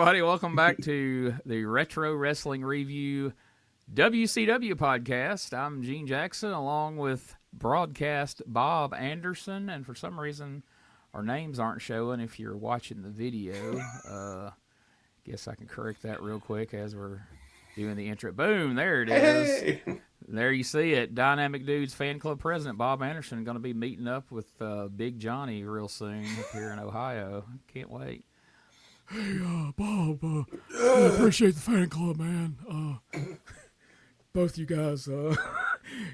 everybody. Welcome back to the Retro Wrestling Review WCW podcast. I'm Gene Jackson, along with broadcast Bob Anderson, and for some reason, our names aren't showing if you're watching the video. Guess I can correct that real quick as we're doing the intro. Boom, there it is. Hey. There you see it. Dynamic Dudes fan club president Bob Anderson going to be meeting up with Big Johnny real soon up here in Ohio. Can't wait. Hey, Bob, I appreciate the fan club, man. Both you guys,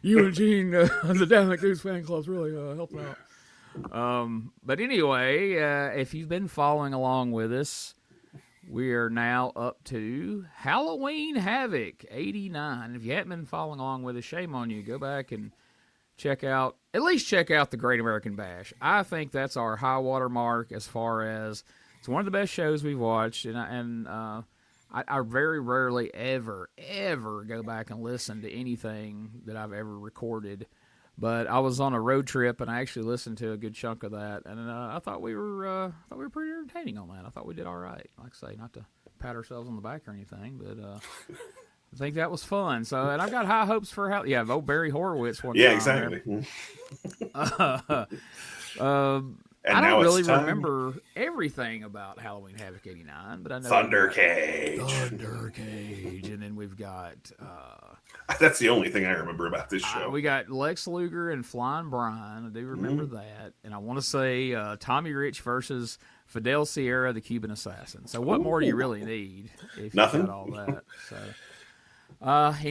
you and Gene, the Dynamic Dudes fan club's really helping out. But anyway, if you've been following along with us, we are now up to Halloween Havoc 89. If you haven't been following along with us, shame on you. Go back and at least check out the Great American Bash. I think that's our high water mark as far as it's one of the best shows we've watched, and I very rarely ever go back and listen to anything that I've ever recorded. But I was on a road trip, and I actually listened to a good chunk of that, and I thought we were pretty entertaining on that. I thought we did all right. Like I say, not to pat ourselves on the back or anything, but I think that was fun. So, and I've got high hopes for old Barry Horowitz one. Yeah, exactly. I don't really remember everything about Halloween Havoc 89, but I know Thunder Cage, and then we've got. That's the only thing I remember about this show. We got Lex Luger and Flying Brian. I do remember that, and I want to say Tommy Rich versus Fidel Sierra, the Cuban Assassin. So, what more do you really need? If Nothing. You got all that. So,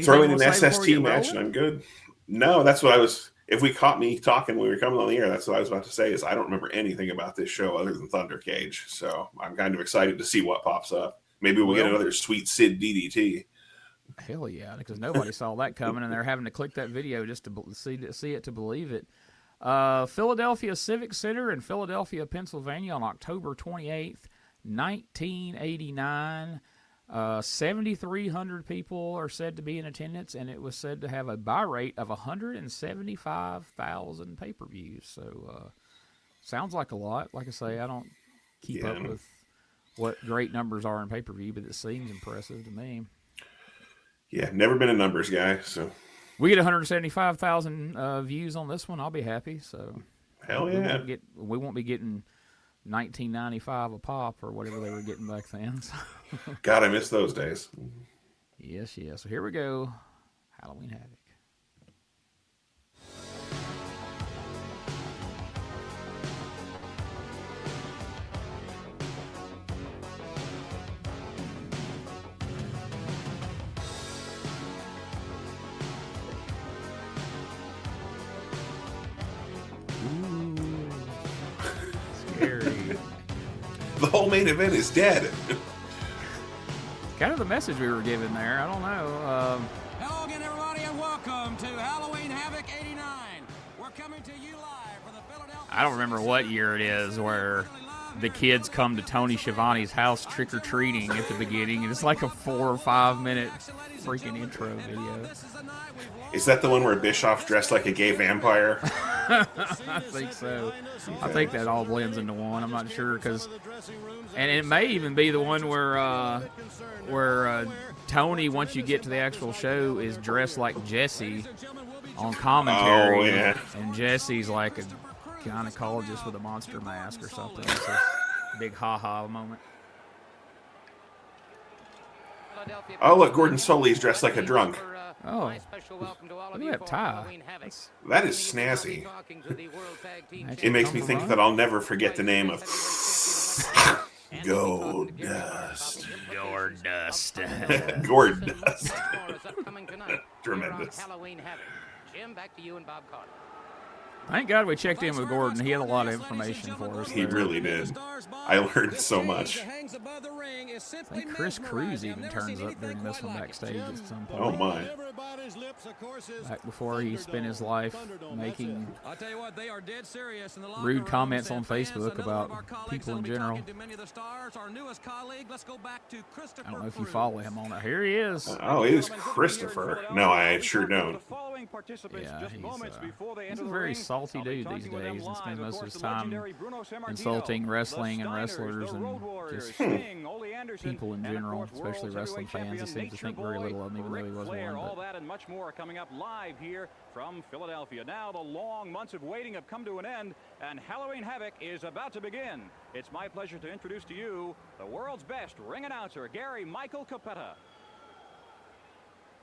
throw in an SST match, and I'm good. No, that's what I was. If we caught me talking when we were coming on the air, that's what I was about to say. Is I don't remember anything about this show other than Thunder Cage. So I'm kind of excited to see what pops up. Maybe we'll get another sweet Sid DDT. Hell yeah, because nobody saw that coming, and they're having to click that video just to see it to believe it. Philadelphia Civic Center in Philadelphia, Pennsylvania on October 28th, 1989. 7,300 people are said to be in attendance, and it was said to have a buy rate of 175,000 pay-per-views. So, sounds like a lot. Like I say, I don't keep up with what great numbers are in pay-per-view, but it seems impressive to me. Yeah, never been a numbers guy, so we get 175,000 views on this one. I'll be happy. So, hell yeah, we won't be getting $19.95 a pop or whatever they were getting back then. So. God, I miss those days. Yes. So here we go. Halloween Havoc. The whole main event is dead. Kind of the message we were given there. I don't know. Hello again, everybody, and welcome to Halloween Havoc 89. We're coming to you live from the Philadelphia. I don't remember what year it is where the kids come to Tony Schiavone's house trick-or-treating at the beginning, and it's like a 4 or 5 minute freaking intro video. Is that the one where Bischoff's dressed like a gay vampire? I think so. I think that all blends into one. I'm not sure and it may even be the one where Tony, once you get to the actual show, is dressed like Jesse on commentary. Oh yeah. And Jesse's like a gynecologist with a monster mask or something. It's a big ha-ha moment. Oh look, Gordon Soley's dressed like a drunk. Oh, look at that tie. That is snazzy. It makes me think that I'll never forget the name of Goldust. Goldust. Goldust. Tremendous. Jim, back to you and Bob Carter. Thank God we checked in with Gordon. He had a lot of information for us. He really did. I learned so much. I think Chris Cruz even turns up during this one backstage at some point. Oh my. Back before he spent his life making rude comments on Facebook about people in general. I don't know if you follow him on that. Here he is. Oh, it is Christopher. No, I sure don't. Yeah, he's a very salty salty dude these days and spends most of his time insulting wrestling and wrestlers and just people in general, especially wrestling fans. He seems to think very little of him, even though he was one. All that and much more coming up live here from Philadelphia. Now the long months of waiting have come to an end, and Halloween Havoc is about to begin. It's my pleasure to introduce to you the world's best ring announcer, Gary Michael Capetta.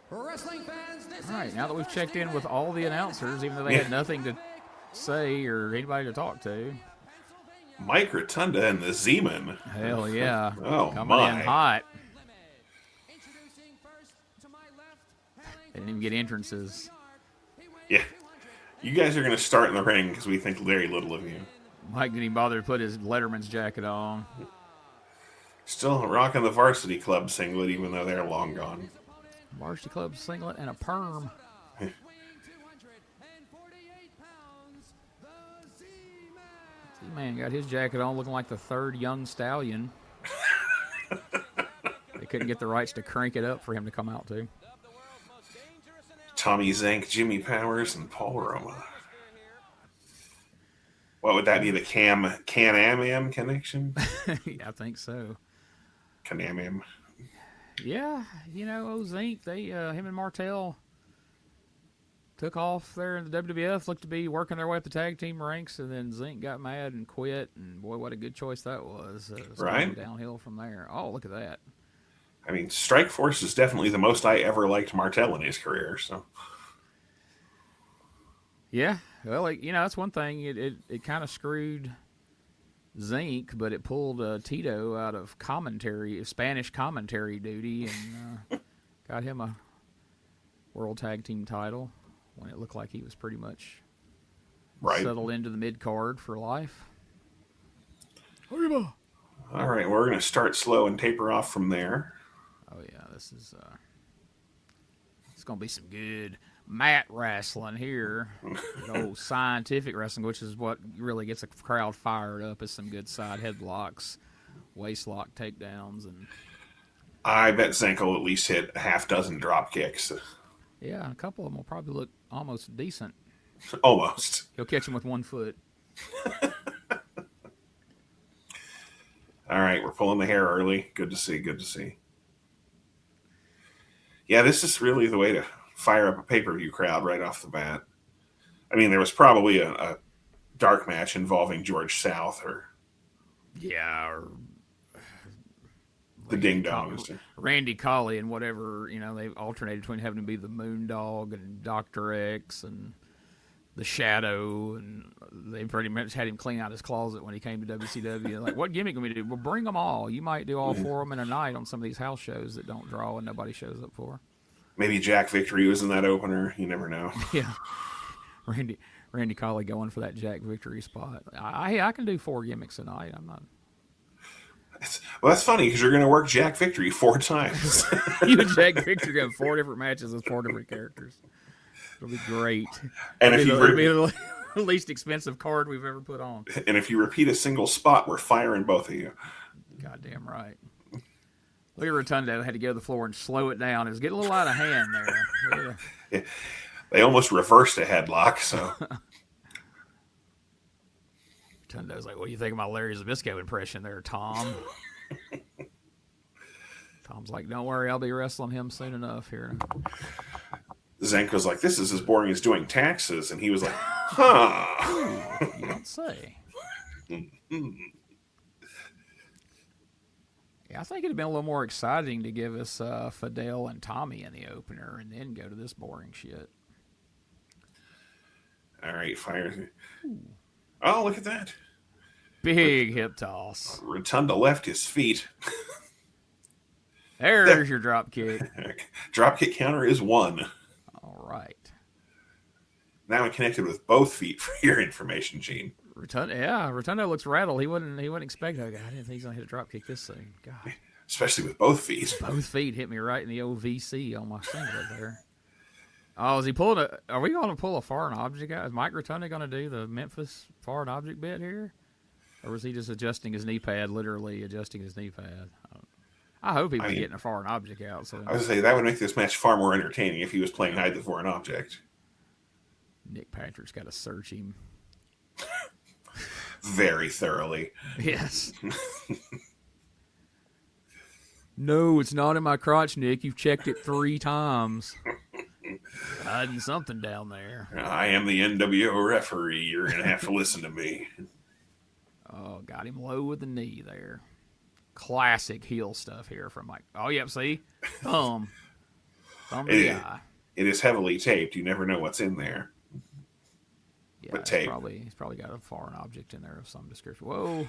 Wrestling fans, this all right, now that we've checked in with all the announcers, even though they had nothing to say or anybody to talk to. Mike Rotunda and the Z-Man. Hell yeah. Oh, coming my. in hot. They didn't even get entrances. Yeah. You guys are going to start in the ring because we think very little of you. Mike didn't even bother to put his Letterman's jacket on. Still rocking the Varsity Club singlet, even though they're long gone. Varsity Club singlet and a perm. Z-Man got his jacket on looking like the third young stallion. They couldn't get the rights to crank it up for him to come out to. Tommy Zank, Jimmy Powers, and Paul Roma. What would that be, the Can-Am connection? Yeah, I think so. Can-Am. Yeah, Zink, him and Martel took off there in the WWF, looked to be working their way up the tag team ranks, and then Zink got mad and quit, and boy, what a good choice that was. Right. Downhill from there. Oh, look at that. I mean, Strikeforce is definitely the most I ever liked Martel in his career, so. Yeah, well, that's one thing. It kind of screwed Zink, but it pulled Tito out of Spanish commentary duty, and got him a World Tag Team title when it looked like he was pretty much settled into the mid-card for life. All right, we're going to start slow and taper off from there. Oh, yeah, this is it's going to be some good mat wrestling here. Good old scientific wrestling, which is what really gets a crowd fired up, is some good side headlocks, waist lock takedowns. And I bet Zank will at least hit a half dozen drop kicks. Yeah, a couple of them will probably look almost decent. Almost. He'll catch him with 1 foot. All right, we're pulling the hair early. Good to see. Yeah, this is really the way to fire up a pay-per-view crowd right off the bat. I mean, there was probably a dark match involving George South or the Ding Dongs. Randy Colley and whatever, they alternated between having to be the Moondog and Dr. X and the Shadow, and they pretty much had him clean out his closet when he came to WCW. Like, what gimmick can we do? Well, bring them all. You might do all 4 of them in a night on some of these house shows that don't draw and nobody shows up for. Maybe Jack Victory was in that opener. You never know. Yeah. Randy Colley going for that Jack Victory spot. I can do 4 gimmicks a night. I'm not. Well, that's funny because you're going to work Jack Victory 4 times. You and Jack Victory have 4 different matches with 4 different characters. It'll be great. And it'll be the least expensive card we've ever put on. And if you repeat a single spot, we're firing both of you. Goddamn right. Look at Rotunda. Had to go to the floor and slow it down. It was getting a little out of hand there. Yeah. They almost reversed a headlock, so. Rotunda's like, what do you think of my Larry Zbyszko impression there, Tom? Tom's like, don't worry, I'll be wrestling him soon enough here. Zank was like, this is as boring as doing taxes. And he was like, huh. You don't say. Yeah, I think it'd have been a little more exciting to give us Fidel and Tommy in the opener and then go to this boring shit. All right, fire. Oh, look at that. Big hip toss. Rotunda left his feet. There's your drop kick. Drop kick counter is 1. All right. Now I'm connected with both feet for your information, Gene. Rotunda looks rattled. He wouldn't expect that. I didn't think he's gonna hit a drop kick this soon. God. Especially with both feet. Both feet hit me right in the old VC on my singlet there. Oh, is he pulling are we going to pull a foreign object out? Is Mike Rotunda going to do the Memphis foreign object bit here? Or was he just adjusting his knee pad, literally adjusting his knee pad? I hope he was getting a foreign object out. So I was going to say, that would make this match far more entertaining if he was playing hide the foreign object. Nick Patrick's got to search him. Very thoroughly. Yes. No, it's not in my crotch, Nick. You've checked it 3 times. Hiding something down there. I am the NWO referee. You're going to have to listen to me. Oh, got him low with the knee there. Classic heel stuff here from Mike. Oh, yep, see? Thumb the eye. It is heavily taped. You never know what's in there. Yeah, but tape. He's probably got a foreign object in there of some description. Whoa.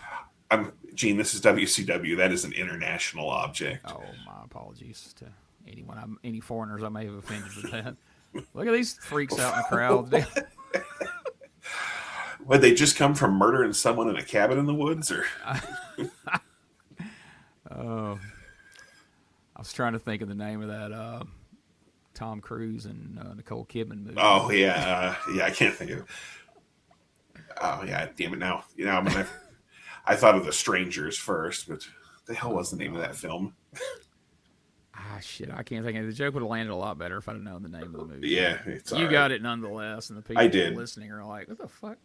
Gene, this is WCW. That is an international object. Oh, my apologies to any foreigners I may have offended with that. Look at these freaks out in the crowd. Would they just come from murdering someone in a cabin in the woods? Or I was trying to think of the name of that Tom Cruise and Nicole Kidman movie. Oh, yeah. I can't think of it. Oh, yeah, damn it now. I thought of The Strangers first, but the hell was the name of that film? Shit, I can't think of it. The joke would have landed a lot better if I'd have known the name of the movie. Yeah, you got it nonetheless, and the people listening are like, what the fuck?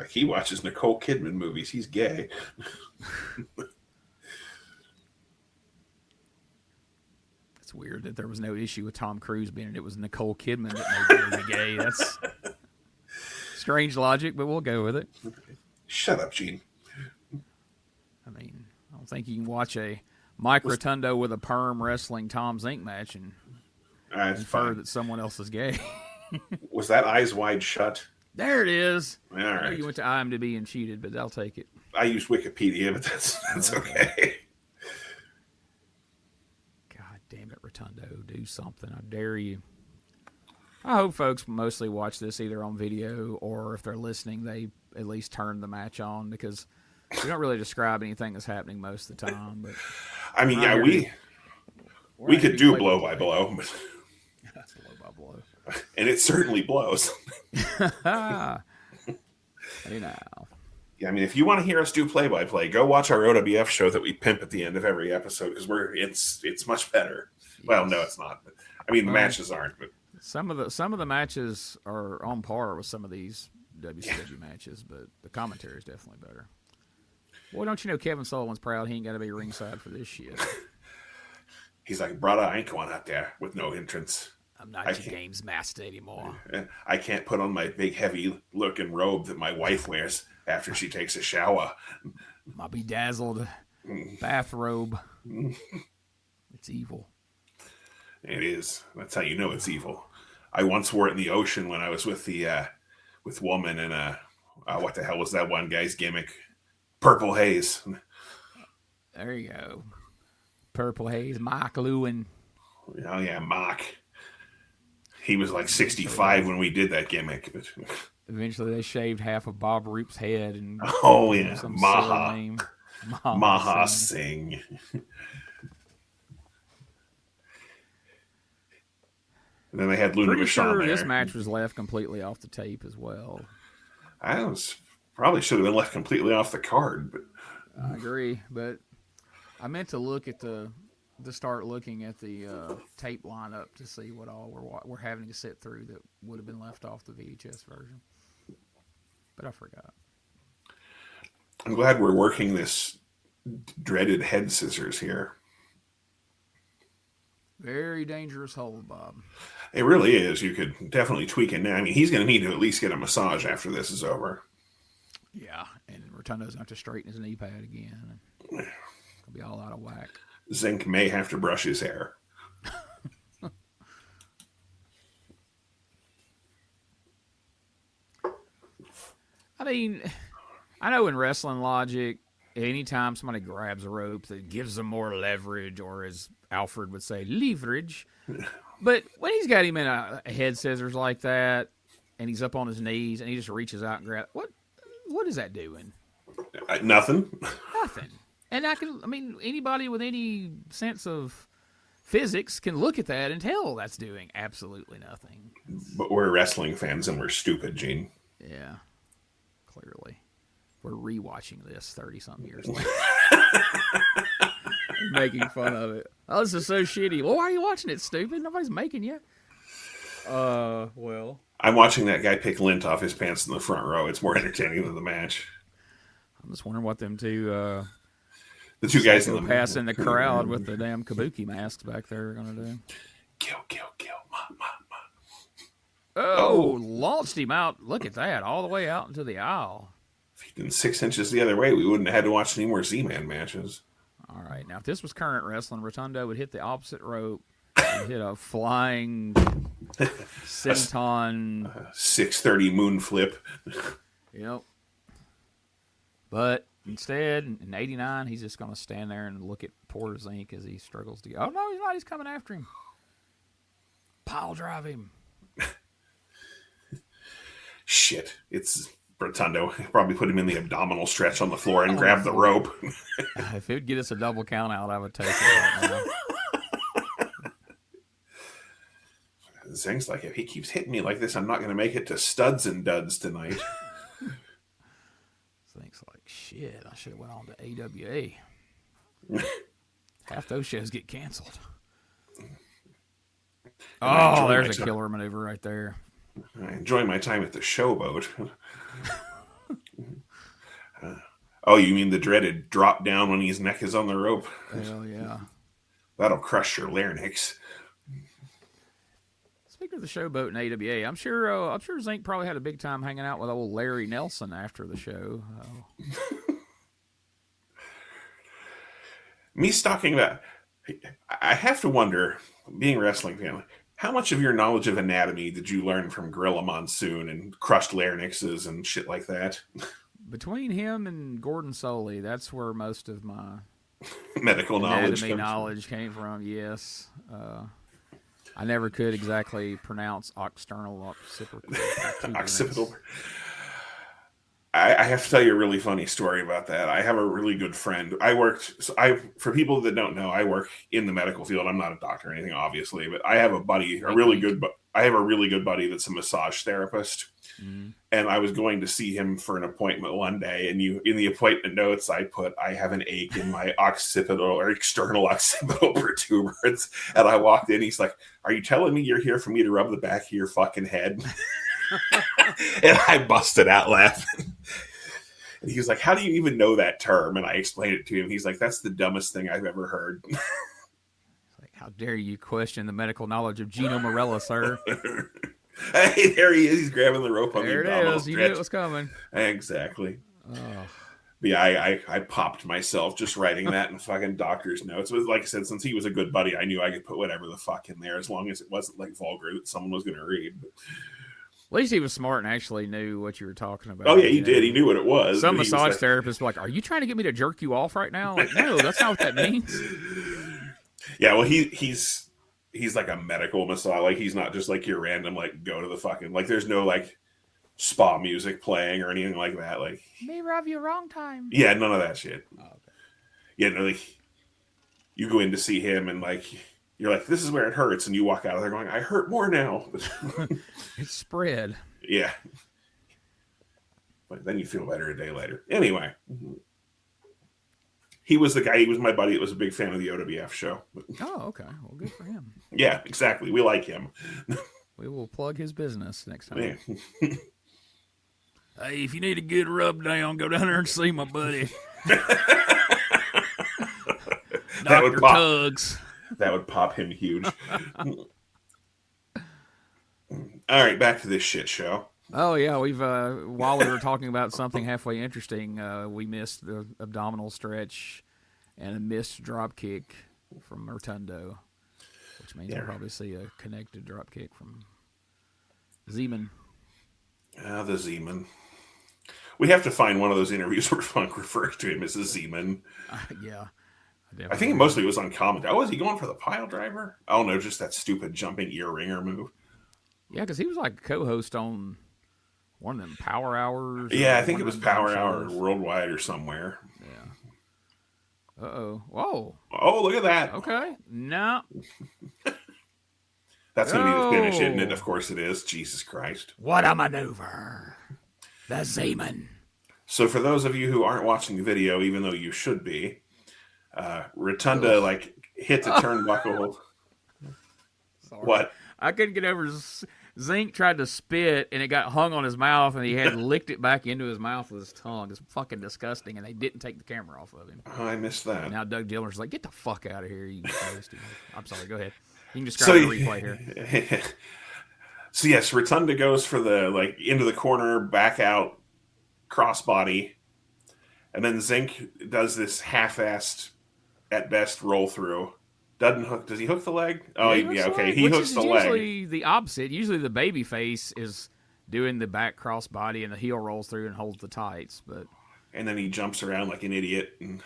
He watches Nicole Kidman movies. He's gay. It's weird that there was no issue with Tom Cruise being it. It was Nicole Kidman that made the movie gay. That's strange logic, but we'll go with it. Shut up, Gene. I mean, I don't think you can watch a Mike Rotundo with a perm wrestling Tom Zink match and infer that someone else is gay. Was that Eyes Wide Shut? There it is. All right. I know you went to IMDb and cheated, but I'll take it. I used Wikipedia, but that's okay. God damn it, Rotundo. Do something. I dare you. I hope folks mostly watch this either on video or if they're listening, they at least turn the match on because we don't really describe anything that's happening most of the time. But I mean, yeah, we could do blow by blow. That's blow by blow. And it certainly blows. Hey now. Yeah, I mean, if you want to hear us do play-by-play, go watch our OWF show that we pimp at the end of every episode because it's much better. Yes. Well, no, it's not. But I mean, the matches aren't. But some of the matches are on par with some of these WCW matches, but the commentary is definitely better. Boy, don't you know Kevin Sullivan's proud he ain't got to be ringside for this shit. He's like, brother, I ain't going out there with no entrance. I'm not your games master anymore. I can't put on my big, heavy-looking robe that my wife wears after she takes a shower. My bedazzled bathrobe. It's evil. It is. That's how you know it's evil. I once wore it in the ocean when I was with with woman and what the hell was that one guy's gimmick? Purple Haze. There you go. Purple Haze, Mark Lewin. Oh yeah, Mark. He was like 65 when we did that gimmick. But eventually they shaved half of Bob Roop's head and some Maha Singh. And then they had Luna Vachon there. This match was left completely off the tape as well. Probably should have been left completely off the card. But I agree, but I meant to start looking at the tape lineup to see what all we're having to sit through that would have been left off the VHS version. But I forgot. I'm glad we're working this dreaded head scissors here. Very dangerous hold, Bob. It really is. You could definitely tweak it now. I mean, he's going to need to at least get a massage after this is over. Yeah, and Rotundo's going to have to straighten his knee pad again. He'll be all out of whack. Zink may have to brush his hair. I mean, I know in wrestling logic, anytime somebody grabs a rope that gives them more leverage, or as Alfred would say, leverage. But when he's got him in a head scissors like that, and he's up on his knees, and he just reaches out and grabs, what is that doing? Nothing. Nothing. And anybody with any sense of physics can look at that and tell that's doing absolutely nothing. But we're wrestling fans and we're stupid, Gene. Yeah, clearly. We're rewatching this 30-something years later. Making fun of it. Oh, this is so shitty. Well, why are you watching it, stupid? Nobody's making you. Well, I'm watching that guy pick lint off his pants in the front row. It's more entertaining than the match. I'm just wondering what them two The two guys in the pass in the crowd with the damn kabuki masks back there are gonna do. Kill, ma. Oh, launched him out. Look at that, all the way out into the aisle. If he'd been 6 inches the other way, we wouldn't have had to watch any more Z-Man matches. All right, now if this was current wrestling, Rotundo would hit the opposite rope and hit a flying senton 630 moon flip. Yep. But instead, in '89, he's just going to stand there and look at poor Zink as he struggles to get. Oh, no, he's not. He's coming after him. Pile drive him. Shit. It's Rotundo. Probably put him in the abdominal stretch on the floor and grab the rope. If it would get us a double count out, I would take it right now. Zink's like, if he keeps hitting me like this, I'm not going to make it to Studs and Duds tonight. Zink's like, shit, I should have went on to AWA. Half those shows get canceled. Oh, there's a killer maneuver right there. I enjoy my time at the showboat. Oh, you mean the dreaded drop down when his neck is on the rope? Hell yeah. That'll crush your larynx. Speaking of the showboat in AWA, I'm sure Zink probably had a big time hanging out with old Larry Nelson after the show. Me talking about, I have to wonder, being a wrestling fan, how much of your knowledge of anatomy did you learn from Gorilla Monsoon and crushed larynxes and shit like that? Between him and Gordon Soley, that's where most of my medical knowledge came from. Yes, I never could exactly pronounce occipital. I have to tell you a really funny story about that. I have a really good friend. For people that don't know, I work in the medical field. I'm not a doctor or anything, obviously, but I have a really good buddy that's a massage therapist. Mm-hmm. And I was going to see him for an appointment one day, and in the appointment notes, I put, I have an ache in my occipital or external occipital protuberance. And I walked in, he's like, are you telling me you're here for me to rub the back of your fucking head? And I busted out laughing. And he was like, how do you even know that term? And I explained it to him. He's like, that's the dumbest thing I've ever heard. Like, how dare you question the medical knowledge of Gino Morella, sir? Hey, there he is. He's grabbing the rope on there the abdominal stretch. You knew it was coming. Exactly. Oh. But yeah, I popped myself just writing that in fucking doctor's notes. It was like I said, since he was a good buddy, I knew I could put whatever the fuck in there as long as it wasn't like vulgar that someone was going to read. At least he was smart and actually knew what you were talking about. Oh, yeah, he did. He knew what it was. Some massage therapists were like, are you trying to get me to jerk you off right now? Like, no, that's not what that means. Yeah, well, he's like a medical massage. Like, he's not just like your random, like, go to the fucking, like, there's no, like, spa music playing or anything like that. Like, may rub you wrong time. Yeah, none of that shit. Oh, okay. Yeah, no, like, you go in to see him and, like, you're like, this is where it hurts. And you walk out of there going, I hurt more now. It's spread. Yeah. But then you feel better a day later. Anyway. He was the guy. He was my buddy that was a big fan of the OWF show. Oh, okay. Well, good for him. Yeah, exactly. We like him. We will plug his business next time. Yeah. Hey, if you need a good rub down, go down there and see my buddy. Dr. Tuggs. That would pop him huge. All right, back to this shit show. Oh, yeah. We've while we were talking about something halfway interesting, we missed the abdominal stretch and a missed drop kick from Rotundo, which means we'll probably see a connected drop kick from Zeman. The Zeman. We have to find one of those interviews where Funk refers to him as a Zeman. Yeah. I think mostly it was on commentary. Oh, is he going for the pile driver? Oh, no, just that stupid jumping ear ringer move. Yeah, because he was like a co-host on one of them Power Hours. Yeah, I think it was Power Hour Worldwide or somewhere. Yeah. Uh-oh. Whoa. Oh, look at that. Okay. No. That's going to be the finish, isn't it? Of course it is. Jesus Christ. What a maneuver. The Zeman. So for those of you who aren't watching the video, even though you should be, Rotunda, like, hit the turnbuckle. Sorry. What? I couldn't get over. Zink tried to spit, and it got hung on his mouth, and he had licked it back into his mouth with his tongue. It's fucking disgusting, and they didn't take the camera off of him. Oh, I missed that. Now Doug Dillner's like, get the fuck out of here, you nasty. I'm sorry, go ahead. You can describe the replay here. So yes, Rotunda goes for the into the corner, back out, crossbody, and then Zink does this half-assed, at best, roll through. Doesn't hook. Does he hook the leg? Oh, yeah. Okay, he hooks the leg. Usually the opposite. Usually the baby face is doing the back crossbody, and the heel rolls through and holds the tights. And then he jumps around like an idiot. And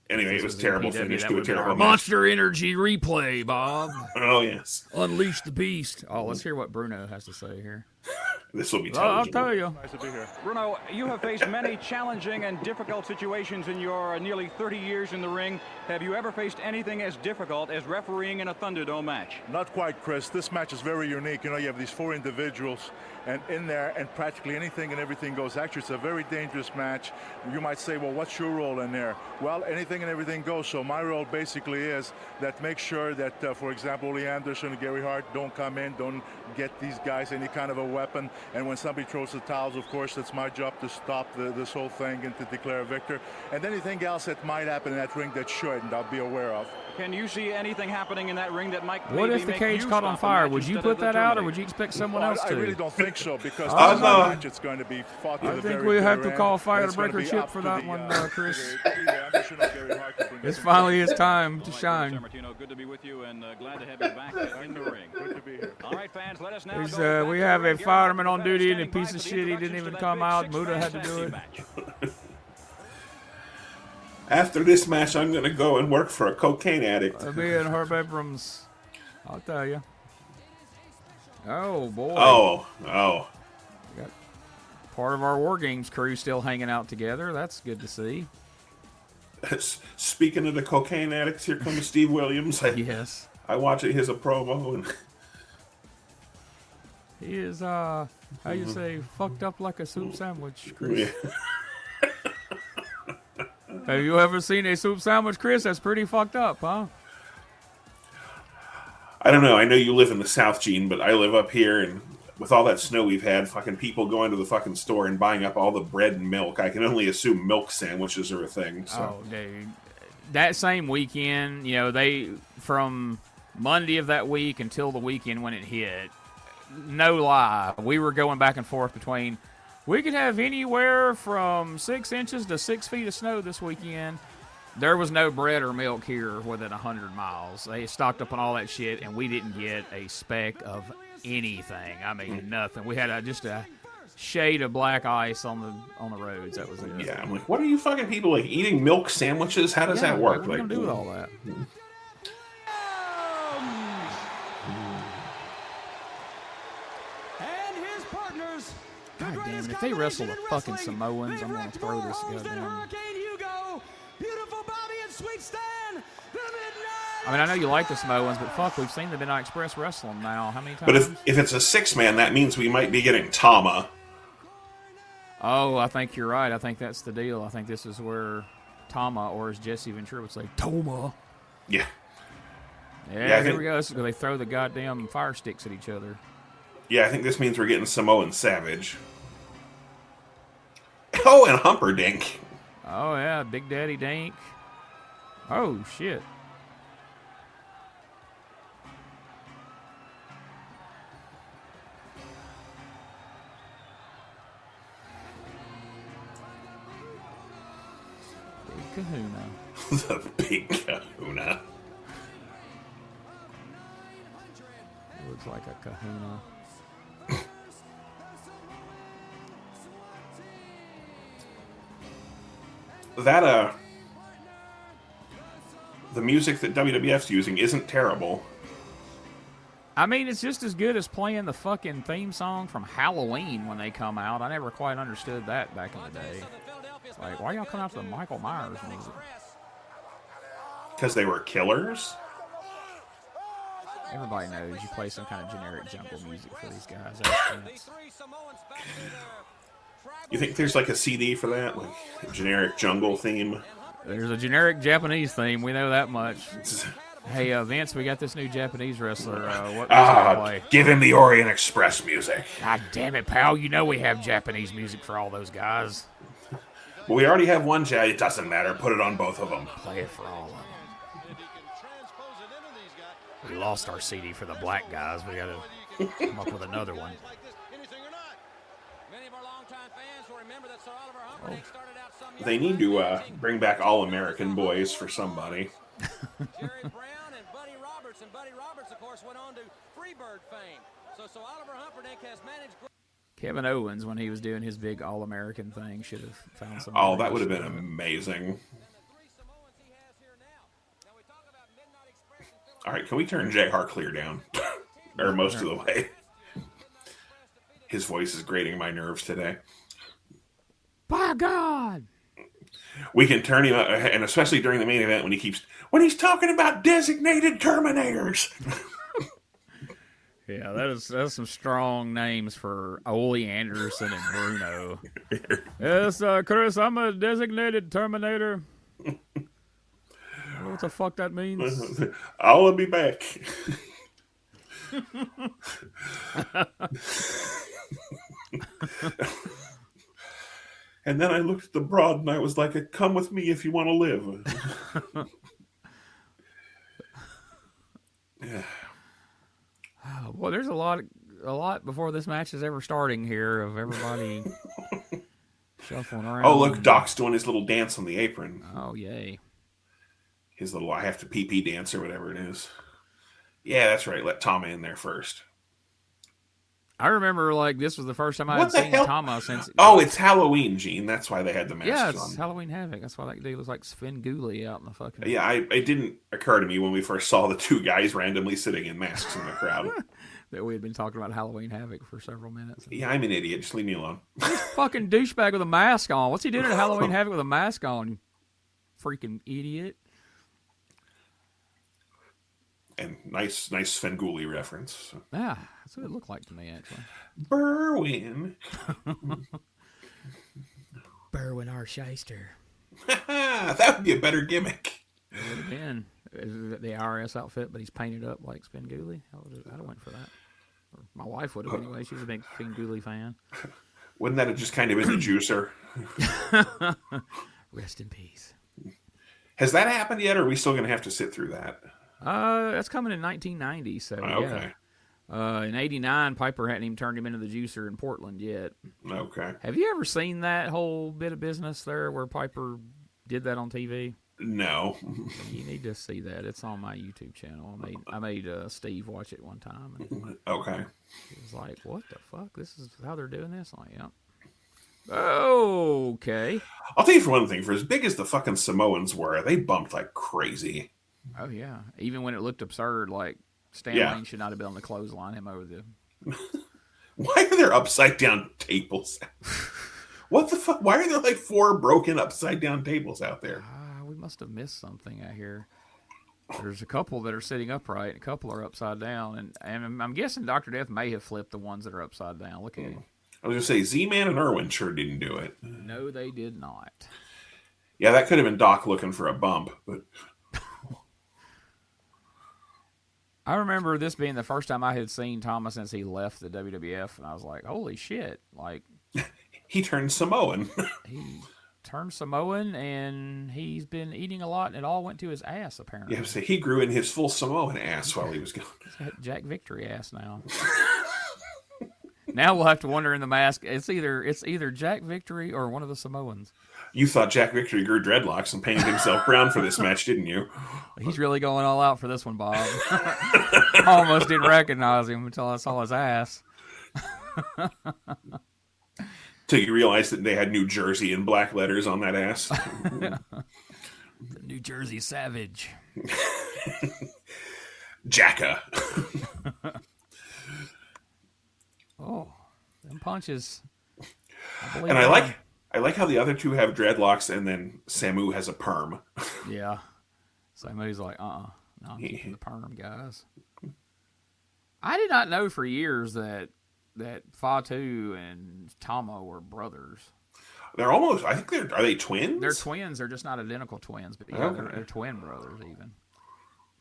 anyway, it was terrible finish to a terrible match. Monster Energy replay, Bob. Oh yes. Unleash the beast. Oh, let's hear what Bruno has to say here. This will be I'll television. tell you. Nice to be here. Bruno, you have faced many challenging and difficult situations in your nearly 30 years in the ring. Have you ever faced anything as difficult as refereeing in a Thunderdome match? Not quite, Chris. This match is very unique. You know, you have these 4 individuals, and in there, and practically anything and everything goes. Actually, it's a very dangerous match. You might say, well, what's your role in there? Well, anything and everything goes. So my role basically is that make sure that, for example, Lee Anderson and Gary Hart don't come in, don't get these guys any kind of a weapon. And when somebody throws the towels, of course, it's my job to stop this whole thing and to declare a victor. And anything else that might happen in that ring that shouldn't, I'll be aware of. Can you see anything happening in that ring that might What maybe if the make cage you caught on stop a fire? match Would you instead put of the that out, or terminator? would you expect someone else to? I really don't think so, because Oh, this no. match it's going to be fought to I the think very we have bitter to call end, Fire and to it's gonna break our be chip up for to that the, one, Chris. either Anderson or Gary Hart to bring It's this finally his time to All right, shine. Sammartino, good to be with you, and glad to have you back in the ring. Good to be here. All right, fans, let us now He's, go back we to have the a ring. fireman on Gary duty, and a standing by piece of for the shit. He didn't introductions even to come that out. big Muda had to six-man do it. tag team match. After this match, I'm going to go and work for a cocaine addict. Me and Herb Abrams, I'll tell you. Oh boy! Oh. Got part of our War Games crew still hanging out together. That's good to see. Speaking of the cocaine addicts, here comes Steve Williams. Yes, I watch it. Here's a promo, and he is. How you say, fucked up like a soup sandwich, Chris. Have you ever seen a soup sandwich, Chris? That's pretty fucked up, huh? I don't know. I know you live in the South, Gene, but I live up here, and with all that snow we've had, fucking people going to the fucking store and buying up all the bread and milk. I can only assume milk sandwiches are a thing. So. Oh, dude. That same weekend, they, from Monday of that week until the weekend when it hit, no lie, we were going back and forth between, we could have anywhere from 6 inches to 6 feet of snow this weekend. There was no bread or milk here within 100 miles. They stocked up on all that shit, and we didn't get a speck of anything. I mean, nothing. We had just a shade of black ice on the roads. That was it. Yeah, I'm like, what are you fucking people like eating milk sandwiches? How does that work? What are we gonna do with all that? And his partners. God damn it! If they wrestle the fucking Samoans, I'm gonna throw this goddamn. Beautiful Bobby and Sweet Stan. I mean, I know you like the Samoans, but fuck, we've seen the Midnight Express wrestling now. How many times? But if it's a 6-man, that means we might be getting Tama. Oh, I think you're right. I think that's the deal. I think this is where Tama, or as Jesse Ventura would say, Toma. Yeah. Yeah, here we go. This is where they throw the goddamn fire sticks at each other. Yeah, I think this means we're getting Samoan Savage. Oh, and Humperdinck. Oh, yeah, Big Daddy Dink. Oh, shit. Big Kahuna. The Big Kahuna. It looks like a kahuna. That, the music that WWF's using isn't terrible. I mean, it's just as good as playing the fucking theme song from Halloween when they come out. I never quite understood that back in the day. It's like, why y'all coming out to the Michael Myers music? Because they were killers? Everybody knows you play some kind of generic jungle music for these guys. That's You think there's like a CD for that? Like a generic jungle theme? There's a generic Japanese theme. We know that much. Hey, Vince, we got this new Japanese wrestler. What music play? Give him the Orient Express music. God damn it, pal. You know we have Japanese music for all those guys. Well, we already have one It doesn't matter. Put it on both of them. Play it for all of them. We lost our CD for the black guys. We got to come up with another one. Oh. They need to bring back All American Boys for somebody. Jerry Brown and Buddy Roberts. And Buddy Roberts, of course, went on to Freebird fame. So Oliver Humperdinck has managed... Kevin Owens, when he was doing his big All-American thing, should have found some... Oh, that would have been amazing. All right, can we turn Jay Harclear down? Or most of the way. His voice is grating my nerves today. By God! We can turn him up, and especially during the main event when he's talking about designated Terminators. Yeah, that's some strong names for Ole Anderson and Bruno. Yes, Chris, I'm a designated Terminator. What the fuck that means? I'll be back. And then I looked at the broad and I was like, come with me if you want to live. Yeah. Well, there's a lot before this match is ever starting here of everybody shuffling around. Oh, look, Doc's doing his little dance on the apron. Oh, yay. His little I have to pee dance or whatever it is. Yeah, that's right. Let Tama in there first. I remember, this was the first time I had seen Tama since... Oh, it's Halloween, Gene. That's why they had the masks on. Yeah, it's Halloween Havoc. That's why that dude looks like Svengoolie out in the fucking... Yeah, it didn't occur to me when we first saw the two guys randomly sitting in masks in the crowd. That we had been talking about Halloween Havoc for several minutes. Yeah, I'm an idiot. Just leave me alone. This fucking douchebag with a mask on. What's he doing at Halloween Havoc with a mask on, you freaking idiot? And nice Svengoolie reference. Yeah, that's what it looked like to me, actually. Berwin. Berwin R. Shyster. That would be a better gimmick. It would have been. The IRS outfit, but he's painted up like Svengoolie. I'd have went for that. Or my wife would have anyway. She's a big Svengoolie fan. Wouldn't that have just kind of been a juicer? Rest in peace. Has that happened yet, or are we still going to have to sit through that? That's coming in 1990, so okay. Yeah. In 89, Piper hadn't even turned him into the juicer in Portland yet. Okay. Have you ever seen that whole bit of business there where Piper did that on TV? No. You need to see that. It's on my YouTube channel. I made Steve watch it one time. And okay. he was like, what the fuck? This is how they're doing this? I'm like, yeah. Okay. I'll tell you for one thing, for as big as the fucking Samoans were, they bumped like crazy. Oh, yeah. Even when it looked absurd, like Stan Lane should not have been on the clothesline him over the... Why are there upside down tables? What the fuck? Why are there like 4 broken upside down tables out there? We must have missed something out here. There's a couple that are sitting upright, and a couple are upside down, and I'm guessing Dr. Death may have flipped the ones that are upside down. Look at him. I was going to say, Z-Man and Irwin sure didn't do it. No, they did not. Yeah, that could have been Doc looking for a bump, but... I remember this being the first time I had seen Thomas since he left the WWF, and I was like, holy shit. Like, he turned Samoan. He turned Samoan, and he's been eating a lot, and it all went to his ass, apparently. Yeah, so he grew in his full Samoan ass while he was gone. He's got Jack Victory ass now. Now we'll have to wonder in the mask. It's either Jack Victory or one of the Samoans. You thought Jack Victory grew dreadlocks and painted himself brown for this match, didn't you? He's really going all out for this one, Bob. I almost didn't recognize him until I saw his ass. Till you realized that they had New Jersey in black letters on that ass. The New Jersey Savage. Jacka. Oh, them punches. And I like how the other two have dreadlocks and then Samu has a perm. Yeah. Samu's like, no, I'm keeping the perm, guys. I did not know for years that Fatu and Tama were brothers. They're almost, I think are they twins? They're twins. They're just not identical twins, but yeah, they're twin brothers even.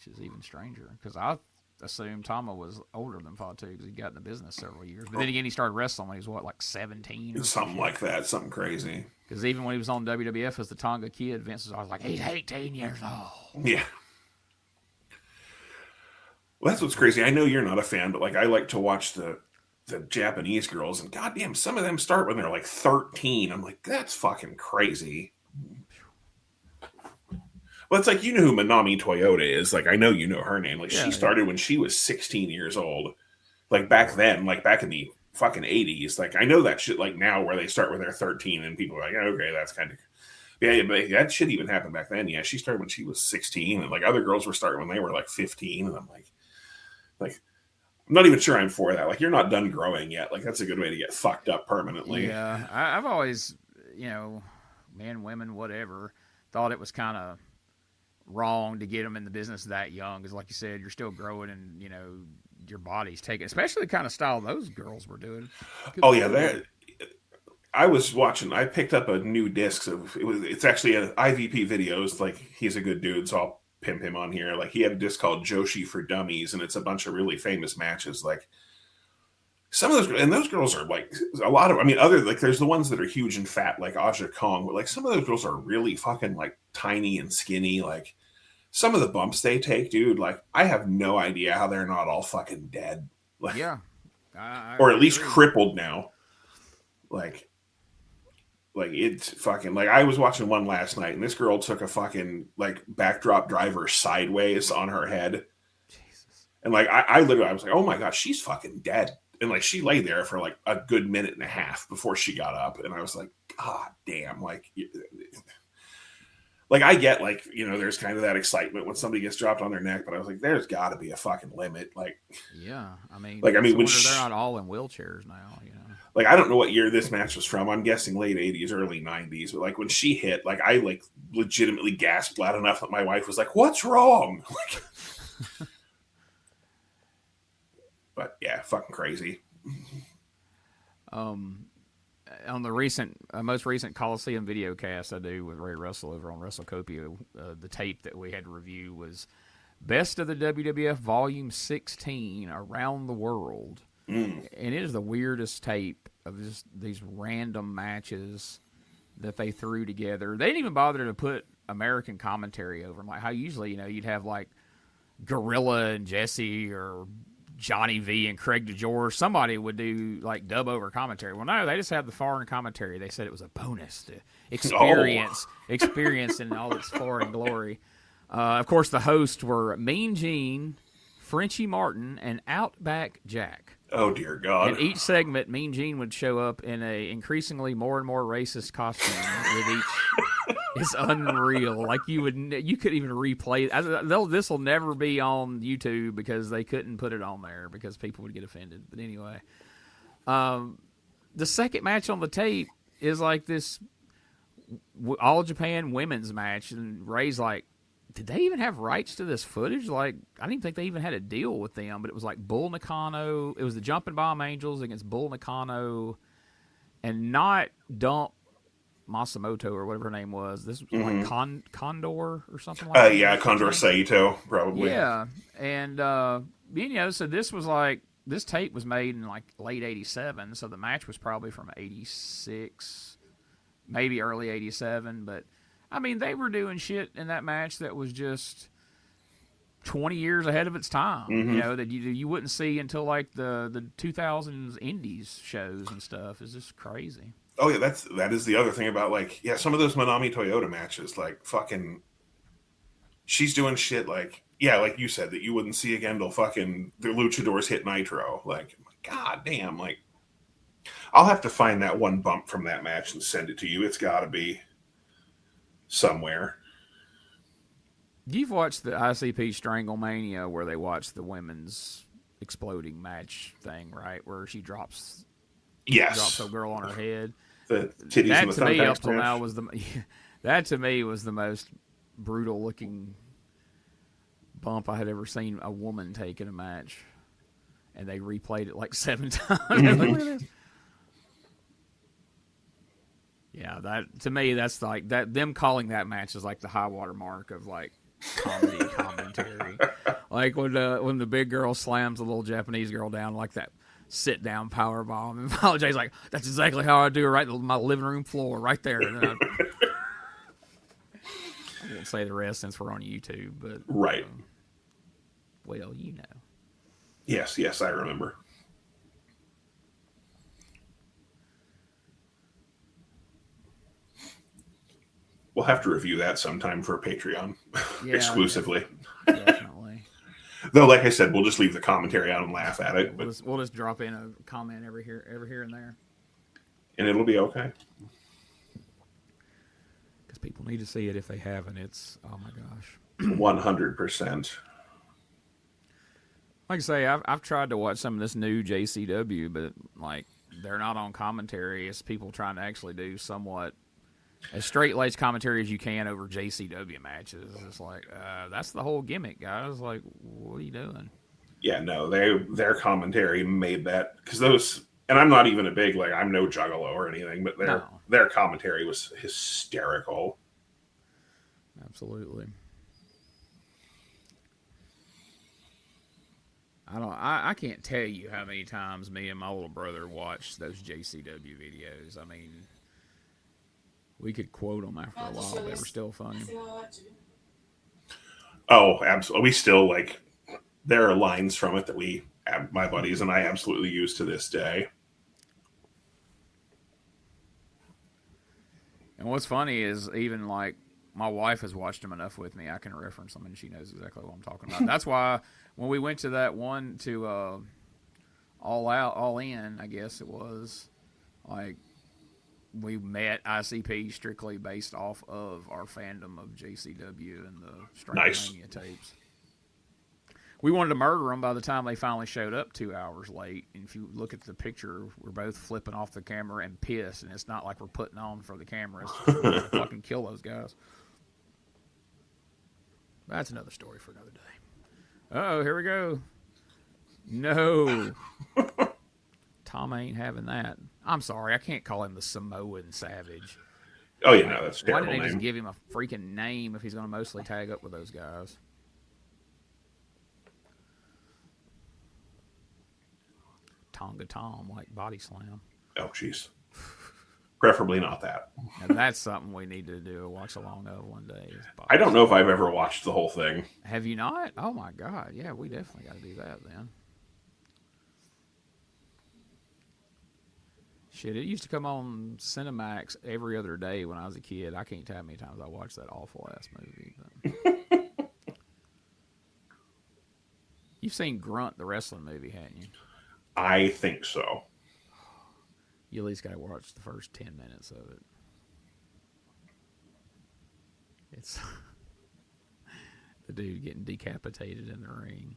which is even stranger because I assumed Tama was older than Fatu because he got in the business several years. But then again, he started wrestling when he was, 17? Or something like that, something crazy. Because even when he was on WWF as the Tonga Kid, Vince was always like, he's 18 years old. Yeah. Well, that's what's crazy. I know you're not a fan, but I like to watch the Japanese girls, and goddamn, some of them start when they're 13. I'm like, that's fucking crazy. Well, it's you know who Manami Toyota is. I know you know her name. She started when she was 16 years old. Back then, back in the fucking 80s. I know that shit now where they start when they're 13 and people are like, okay, that's kind of... Yeah, but that shit even happened back then. Yeah, she started when she was 16 and other girls were starting when they were 15 and I'm I'm not even sure I'm for that. You're not done growing yet. That's a good way to get fucked up permanently. Yeah, I've always, men, women, whatever, thought it was kind of wrong to get them in the business that young because, like you said, you're still growing and your body's taking, especially the kind of style those girls were doing. Oh yeah, I was watching. I picked up a new disc of it's actually an IVP videos. He's a good dude, so I'll pimp him on here. He had a disc called Joshi for Dummies, and it's a bunch of really famous matches. Some of those, and those girls are a lot of. I mean, there's the ones that are huge and fat, like Aja Kong, but some of those girls are really fucking tiny and skinny. Some of the bumps they take, dude. I have no idea how they're not all fucking dead. Yeah, or at least crippled now. It's fucking I was watching one last night, and this girl took a fucking backdrop driver sideways on her head. Jesus. And I literally, I was like, oh my god, she's fucking dead. And she lay there for a good minute and a half before she got up. And I was like, god damn. I get there's kind of that excitement when somebody gets dropped on their neck, but I was like, there's got to be a fucking limit. Yeah, I mean, when they're not all in wheelchairs now. I don't know what year this match was from. I'm guessing late 80s, early 90s. But when she hit, I legitimately gasped loud enough that my wife was like, "What's wrong?" But yeah, fucking crazy. On the most recent Coliseum video cast I do with Ray Russell over on WrestleCopia, the tape that we had to review was Best of the WWF Volume 16 Around the World. And it is the weirdest tape of just these random matches that they threw together. They didn't even bother to put American commentary over them. How usually, you'd have Gorilla and Jesse or Johnny V and Craig DeGeorge. Somebody would do dub over commentary. Well, no, they just have the foreign commentary. They said it was a bonus to experience in all its foreign glory. Of course, the hosts were Mean Gene, Frenchie Martin, and Outback Jack. Oh, dear God. In each segment, Mean Gene would show up in a increasingly more and more racist costume with each. It's unreal. You couldn't even replay. This will never be on YouTube because they couldn't put it on there because people would get offended. But anyway, the second match on the tape is this All Japan women's match, and Ray's did they even have rights to this footage? I didn't think they even had a deal with them, but it was Bull Nakano. It was the Jumping Bomb Angels against Bull Nakano and not Dump Masamoto or whatever her name was. This was Condor or something like that. Yeah, Condor Saito, probably. Yeah. And, so this was this tape was made in late 87, so the match was probably from 86, maybe early 87, but I mean, they were doing shit in that match that was just 20 years ahead of its time, that you wouldn't see until the 2000s indies shows and stuff. Is just crazy. Oh yeah, that is the other thing about some of those Manami Toyota matches, fucking, she's doing shit like you said that you wouldn't see again till fucking the Luchadors hit Nitro. God damn, I'll have to find that one bump from that match and send it to you. It's got to be somewhere. You've watched the ICP Stranglemania where they watch the women's exploding match thing, right? Where she drops a girl on her head. The titties that and the to me up till match. now was that to me was the most brutal looking bump I had ever seen a woman take in a match, and they replayed it 7 times. Look at this. Yeah, that to me that's that them calling that match is the high water mark of comedy commentary. Like when the big girl slams the little Japanese girl down like that sit down power bomb, and Paul J's like, "That's exactly how I do it, right on my living room floor, right there." And then I won't say the rest since we're on YouTube, but right. Well, you know. Yes, I remember. We'll have to review that sometime for Patreon exclusively. Definitely. Though, like I said, we'll just leave the commentary out and laugh at it. We'll just drop in a comment every here and there. And it'll be okay. Because people need to see it if they haven't. It's, oh my gosh. 100%. Like I say, I've tried to watch some of this new JCW, but like they're not on commentary. It's people trying to actually do somewhat as straight-laced commentary as you can over JCW matches. It's like, that's the whole gimmick, guys. Like, what are you doing? Yeah, no, their commentary made that, because those, and I'm not even a big, like, I'm no juggalo or anything, but their commentary was hysterical. Absolutely. I can't tell you how many times me and my little brother watched those JCW videos. I mean, we could quote them after a while. They were still funny. Oh, absolutely. We still, like, there are lines from it that my buddies and I absolutely use to this day. And what's funny is even, like, my wife has watched them enough with me, I can reference them, and she knows exactly what I'm talking about. That's why when we went to that one to All In, I guess it was, like, we met ICP strictly based off of our fandom of JCW and the Stranglemania tapes. We wanted to murder them by the time they finally showed up 2 hours late. And if you look at the picture, we're both flipping off the camera and pissed. And it's not like we're putting on for the camera. It's just to fucking kill those guys. That's another story for another day. Uh-oh, here we go. No. Tom ain't having that. I'm sorry, I can't call him the Samoan Savage. Oh, yeah, no, that's a terrible Why didn't they name. just give him a freaking name if he's going to mostly tag up with those guys? Tonga Tom, like Body Slam. Oh, jeez. Preferably not that. And that's something we need to do a watch along of one day. I don't know if I've ever watched the whole thing. Have you not? Oh, my God. Yeah, we definitely got to do that then. Shit, it used to come on Cinemax every other day when I was a kid. I can't tell how many times I watched that awful-ass movie. But... You've seen Grunt, the wrestling movie, haven't you? I think so. You at least got to watch the first 10 minutes of it. It's the dude getting decapitated in the ring.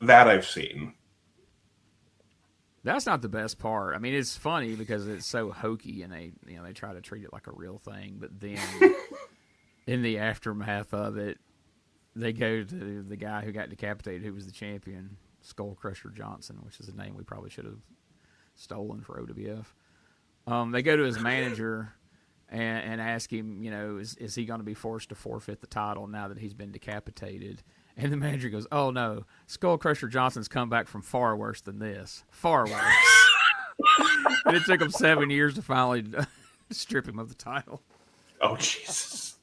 That I've seen. That's not the best part. I mean, it's funny because it's so hokey, and they try to treat it like a real thing. But then, in the aftermath of it, they go to the guy who got decapitated, who was the champion, Skull Crusher Johnson, which is a name we probably should have stolen for OWF. They go to his manager and ask him, is he going to be forced to forfeit the title now that he's been decapitated? And the manager goes, "Oh no, Skull Crusher Johnson's come back from far worse than this. Far worse." And it took him 7 years to finally strip him of the title. Oh, Jesus.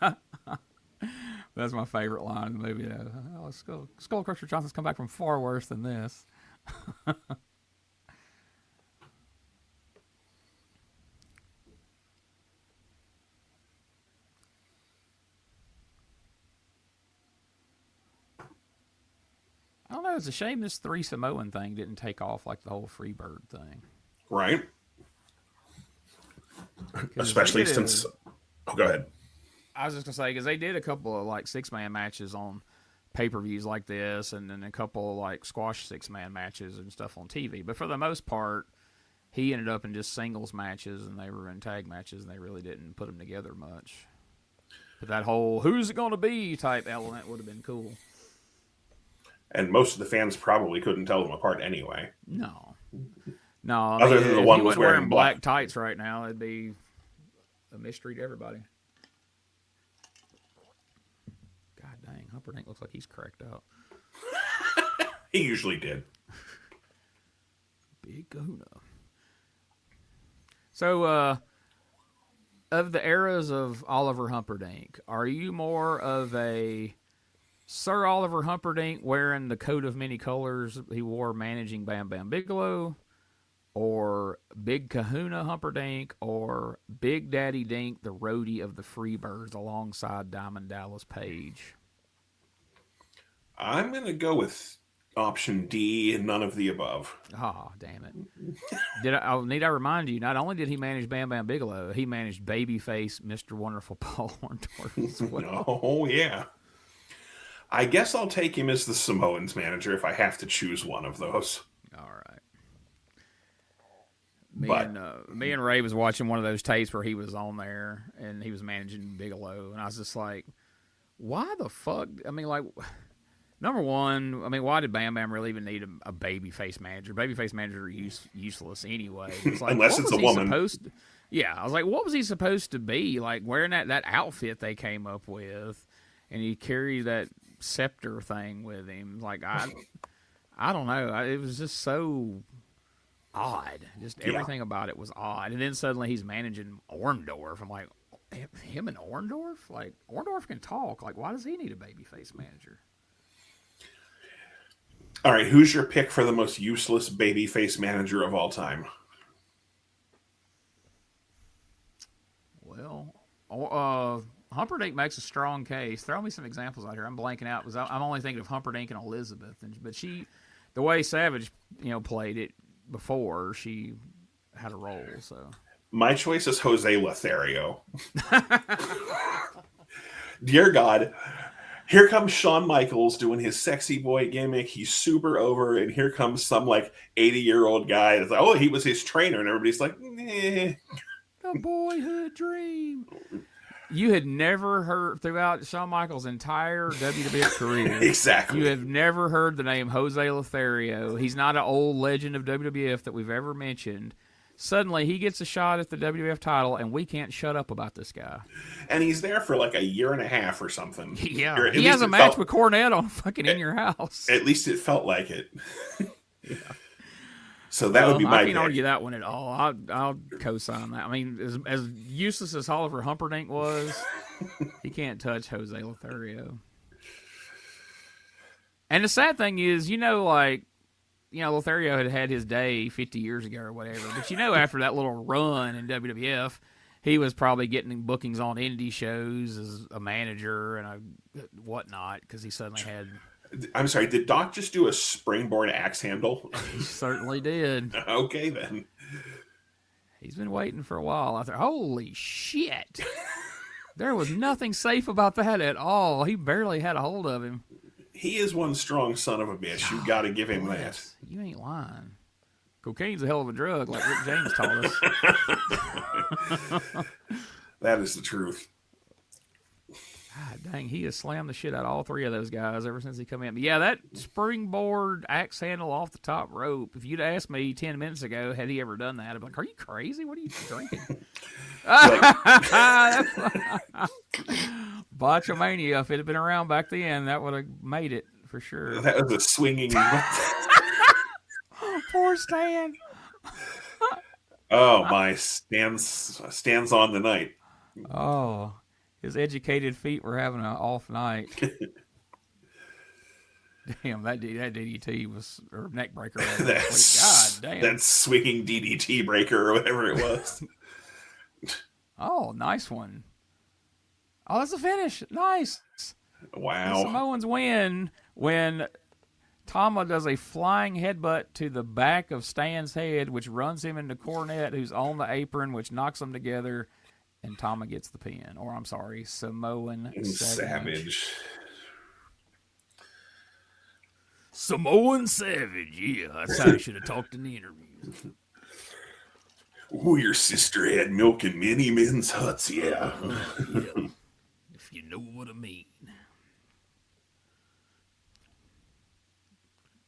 That's my favorite line in the movie. Oh, Skull Crusher Johnson's come back from far worse than this. I don't know. It's a shame this Three Samoan thing didn't take off like the whole Freebird thing. Right. Especially since... Oh, go ahead. I was just going to say, because they did a couple of, like, six-man matches on pay-per-views like this, and then a couple of, like, squash six-man matches and stuff on TV. But for the most part, he ended up in just singles matches, and they were in tag matches, and they really didn't put them together much. But that whole who's it going to be type element would have been cool. And most of the fans probably couldn't tell them apart anyway. No. Other than the one who was was wearing black tights right now, it'd be a mystery to everybody. Humperdinck looks like he's cracked out. He usually did. Big Kahuna. So, of the eras of Oliver Humperdinck, are you more of a Sir Oliver Humperdinck wearing the coat of many colors he wore managing Bam Bam Bigelow, or Big Kahuna Humperdinck, or Big Daddy Dink, the roadie of the Freebirds alongside Diamond Dallas Page? I'm going to go with option D and none of the above. Oh, damn it. Need I remind you, not only did he manage Bam Bam Bigelow, he managed Babyface Mr. Wonderful Paul Orndorff as well. Oh, yeah. I guess I'll take him as the Samoans manager if I have to choose one of those. All right. Me and Ray was watching one of those tapes where he was on there and he was managing Bigelow, and I was just like, why the fuck? I mean, like, number one, I mean, why did Bam Bam really even need a babyface manager? Babyface manager are useless anyway. It's like, unless it's a woman. Yeah, I was like, what was he supposed to be? Like, wearing that outfit they came up with, and he carried that scepter thing with him. Like, I don't know. It was just so odd. Just everything about it was odd. And then suddenly he's managing Orndorff. I'm like, him and Orndorff? Like, Orndorff can talk. Like, why does he need a babyface manager? All right, who's your pick for the most useless babyface manager of all time? Well, Humperdinck makes a strong case. Throw me some examples out here. I'm blanking out because I'm only thinking of Humperdinck and Elizabeth, but the way Savage, played it before, she had a role. So my choice is Jose Lothario. Dear God, here comes Shawn Michaels doing his sexy boy gimmick. He's super over, and here comes some 80-year-old guy that's like, oh, he was his trainer, and everybody's like, nah. A boyhood dream. You had never heard throughout Shawn Michaels' entire WWF career. Exactly. You have never heard the name Jose Lothario. He's not an old legend of WWF that we've ever mentioned. Suddenly, he gets a shot at the WWF title, and we can't shut up about this guy. And he's there for a year and a half or something. Yeah, he has a match with Cornette on fucking In Your House. At least it felt like it. Yeah. So that would be my I can't pick. argue that one at all. I'll co-sign that. I mean, as useless as Oliver Humperdinck was, he can't touch Jose Lothario. And the sad thing is, Lothario had his day 50 years ago or whatever. But after that little run in WWF, he was probably getting bookings on indie shows as a manager and whatnot because he suddenly had... I'm sorry, did Doc just do a springboard axe handle? He certainly did. Okay, then. He's been waiting for a while. I thought, holy shit. There was nothing safe about that at all. He barely had a hold of him. He is one strong son of a bitch. You got to give him that. You ain't lying. Cocaine's a hell of a drug, like Rick James taught us. That is the truth. God dang, he has slammed the shit out of all three of those guys ever since he come in. But yeah, that springboard axe handle off the top rope, if you'd asked me 10 minutes ago, had he ever done that, I'd be like, are you crazy? What are you drinking? Botchamania, if it had been around back then, that would have made it for sure. That was a swinging... Poor Stan. Oh, my stands on the night. Oh, his educated feet were having an off night. Damn, that DDT was, or neck breaker. God damn. That swinging DDT breaker or whatever it was. Oh, nice one. Oh, that's a finish. Nice. Wow. The Samoans win when Tama does a flying headbutt to the back of Stan's head, which runs him into Cornette, who's on the apron, which knocks them together. And Tama gets the pin. Or, I'm sorry, Samoan Savage. Samoan Savage, yeah. That's how I should have talked in the interview. Oh, your sister had milk in many men's huts, yeah. Yeah. If you know what I mean.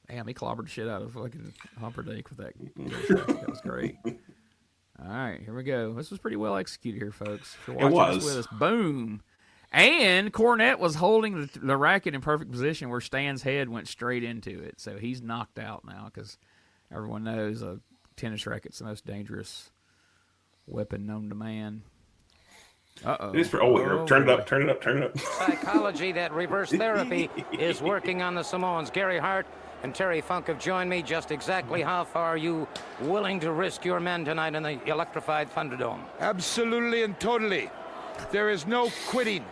Damn, he clobbered the shit out of fucking Humperdinck with that. That was great. All right, here we go. This was pretty well executed here, folks. If you're watching this with us, boom. And Cornette was holding the racket in perfect position where Stan's head went straight into it. So he's knocked out now because everyone knows a tennis racket's the most dangerous weapon known to man. Uh-oh. Turn it up, turn it up, turn it up. Psychology, that reverse therapy is working on the Samoans. Gary Hart and Terry Funk have joined me. Just exactly how far are you willing to risk your men tonight in the electrified Thunderdome? Absolutely and totally. There is no quitting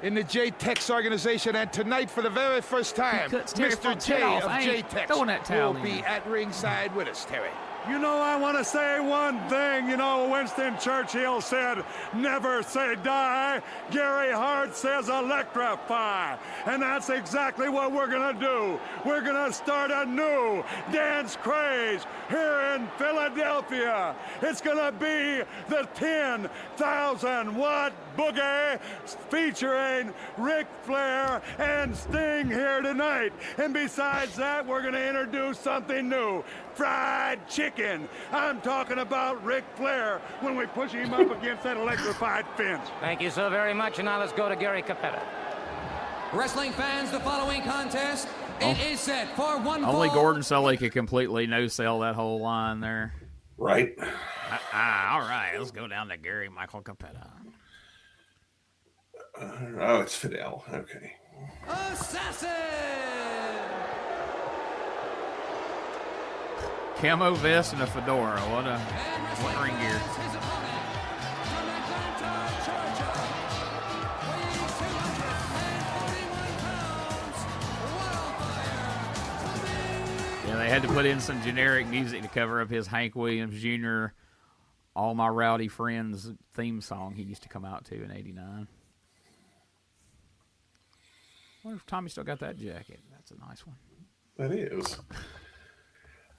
in the J-Tex organization, and tonight, for the very first time, Mr. J of J-Tex will be at ringside with us, Terry. You know, I want to say one thing. You know, Winston Churchill said, never say die. Gary Hart says electrify. And that's exactly what we're going to do. We're going to start a new dance craze here in Philadelphia. It's going to be the 10,000-watt boogie featuring Ric Flair and Sting here tonight. And besides that, we're going to introduce something new. Fried chicken. I'm talking about Ric Flair when we push him up against that electrified fence. Thank you so very much, and now let's go to Gary Capetta. Wrestling fans, the following contest, it is set for one Only fall. Gordon Sully could completely no-sell that whole line there. Right. All right, let's go down to Gary Michael Capetta. Oh, it's Fidel. Okay. Assassin! Camo vest and a fedora. What ring gear. His opponent from Atlanta, Georgia, weighing 241 pounds, Wildfire, Yeah, they had to put in some generic music to cover up his Hank Williams Jr. All My Rowdy Friends theme song he used to come out to in '89. I wonder if Tommy still got that jacket. That's a nice one. That is.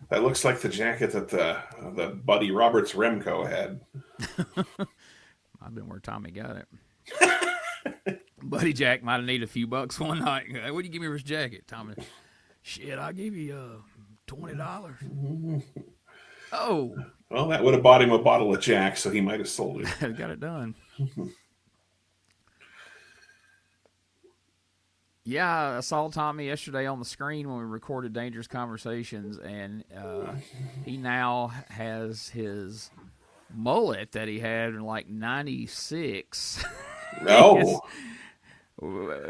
That looks like the jacket that the Buddy Roberts Remco had. I've been where Tommy got it. Buddy Jack might have needed a few bucks one night. Hey, what do you give me for this jacket, Tommy? Shit, I'll give you $20. Oh. Well, that would have bought him a bottle of Jack, so he might have sold it. Got it done. Yeah, I saw Tommy yesterday on the screen when we recorded Dangerous Conversations, and he now has his mullet that he had in like '96. No.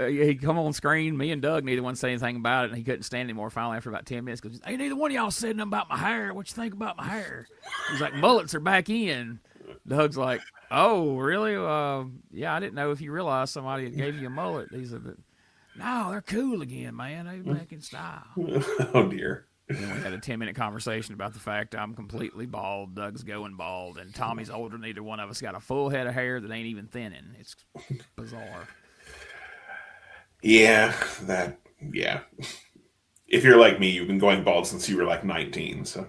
He come on screen. Me and Doug neither one say anything about it, and he couldn't stand anymore. Finally, after about 10 minutes, goes, "Hey, neither one of y'all said nothing about my hair. What you think about my hair?" He's like, "Mullets are back in." Doug's like, "Oh, really? Yeah, I didn't know if you realized somebody had gave you a mullet." He's like, "No, they're cool again, man. They're back in style." Oh, dear. And then we had a 10-minute conversation about the fact I'm completely bald, Doug's going bald, and Tommy's older than either one of us got a full head of hair that ain't even thinning. It's bizarre. Yeah. If you're like me, you've been going bald since you were like 19, so.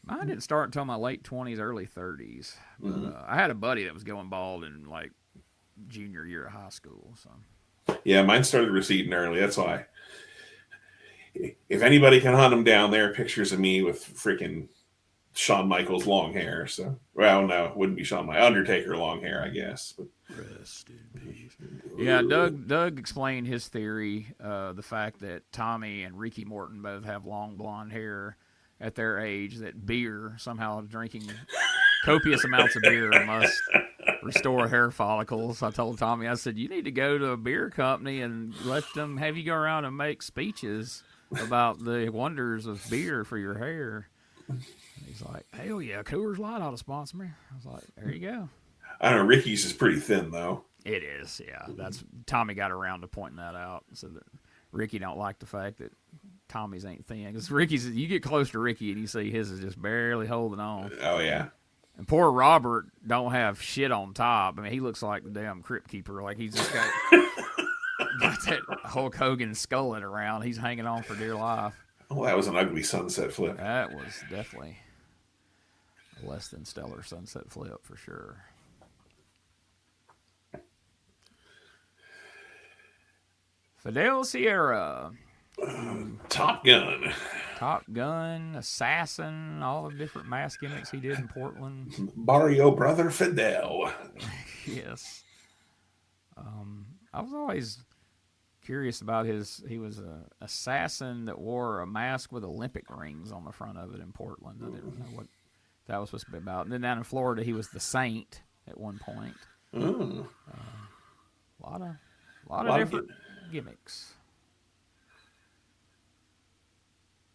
Mine didn't start until my late 20s, early 30s. But, I had a buddy that was going bald in, like, junior year of high school, so. Yeah, mine started receding early. That's why. If anybody can hunt them down, there are pictures of me with freaking Shawn Michaels long hair. So, well, no, it wouldn't be Shawn Undertaker long hair, I guess. But. Rest in peace. Yeah, Doug explained his theory, the fact that Tommy and Ricky Morton both have long blonde hair at their age, that beer, somehow drinking copious amounts of beer must restore hair follicles. I told Tommy, I said, you need to go to a beer company and let them have you go around and make speeches about the wonders of beer for your hair. And he's like, hell yeah, Coors Light ought to sponsor me. I was like, there you go. I don't know, Ricky's is pretty thin, though. It is, yeah. That's Tommy got around to pointing that out, so that Ricky don't like the fact that Tommy's ain't thin. Because Ricky's, you get close to Ricky and you see his is just barely holding on. Oh, yeah. And poor Robert don't have shit on top. I mean, he looks like the damn crypt keeper. Like he's just got that Hulk Hogan skullet around. He's hanging on for dear life. Oh, that was an ugly sunset flip. That was definitely a less than stellar sunset flip for sure. Fidel Sierra. Top Gun. Top Gun, Assassin, all the different mask gimmicks he did in Portland. Barrio Brother Fidel. Yes. I was always curious about he was an assassin that wore a mask with Olympic rings on the front of it in Portland. I didn't know what that was supposed to be about. And then down in Florida, he was the Saint at one point. A lot of different gimmicks.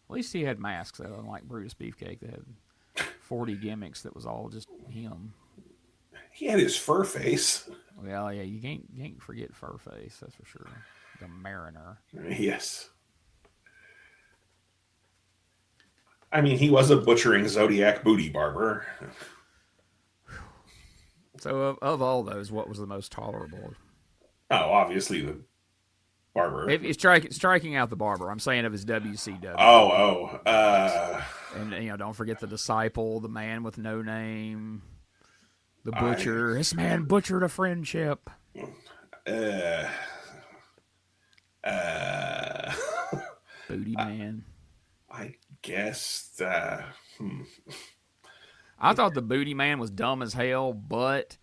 At least he had masks, though, unlike Brutus Beefcake. They had 40 gimmicks that was all just him. He had his fur face. Well, yeah, you can't forget fur face, that's for sure. The Mariner. Yes. I mean, he was a butchering Zodiac booty barber. So, of all those, what was the most tolerable? Oh, obviously the barber. It's striking out the barber. I'm saying of his WCW. And don't forget the disciple, the man with no name, the butcher. This man butchered a friendship. Booty man. I guess. I thought the Booty Man was dumb as hell, but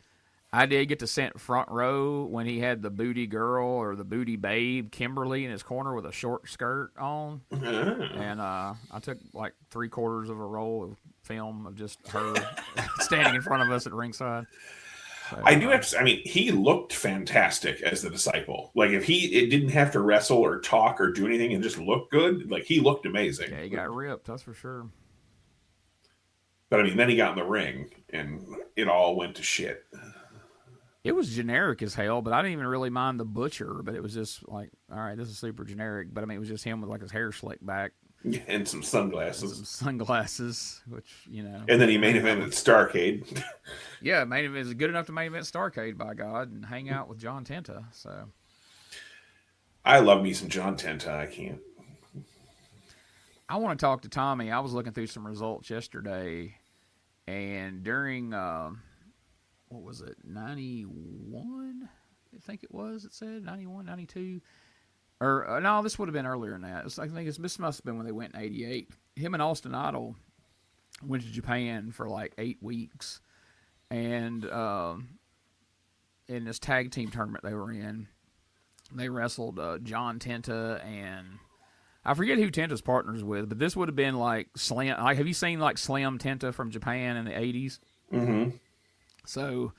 I did get to sit front row when he had the Booty Girl or the Booty Babe, Kimberly, in his corner with a short skirt on. And I took like 3/4 of a roll of film of just her standing in front of us at ringside. So, I do have to, I mean, he looked fantastic as the disciple. Like, if it didn't have to wrestle or talk or do anything and just look good, like, he looked amazing. Yeah, he got ripped, that's for sure. But, I mean, then he got in the ring, and it all went to shit. It was generic as hell, but I didn't even really mind the butcher, but it was just like, all right, this is super generic. But, I mean, it was just him with, like, his hair slicked back. And some sunglasses. Which, And then he main evented Starrcade. Yeah, main event is good enough to main event Starrcade, by God, and hang out with John Tenta. So, I love me some John Tenta. I can't. I want to talk to Tommy. I was looking through some results yesterday, and during, what was it, 91? I think it was, it said, 91, 92. Or, no, this would have been earlier than that. I think this must have been when they went in 88. Him and Austin Idol went to Japan for like 8 weeks. And in this tag team tournament they were in, they wrestled John Tenta and I forget who Tenta's partners with, but this would have been like Slim. Like, have you seen like Slim Tenta from Japan in the 80s? Mm-hmm. So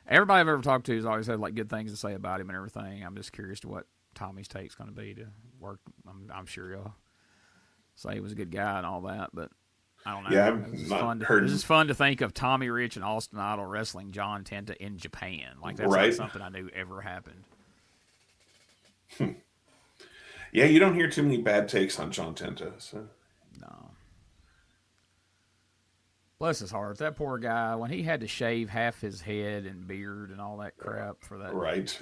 everybody I've ever talked to has always had like good things to say about him and everything. I'm just curious to what Tommy's take's going to be to work. I'm sure he'll say he was a good guy and all that, but I don't know. Yeah, It's just fun to think of Tommy Rich and Austin Idol wrestling John Tenta in Japan. Like, that's not something I knew ever happened. Yeah, you don't hear too many bad takes on John Tenta. So. No. Bless his heart. That poor guy, when he had to shave half his head and beard and all that crap for that. Right.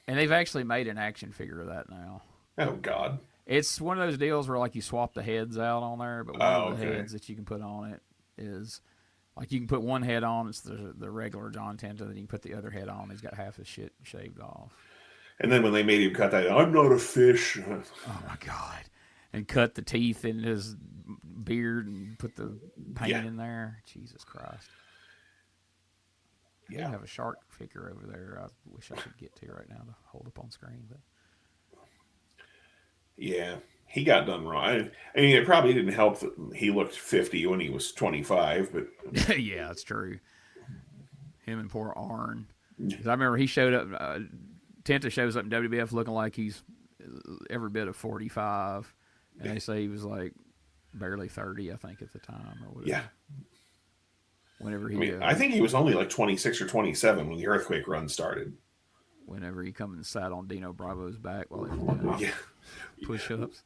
And they've actually made an action figure of that now. Oh, God. It's one of those deals where, like, you swap the heads out on there, but one of the heads that you can put on it is, like, you can put one head on, it's the regular John Tenta, then you can put the other head on, he's got half his shit shaved off. And then when they made him cut that, I'm not a fish. Oh, my God. And cut the teeth in his beard and put the paint in there. Jesus Christ. Yeah. I have a shark figure over there I wish I could get to right now to hold up on screen. But yeah, he got done wrong. I mean, it probably didn't help that he looked 50 when he was 25, but yeah, that's true. Him and poor Arn. I remember he showed up. Tenta shows up in WWF looking like he's every bit of 45, and they say he was like barely 30, I think, at the time or whatever. Yeah. Whenever he, I think he was only like 26 or 27 when the Earthquake run started. Whenever he come and sat on Dino Bravo's back while he was doing push-ups.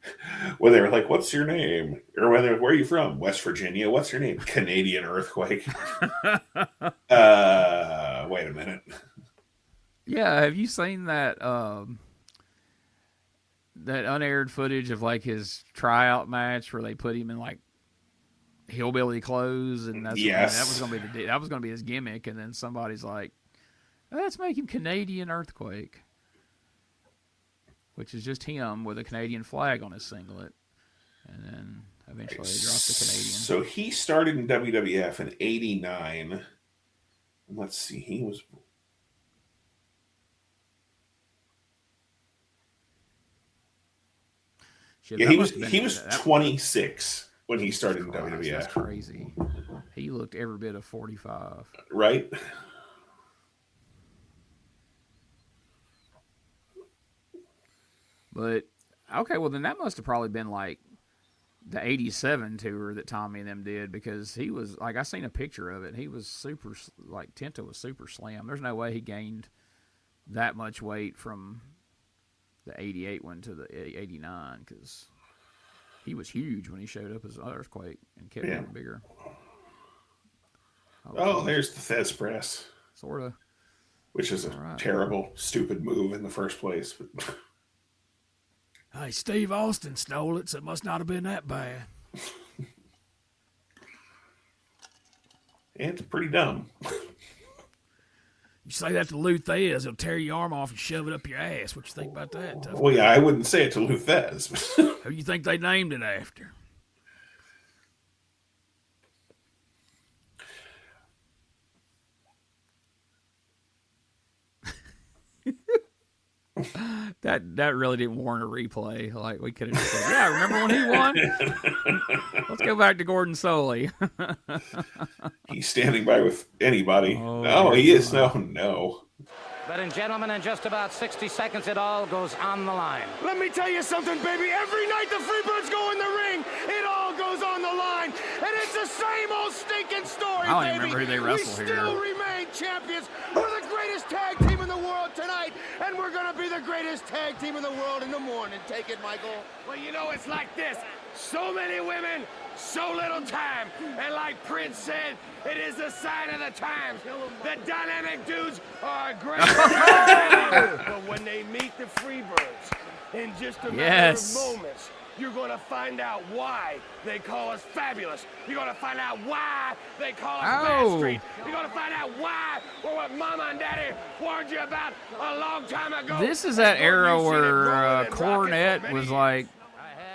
When they were like, "What's your name?" Or where are you from? West Virginia. What's your name? Canadian Earthquake. Wait a minute. Yeah, have you seen that that unaired footage of like his tryout match where they put him in like hillbilly clothes and that was gonna be his gimmick, and then somebody's like, let's make him Canadian Earthquake, which is just him with a Canadian flag on his singlet, and then eventually they dropped the Canadian. So he started in WWF in '89. Let's see, he was Shit, Yeah, that he was 26 when he started in WWF. That's crazy. He looked every bit of 45. Right? But okay, well then that must have probably been like the '87 tour that Tommy and them did, because he was like, I seen a picture of it. He was super, like Tenta was super slim. There's no way he gained that much weight from the '88 one to the '89, because he was huge when he showed up as Earthquake and kept getting bigger. Oh, there's the Thez press. Sort of. Which is a terrible, stupid move in the first place. But hey, Steve Austin stole it, so it must not have been that bad. It's pretty dumb. You say that to Lou Thez, he'll tear your arm off and shove it up your ass. What you think about that? Tough well, yeah, I wouldn't say it to Lou Thez. Who you think they named it after? That really didn't warrant a replay. Like, we could have just said, yeah, remember when he won? Let's go back to Gordon Soley. He's standing by with anybody. Oh, he is. No. But gentlemen, in just about 60 seconds, it all goes on the line. Let me tell you something, baby. Every night the Freebirds go in the ring, it all goes on the line. And it's the same old stinking story, I don't baby. even remember who they wrestle we here. still remain champions. We're the greatest tag team in the world tonight, and we're going to be the greatest tag team in the world in the morning. Take it, Michael. Well, you know, it's like this. So many women, so little time. And like Prince said, it is the sign of the times. The dynamic dudes are great. But when they meet the Freebirds, in just a matter of moments, you're going to find out why they call us fabulous. You're going to find out why they call us Bad Street. You're going to find out why, or what Mama and Daddy warned you about a long time ago. This is that era where Cornette was like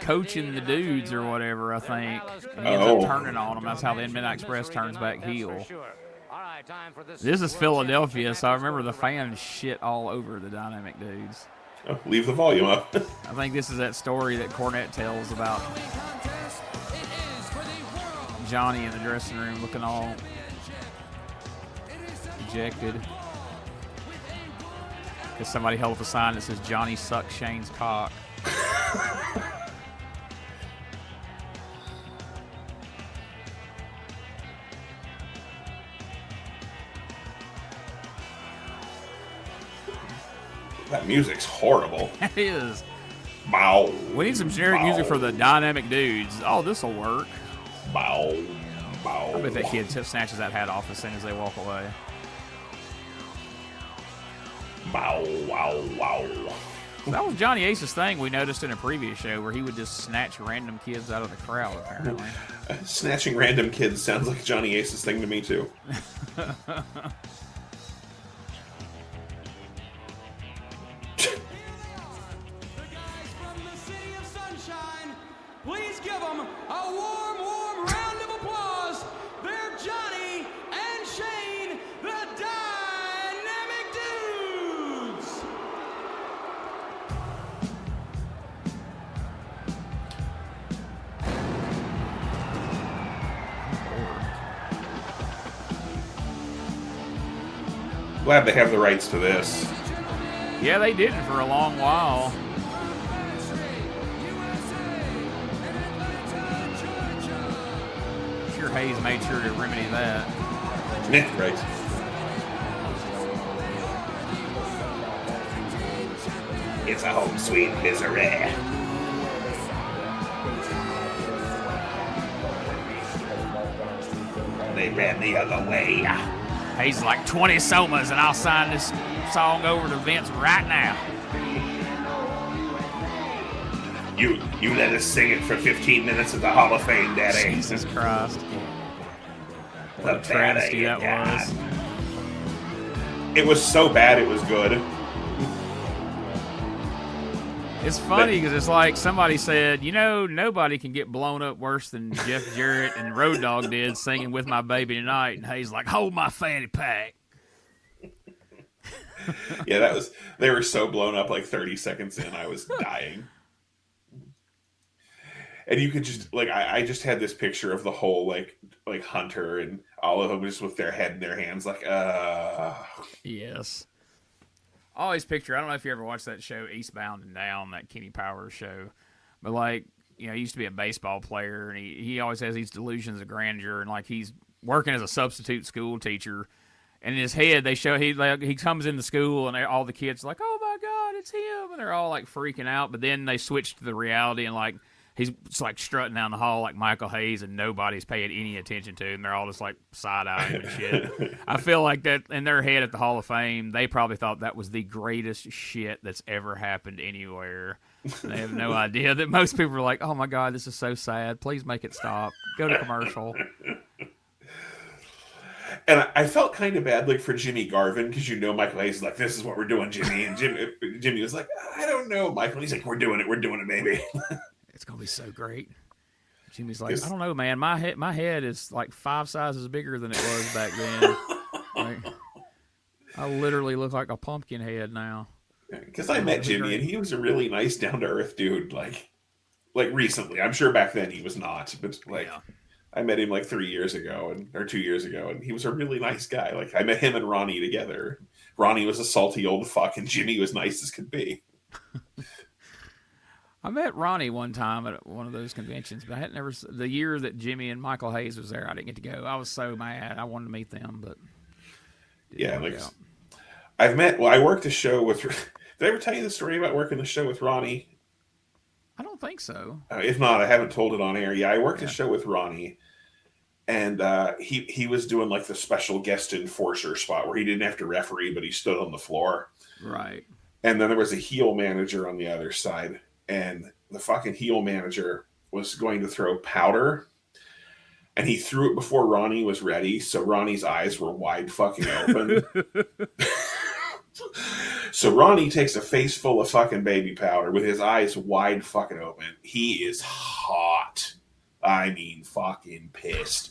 coaching the dudes or whatever, I think. And he ends up turning on them. That's how the Midnight Express turns back heel. This is Philadelphia, so I remember the fans shit all over the Dynamic Dudes. Oh, leave the volume up. I think this is that story that Cornette tells about Johnny in the dressing room looking all dejected because somebody held up a sign that says Johnny sucks Shane's cock. That music's horrible. It is. Bow. We need some generic music for the Dynamic Dudes. Oh, this'll work. Bow. I bet that kid snatches that hat off as soon as they walk away. Bow, wow, wow. That was Johnny Ace's thing we noticed in a previous show where he would just snatch random kids out of the crowd, apparently. Snatching random kids sounds like Johnny Ace's thing to me, too. Please give them a warm, warm round of applause. They're Johnny and Shane, the Dynamic Dudes. Glad they have the rights to this. Yeah, they didn't for a long while. Hayes made sure to remedy that. Right. It's a home sweet misery. They ran the other way. Hayes is like 20 somas, and I'll sign this song over to Vince right now. You let us sing it for 15 minutes at the Hall of Fame, Daddy. Jesus Christ. What a The travesty that bad was. It was so bad it was good. It's funny because it's like somebody said, you know, nobody can get blown up worse than Jeff Jarrett and Road Dogg did singing With My Baby Tonight. And Hayes like, hold my fanny pack. Yeah, they were so blown up like 30 seconds in, I was dying. And you could just like I just had this picture of the whole like Hunter and all of them just with their head in their hands like Yes. I always picture, I don't know if you ever watched that show Eastbound and Down, that Kenny Powers show, but like, you know, he used to be a baseball player, and he always has these delusions of grandeur, and like he's working as a substitute school teacher, and in his head they show he comes into school and all the kids are like, oh my God, it's him, and they're all like freaking out, but then they switch to the reality and like he's just like strutting down the hall like Michael Hayes, and nobody's paying any attention to him. They're all just like side-eyeing and shit. I feel like that in their head at the Hall of Fame, they probably thought that was the greatest shit that's ever happened anywhere. They have no idea that most people are like, oh my God, this is so sad. Please make it stop. Go to commercial. And I felt kind of bad like for Jimmy Garvin, because Michael Hayes is like, this is what we're doing, Jimmy. And Jimmy was like, I don't know, Michael. He's like, we're doing it, baby. It's gonna be so great. Jimmy's like, I don't know, man. My head is like 5 sizes bigger than it was back then. Like, I literally look like a pumpkin head now. Because I met Jimmy, and he was a really nice, down to earth dude. Like recently, I'm sure back then he was not, but I met him like 3 years ago or 2 years ago, and he was a really nice guy. Like I met him and Ronnie together. Ronnie was a salty old fuck, and Jimmy was nice as could be. I met Ronnie one time at one of those conventions, but I had never. The year that Jimmy and Michael Hayes was there, I didn't get to go. I was so mad. I wanted to meet them, but I worked a show with. Did I ever tell you the story about working the show with Ronnie? I don't think so. If not, I haven't told it on air. Yeah, I worked a show with Ronnie, and he was doing like the special guest enforcer spot where he didn't have to referee, but he stood on the floor. Right. And then there was a heel manager on the other side. And the fucking heel manager was going to throw powder, and he threw it before Ronnie was ready, so Ronnie's eyes were wide fucking open. So Ronnie takes a face full of fucking baby powder with his eyes wide fucking open. He is hot. I mean, fucking pissed.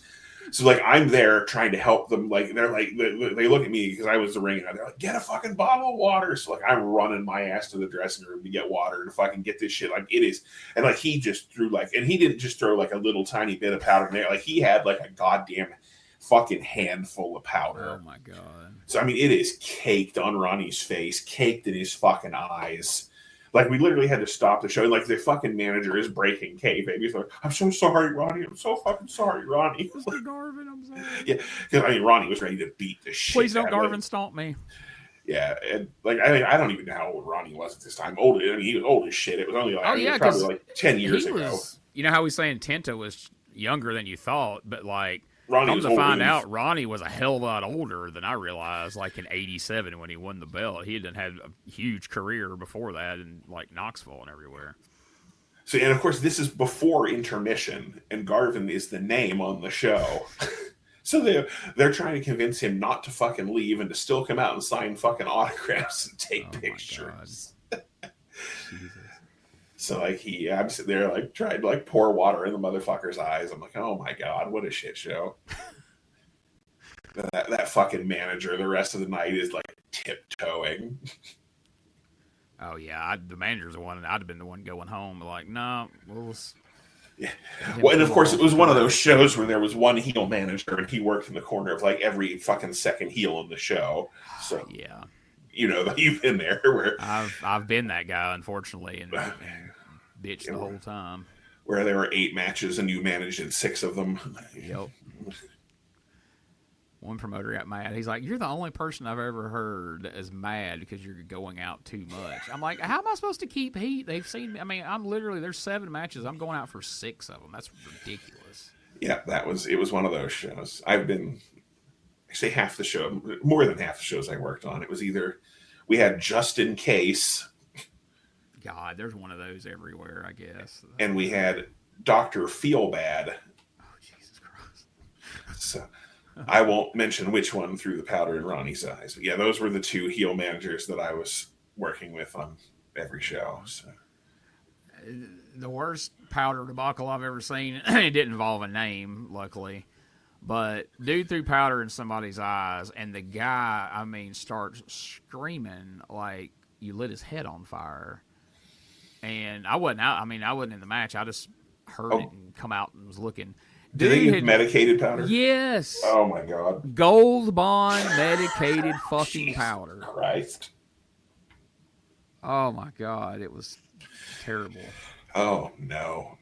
So like I'm there trying to help them. Like they're like they look at me because I was the ring. They're like, get a fucking bottle of water. So like I'm running my ass to the dressing room to get water to fucking get this shit. Like it is, and like he just threw and he didn't just throw like a little tiny bit of powder in there. Like he had like a goddamn fucking handful of powder. Oh my God. So I mean it is caked on Ronnie's face, caked in his fucking eyes. Like, we literally had to stop the show. Like, the fucking manager is breaking kayfabe. He's like, I'm so sorry, Ronnie. I'm so fucking sorry, Ronnie. Mr. Garvin, I'm sorry. Yeah, because, I mean, Ronnie was ready to beat the shit. Please don't Garvin stomp me. Yeah, and, like, I don't even know how old Ronnie was at this time. Old, I mean, he was old as shit. It was only, like, probably, like, 10 years ago. You know how we saying Tenta was younger than you thought, but, like, Ronnie come was to find out, Ronnie was a hell of a lot older than I realized, like in 87 when he won the belt. He had had a huge career before that in like Knoxville and everywhere. So, and of course, this is before intermission, and Garvin is the name on the show. So they're trying to convince him not to fucking leave and to still come out and sign fucking autographs and take pictures. Jesus. So like I'm sitting there like trying to like pour water in the motherfucker's eyes. I'm like, oh my God, what a shit show. that fucking manager the rest of the night is like tiptoeing. Oh yeah, the manager's the one. I'd have been the one going home. Like, no, yeah. Well, and of course it was one of those shows where there was one heel manager and he worked in the corner of like every fucking second heel in the show. So yeah, you know that you've been there where I've been that guy, unfortunately, and bitched the whole time. Where there were 8 matches and you managed in 6 of them. Yep. One promoter got mad. He's like, "You're the only person I've ever heard that is mad because you're going out too much." I'm like, "How am I supposed to keep heat? They've seen me. I mean, I'm literally there's 7 matches. I'm going out for 6 of them. That's ridiculous." Yeah, it was one of those shows. I've been actually half the show, more than half the shows I worked on. It was either we had Just in Case. God, there's one of those everywhere, I guess. And we had Dr. Feelbad. Oh, Jesus Christ. So I won't mention which one threw the powder in Ronnie's eyes. But yeah, those were the 2 heel managers that I was working with on every show. So. The worst powder debacle I've ever seen, it didn't involve a name, luckily. But dude threw powder in somebody's eyes, and the guy, I mean, starts screaming like you lit his head on fire. And I wasn't out. I mean, I wasn't in the match. I just heard it and come out and was looking. Did they use medicated powder? Yes. Oh my God. Gold Bond medicated fucking Jesus powder. Christ. Oh my God, it was terrible. Oh no.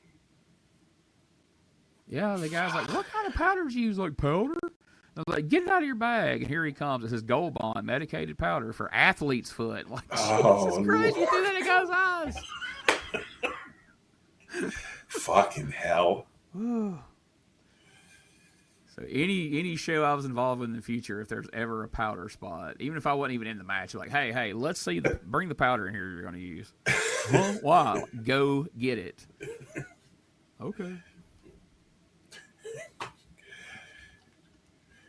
Yeah, the guy's like, "What kind of powder did you use? Like powder?" I was like, "Get it out of your bag." And here he comes. It says Gold Bond medicated powder for athlete's foot. Like, Jesus Christ, you threw that in a guy's eyes. Fucking hell. So any show I was involved with in the future, if there's ever a powder spot, even if I wasn't even in the match, like, hey, let's see bring the powder in here you're going to use. Huh? Why? Go get it. Okay.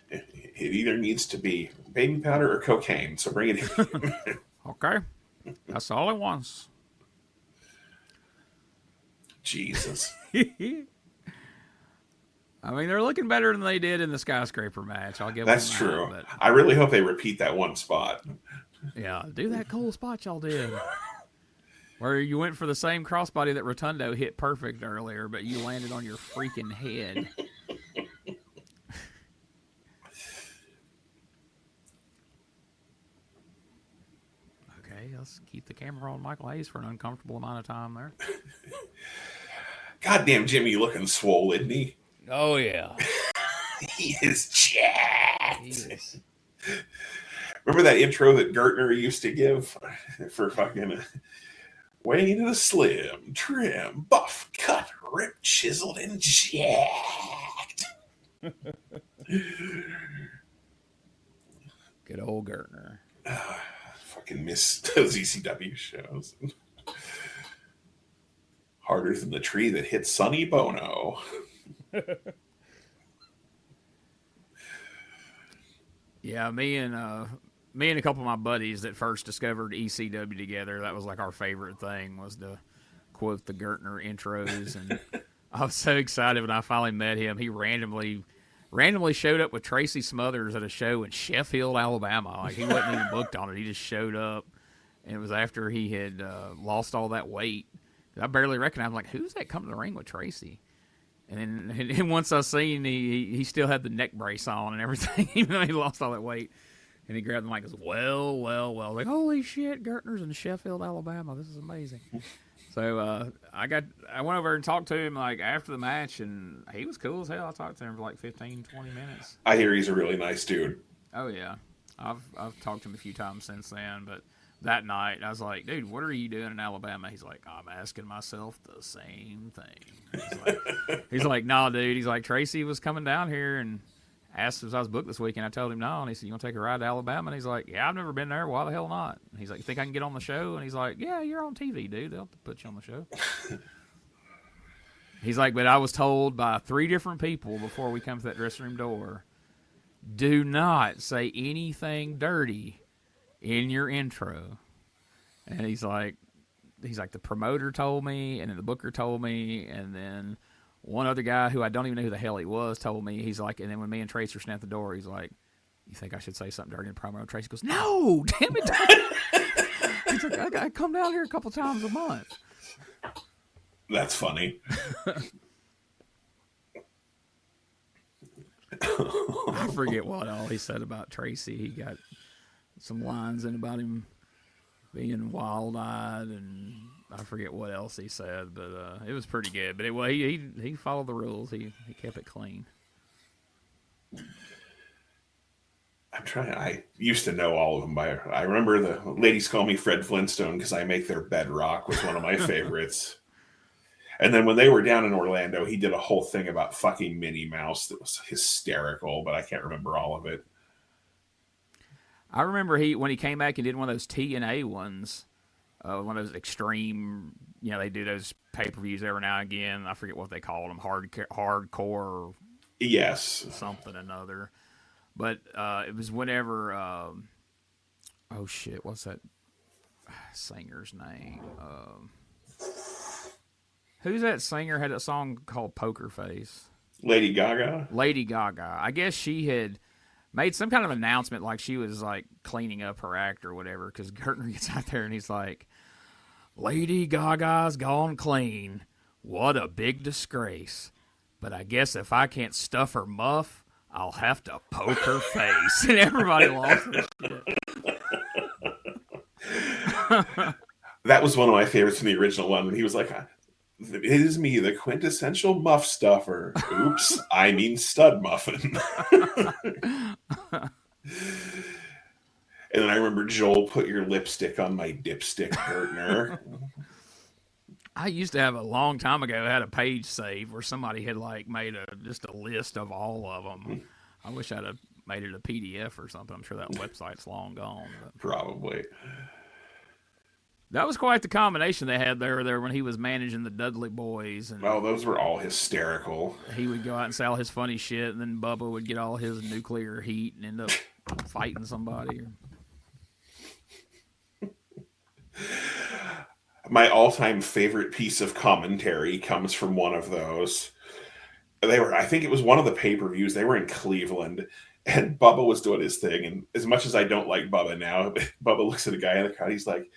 It either needs to be baby powder or cocaine, so bring it in. Okay. That's all it wants. Jesus. I mean, they're looking better than they did in the skyscraper match. I'll give That's them true. But, I really hope they repeat that one spot. Yeah, do that cool spot y'all did. Where you went for the same crossbody that Rotundo hit perfect earlier, but you landed on your freaking head. Okay, let's keep the camera on Michael Hayes for an uncomfortable amount of time there. Goddamn Jimmy looking swole, isn't he? Oh, yeah. He is jacked. He is. Remember that intro that Gertner used to give for fucking weighing in a slim, trim, buff, cut, ripped, chiseled, and jacked. Good old Gertner. Fucking miss those ECW shows. Harder than the tree that hit Sonny Bono. Yeah, me and a couple of my buddies that first discovered ECW together, that was like our favorite thing, was to quote the Gertner intros. And I was so excited when I finally met him. He randomly showed up with Tracy Smothers at a show in Sheffield, Alabama. Like, he wasn't even booked on it. He just showed up, and it was after he had lost all that weight. I barely recognized him. Like, who's that coming to the ring with Tracy? And then once I seen he still had the neck brace on and everything, even though he lost all that weight. And he grabbed the mic and goes, well. Like, holy shit, Gertner's in Sheffield, Alabama. This is amazing. So I went over and talked to him like after the match, and he was cool as hell. I talked to him for like 15, 20 minutes. I hear he's a really nice dude. Oh, yeah. I've talked to him a few times since then, but that night, I was like, dude, what are you doing in Alabama? He's like, I'm asking myself the same thing. He's like, no, dude. He's like, Tracy was coming down here and asked if I was booked this weekend. I told him no, and he said, you want to take a ride to Alabama? And he's like, yeah, I've never been there. Why the hell not? And he's like, you think I can get on the show? And he's like, yeah, you're on TV, dude. They'll put you on the show. He's like, but I was told by 3 different people before we come to that dressing room door, do not say anything dirty in your intro. And he's like, the promoter told me, and then the booker told me, and then one other guy who I don't even know who the hell he was told me. He's like, and then when me and Tracy were standing at the door, he's like, you think I should say something dirty in the promo? Tracy goes, no, damn it. He's like, I come down here a couple times a month. That's funny. I forget what all he said about Tracy. He got some lines in about him being wild-eyed, and I forget what else he said, but it was pretty good. But he followed the rules. He kept it clean. I used to know all of them I remember the ladies call me Fred Flintstone because I make their bedrock was one of my favorites. And then when they were down in Orlando, he did a whole thing about fucking Minnie Mouse that was hysterical, but I can't remember all of it. I remember when he came back and did one of those TNA ones, one of those extreme, they do those pay-per-views every now and again. I forget what they called them, hardcore or yes, something another. But it was whenever, oh shit, what's that singer's name? Who's that singer had that song called Poker Face? Lady Gaga? Lady Gaga. I guess she had made some kind of announcement like she was like cleaning up her act or whatever, because Gertner gets out there and he's like, Lady Gaga's gone clean. What a big disgrace. But I guess if I can't stuff her muff, I'll have to poke her face. And everybody lost their shit. That was one of my favorites from the original one. When he was like, "It is me, the quintessential muff stuffer. Oops, I mean stud muffin." And then I remember Joel, "Put your lipstick on my dipstick, Gertner." I used to have a long time ago, I had a page saved where somebody had like made just a list of all of them. I wish I'd have made it a PDF or something. I'm sure that website's long gone. But. Probably. That was quite the combination they had there when he was managing the Dudley Boys. And those were all hysterical. He would go out and say all his funny shit, and then Bubba would get all his nuclear heat and end up fighting somebody. My all-time favorite piece of commentary comes from one of those. I think it was one of the pay-per-views. They were in Cleveland, and Bubba was doing his thing. And as much as I don't like Bubba now, Bubba looks at a guy in the crowd. He's like,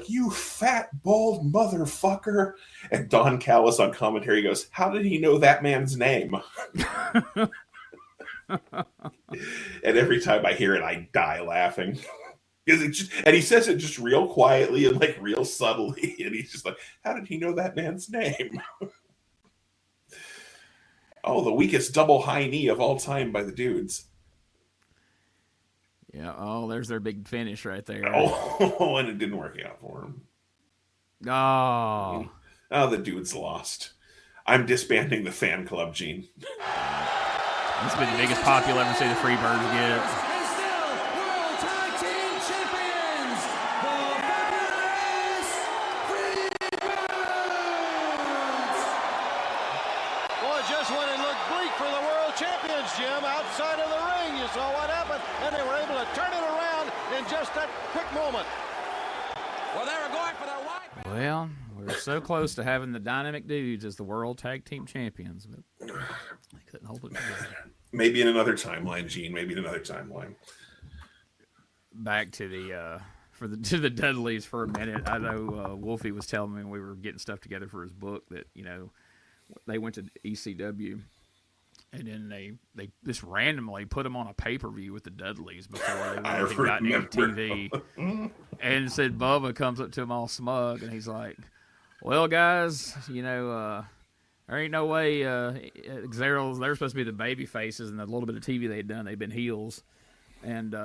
"You fat, bald motherfucker." And Don Callis on commentary goes, "How did he know that man's name?" And every time I hear it, I die laughing. And he says it just real quietly and like real subtly. And he's just like, "How did he know that man's name?" Oh, the weakest double high knee of all time by the dudes. Yeah, there's their big finish right there. Oh, and it didn't work out for him. Oh, the dudes lost. I'm disbanding the fan club, Gene. This has been the biggest pop you'll ever see the Freebirds get. And still, World Tag Team Champions, the fabulous Freebirds! Boy, just when it looked bleak for the world champions, Jim, outside of the ring, you saw what happened, and they were able to turn it around in just that quick moment. Well, they were going for their white. Well, we're so close to having the Dynamic Dudes as the World Tag Team Champions, but they couldn't hold it together. Maybe in another timeline, Gene. Maybe in another timeline. Back to to the Dudleys for a minute. I know Wolfie was telling me when we were getting stuff together for his book that they went to ECW, and then they just randomly put them on a pay-per-view with the Dudleys before they had gotten any TV. And said Bubba comes up to him all smug, and he's like, "Well, guys, there ain't no way they're supposed to be the baby faces, and the little bit of TV they'd done, they've been heels." And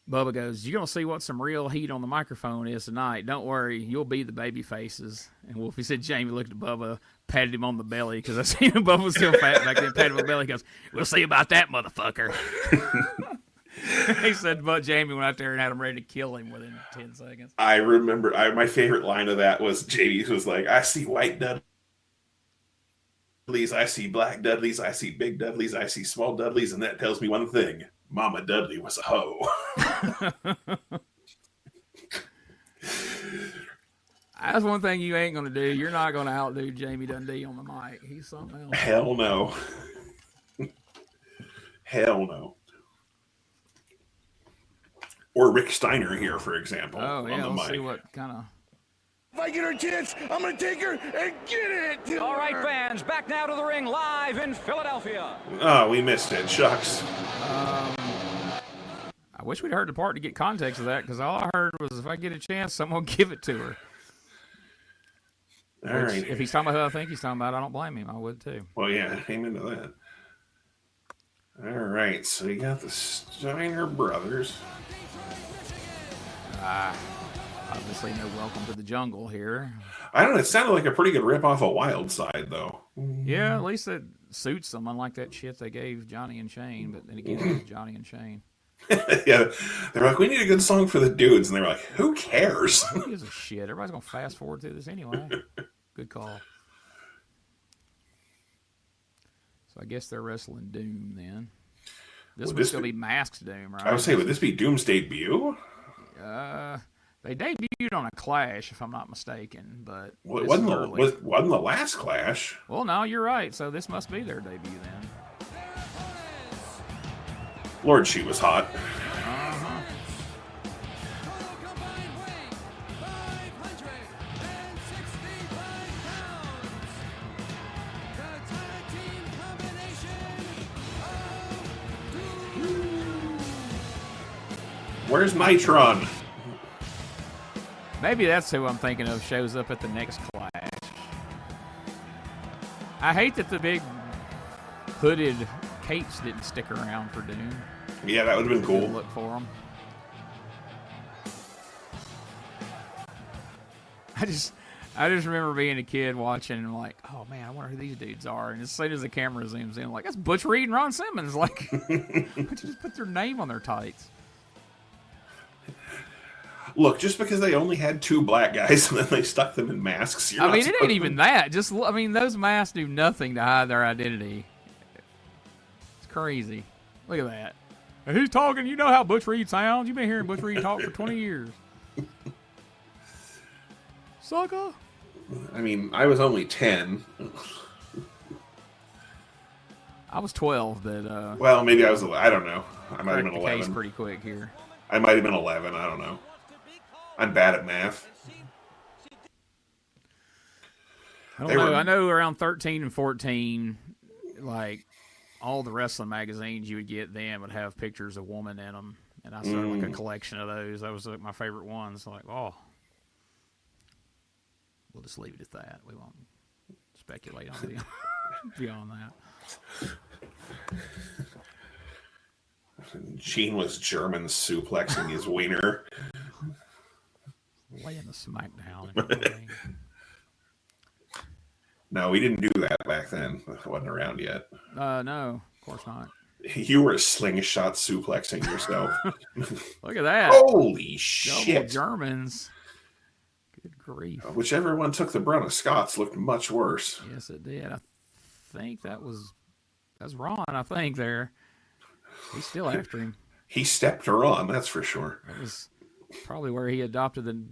Bubba goes, "You're going to see what some real heat on the microphone is tonight. Don't worry, you'll be the baby faces." And Wolfie said Jamie looked at Bubba, patted him on the belly, because I seen Bubba was still fat back then, patted him on the belly. He goes, "We'll see about that, motherfucker." He said, but Jamie went out there and had him ready to kill him within 10 seconds. I remember, my favorite line of that was Jamie was like, "I see white Dudleys, I see black Dudleys, I see big Dudleys, I see small Dudleys, and that tells me one thing. Mama Dudley was a hoe." That's one thing you ain't going to do. You're not going to outdo Jamie Dundee on the mic. He's something else. Hell no. Hell no. Or Rick Steiner here, for example. Oh, yeah, on the let's mic. see what kind of... If I get her chance, I'm going to take her and get it. All right, fans, back now to the ring live in Philadelphia. Oh, we missed it. Shucks. I wish we'd heard the part to get context of that, because all I heard was if I get a chance, someone give it to her. All right. If he's talking about who I think he's talking about, I don't blame him. I would too. Well, yeah, amen to that. All right, so you got the Steiner brothers. Obviously, no Welcome to the Jungle here. I don't know. It sounded like a pretty good ripoff of Wild Side, though. Yeah, at least it suits them, unlike that shit they gave Johnny and Shane. But then again, it was Johnny and Shane. Yeah, they're like, "We need a good song for the dudes," and they were like, "Who cares?" Who gives a shit? Everybody's gonna fast forward through this anyway. Good call. So I guess they're wrestling Doom then. This would still be Mask's Doom, right? I would say, would this be Doom's debut? They debuted on a Clash, if I'm not mistaken, but Well, it wasn't the last Clash. Well, no, you're right. So this must be their debut then. Lord, she was hot. Where's Nitron? Maybe that's who I'm thinking of shows up at the next Clash. I hate that the big hooded capes didn't stick around for Doom. Yeah, that would have been cool. Look for them. I just remember being a kid watching and like, oh man, I wonder who these dudes are. And as soon as the camera zooms in, like, that's Butch Reed and Ron Simmons. Like, why don't you just put their name on their tights? Look, just because they only had 2 black guys and then they stuck them in masks. I mean, it ain't even that. Those masks do nothing to hide their identity. It's crazy. Look at that. And who's talking? You know how Butch Reed sounds. You've been hearing Butch Reed talk for 20 years. Sucker. I mean, I was only 10. I was 12, but... well, maybe I was... I don't know. I might have been 11. Case pretty quick here. I might have been 11. I don't know. I'm bad at math. I don't know. I know around 13 and 14, like, all the wrestling magazines you would get then would have pictures of women in them. And I started like a collection of those. That was like my favorite ones. Like, oh. We'll just leave it at that. We won't speculate on beyond that. Gene was German suplexing his wiener. Laying the smackdown. No, we didn't do that back then. It wasn't around yet. No, of course not. You were slingshot suplexing yourself. Look at that. Holy shit. Double Germans. Good grief. Whichever one took the brunt of Scots looked much worse. Yes, it did. I think that's Ron, I think, there. He's still after him. He stepped her on, that's for sure. That was probably where he adopted the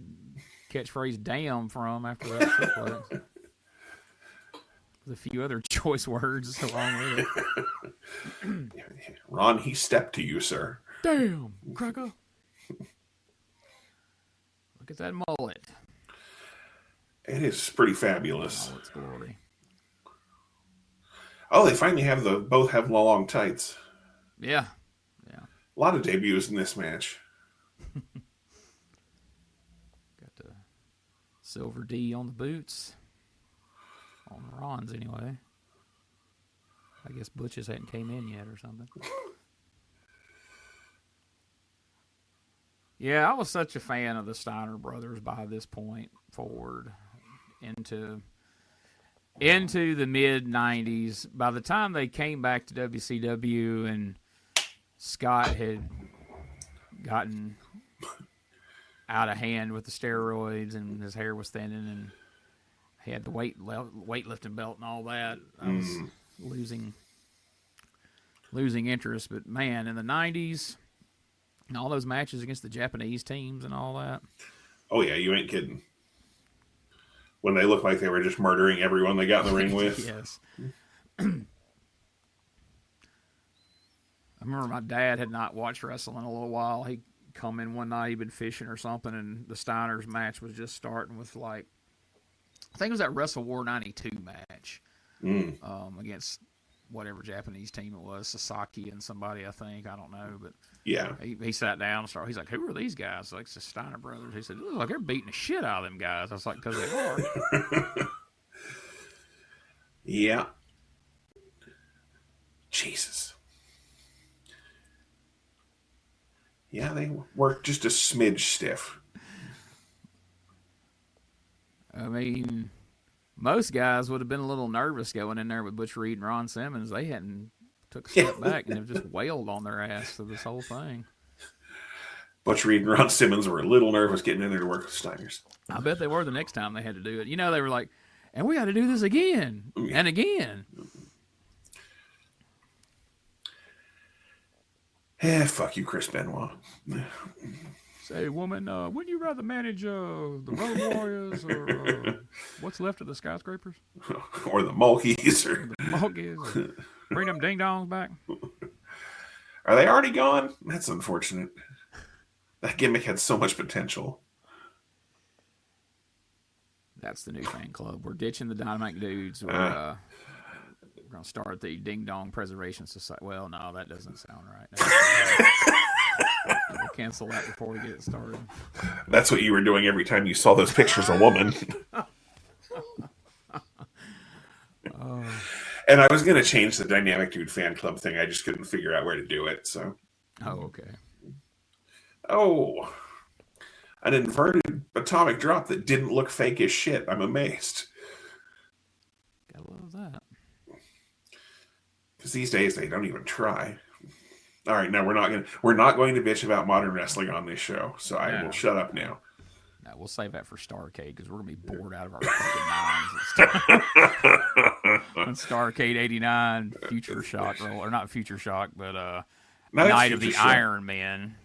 catchphrase "damn" from after that suplex. With a few other choice words along with it. Ron, he stepped to you, sir. Damn, cracker. Look at that mullet. It is pretty fabulous. Oh, it's glory. Oh, they finally both have long tights. Yeah. A lot of debuts in this match. Got the silver D on the boots. On the Rons, anyway. I guess Butch's hadn't came in yet or something. Yeah, I was such a fan of the Steiner brothers by this point forward into the mid-90s. By the time they came back to WCW and Scott had gotten out of hand with the steroids and his hair was thinning and he had the weightlifting belt and all that, I was losing interest. But, man, in the 90s, and all those matches against the Japanese teams and all that. Oh, yeah, you ain't kidding. When they looked like they were just murdering everyone they got in the ring with. Yes. I remember my dad had not watched wrestling in a little while. He come in one night, he'd been fishing or something, and the Steiners match was just starting with, like, I think it was that Wrestle War 92 match against whatever Japanese team it was, Sasaki and somebody, I think. I don't know, but yeah, he sat down and started. He's like, "Who are these guys?" Like, it's the Steiner brothers. He said, "It looks like they're beating the shit out of them guys." I was like, "Because they are." Yeah. Jesus. Yeah, they work just a smidge stiff. I mean, most guys would have been a little nervous going in there with Butch Reed and Ron Simmons. They hadn't took a step back and have just wailed on their ass through this whole thing. Butch Reed and Ron Simmons were a little nervous getting in there to work with Steiners. I bet they were the next time they had to do it. You know, they were like, and we got to do this again and again. Fuck you, Chris Benoit. Say, woman, wouldn't you rather manage the Road Warriors or what's left of the Skyscrapers? Or the Mulkeys. Or the Mulkeys. Or bring them ding-dongs back? Are they already gone? That's unfortunate. That gimmick had so much potential. That's the new fan club. We're ditching the Dynamite Dudes. We're going to start the Ding Dong Preservation Society. Well, no, that doesn't sound right. We'll cancel that before we get it started. That's what you were doing every time you saw those pictures of woman. And I was going to change the Dynamic Dude fan club thing. I just couldn't figure out where to do it. So. Oh, okay. Oh, an inverted atomic drop that didn't look fake as shit. I'm amazed. Gotta love that. Because these days they don't even try. All right, now we're not going to bitch about modern wrestling on this show. So I will shut up now. No, we'll save that for Starrcade because we're gonna be bored out of our fucking minds. On Starrcade '89, Future Shock, or not Future Shock, but Night of the Iron Man.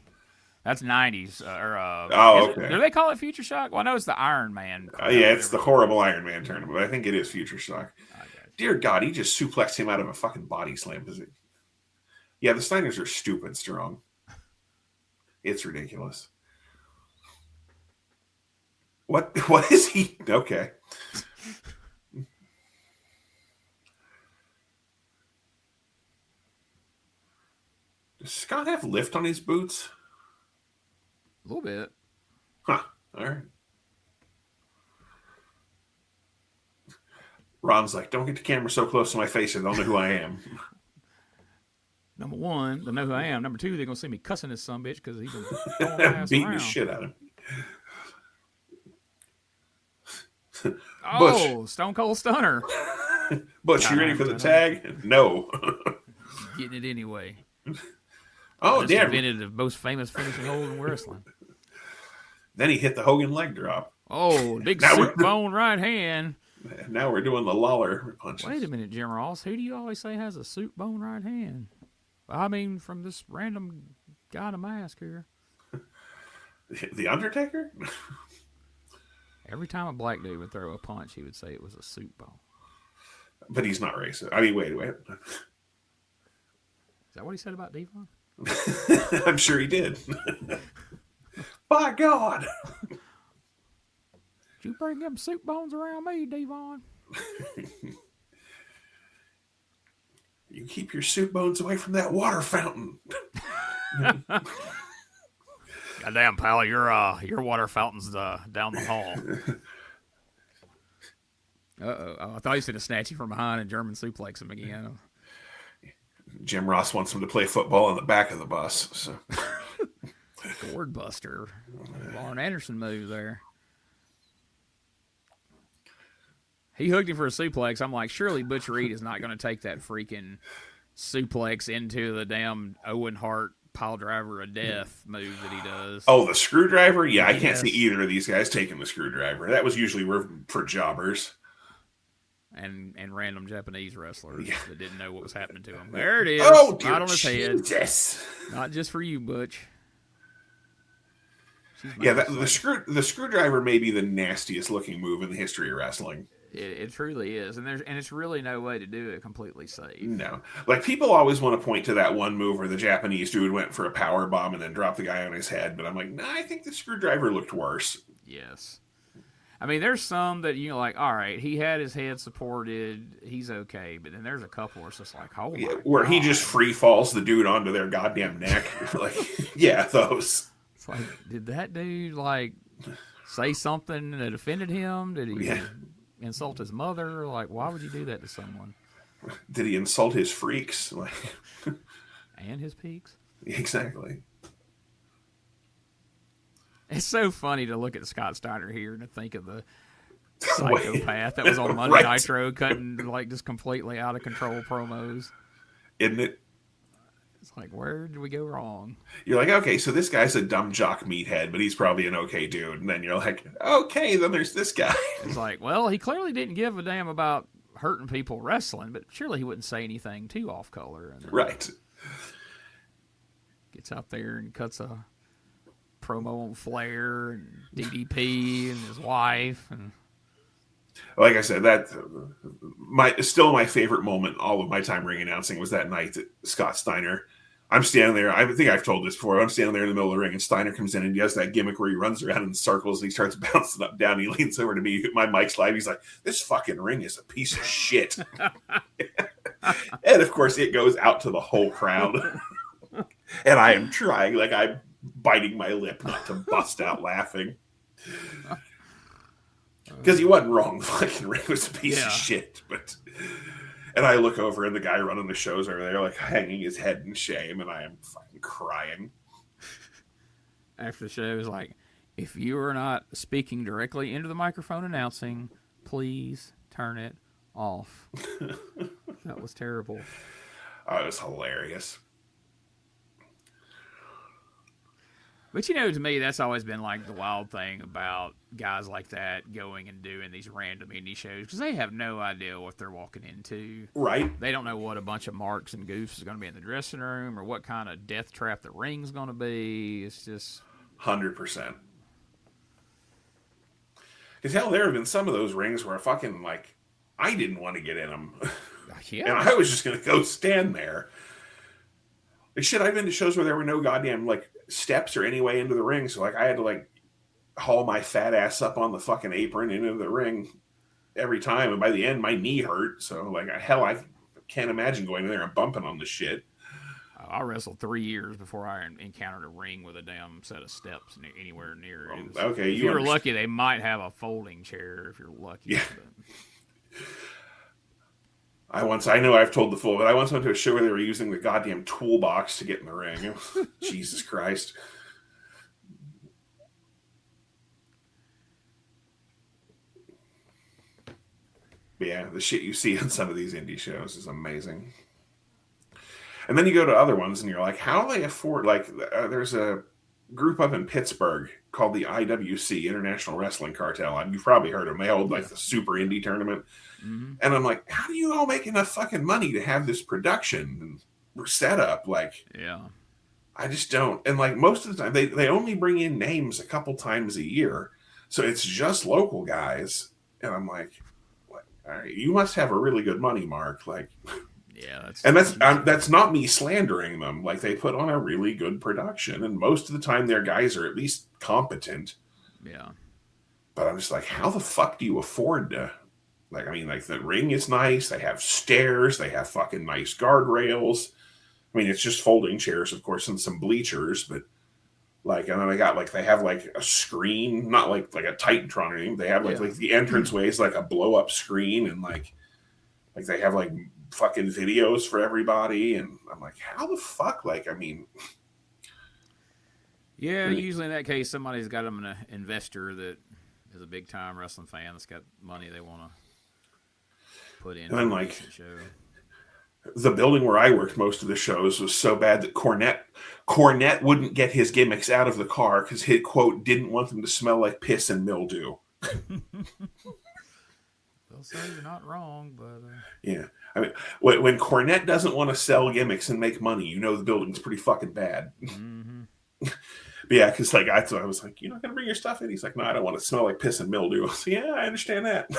That's '90s. Okay. Do they call it Future Shock? Well, I know it's the Iron Man. Yeah, it's the horrible Iron Man tournament, but I think it is Future Shock. Dear God, he just suplexed him out of a fucking body slam. Yeah, the Steiners are stupid strong. It's ridiculous. What is he? Okay. Does Scott have lift on his boots? A little bit. Huh. All right. Ron's like, don't get the camera so close to my face and they'll know who I am. Number one, they'll know who I am. Number two, they're going to see me cussing this sumbitch because he's been beating the shit out of him. Oh, Bush. Stone Cold Stunner. Butch, you ready for the tag? No. Getting it anyway. Oh, damn. Invented the most famous finishing hold in wrestling. Then he hit the Hogan leg drop. Oh, big soup bone right hand. Now we're doing the Lawler punches. Wait a minute, Jim Ross. Who do you always say has a soup bone right hand? I mean, from this random guy in a mask here. The Undertaker? Every time a black dude would throw a punch, he would say it was a soup bone. But he's not racist. I mean, wait. Is that what he said about Devon? I'm sure he did. By God. Did you bring them soup bones around me, Devon? You keep your soup bones away from that water fountain. Goddamn, pal, your water fountain's down the hall. Uh-oh. Oh, I thought he was going to snatch you from behind and German suplex him again. Jim Ross wants him to play football in the back of the bus. So. Gourd buster. Lauren Anderson move there. He hooked him for a suplex. I'm like, surely Butch Reed is not going to take that freaking suplex into the damn Owen Hart pile driver of death move that he does. Oh, the screwdriver? Yeah, I can't see either of these guys taking the screwdriver. That was usually for jobbers. And random Japanese wrestlers that didn't know what was happening to him. There it is. Oh, dear right on his head. Jesus. Not just for you, Butch. Yeah, the screwdriver may be the nastiest looking move in the history of wrestling. It truly is, and it's really no way to do it completely safe. No, like people always want to point to that one move where the Japanese dude went for a power bomb and then dropped the guy on his head, but I'm like, I think the screwdriver looked worse. Yes, I mean there's some that you know, like, all right, he had his head supported, he's okay, but then there's a couple where it's just like, oh, my where God. He just free falls the dude onto their goddamn neck. Like, yeah, those. It's like, did that dude like say something that offended him? Did he? Yeah. Insult his mother? Like, why would you do that to someone? Did he insult his freaks? Like, and his peaks? Exactly. It's so funny to look at Scott Steiner here and to think of the psychopath that was on Monday Right. Nitro cutting like just completely out of control promos. Isn't it? It's like, where did we go wrong? You're like, okay, so this guy's a dumb jock meathead, but he's probably an okay dude. And then you're like, okay, then there's this guy. It's like, well, he clearly didn't give a damn about hurting people wrestling, but surely he wouldn't say anything too off color. And right. Gets out there and cuts a promo on Flair and DDP and his wife. And like I said, that still my favorite moment all of my time ring announcing was that night that Scott Steiner. I'm standing there. I think I've told this before. I'm standing there in the middle of the ring, and Steiner comes in and he has that gimmick where he runs around in circles and he starts bouncing up down. He leans over to me. My mic's live. He's like, "This fucking ring is a piece of shit." And of course, it goes out to the whole crowd. And I am trying, like I'm biting my lip not to bust out laughing. Because he wasn't wrong. The fucking ring was a piece of shit. And I look over, and the guy running the show's over there, like, hanging his head in shame, and I am fucking crying. After the show, it was like, if you are not speaking directly into the microphone announcing, please turn it off. That was terrible. Oh, it was hilarious. But, to me, that's always been, like, the wild thing about guys like that going and doing these random indie shows, because they have no idea what they're walking into. Right. They don't know what a bunch of marks and goofs is going to be in the dressing room or what kind of death trap the ring's going to be. It's just... 100%. Because, hell, there have been some of those rings where fucking, like, I didn't want to get in them. Yeah. And I was just going to go stand there. Like, shit, I've been to shows where there were no goddamn, like, steps or any way into the ring. So, like, I had to, like, haul my fat ass up on the fucking apron into the ring every time. And by the end, my knee hurt. So, like, hell, I can't imagine going in there and bumping on the shit. I wrestled 3 years before I encountered a ring with a damn set of steps anywhere near it. Okay, if you're lucky, they might have a folding chair if you're lucky. Yeah. I know I've told the full, but I once went to a show where they were using the goddamn toolbox to get in the ring. Jesus Christ. But yeah, the shit you see on some of these indie shows is amazing. And then you go to other ones and you're like, how do they afford, like, there's a group up in Pittsburgh called the IWC, International Wrestling Cartel. You've probably heard of them. They hold, like, the super indie tournament. Mm-hmm. And I'm like, how do you all make enough fucking money to have this production and set up? Like, yeah, I just don't. And, like, most of the time, they only bring in names a couple times a year. So it's just local guys. And I'm like, all right, you must have a really good money mark. Like, yeah, that's not me slandering them. Like, they put on a really good production, and most of the time their guys are at least competent. Yeah. But I'm just like, how the fuck do you afford to, like, I mean, like, the ring is nice. They have stairs. They have fucking nice guardrails. I mean, it's just folding chairs, of course, and some bleachers, but, like, and then they have, like, a screen, not like a Titantron or anything. They have, like the entranceway is, like, a blow-up screen, and, like they have, like, fucking videos for everybody, and I'm like, how the fuck? Like, I mean, yeah, usually in that case, somebody's got them an investor that is a big time wrestling fan that's got money they want to put in. And then, like, the building where I worked most of the shows was so bad that Cornette wouldn't get his gimmicks out of the car because he, quote, didn't want them to smell like piss and mildew. They'll say you're not wrong, but yeah. I mean, when Cornette doesn't want to sell gimmicks and make money, you know the building's pretty fucking bad. Mm-hmm. But yeah, because, like, I was like, you're not going to bring your stuff in? He's like, no, I don't want to smell like piss and mildew. I was like, yeah, I understand that.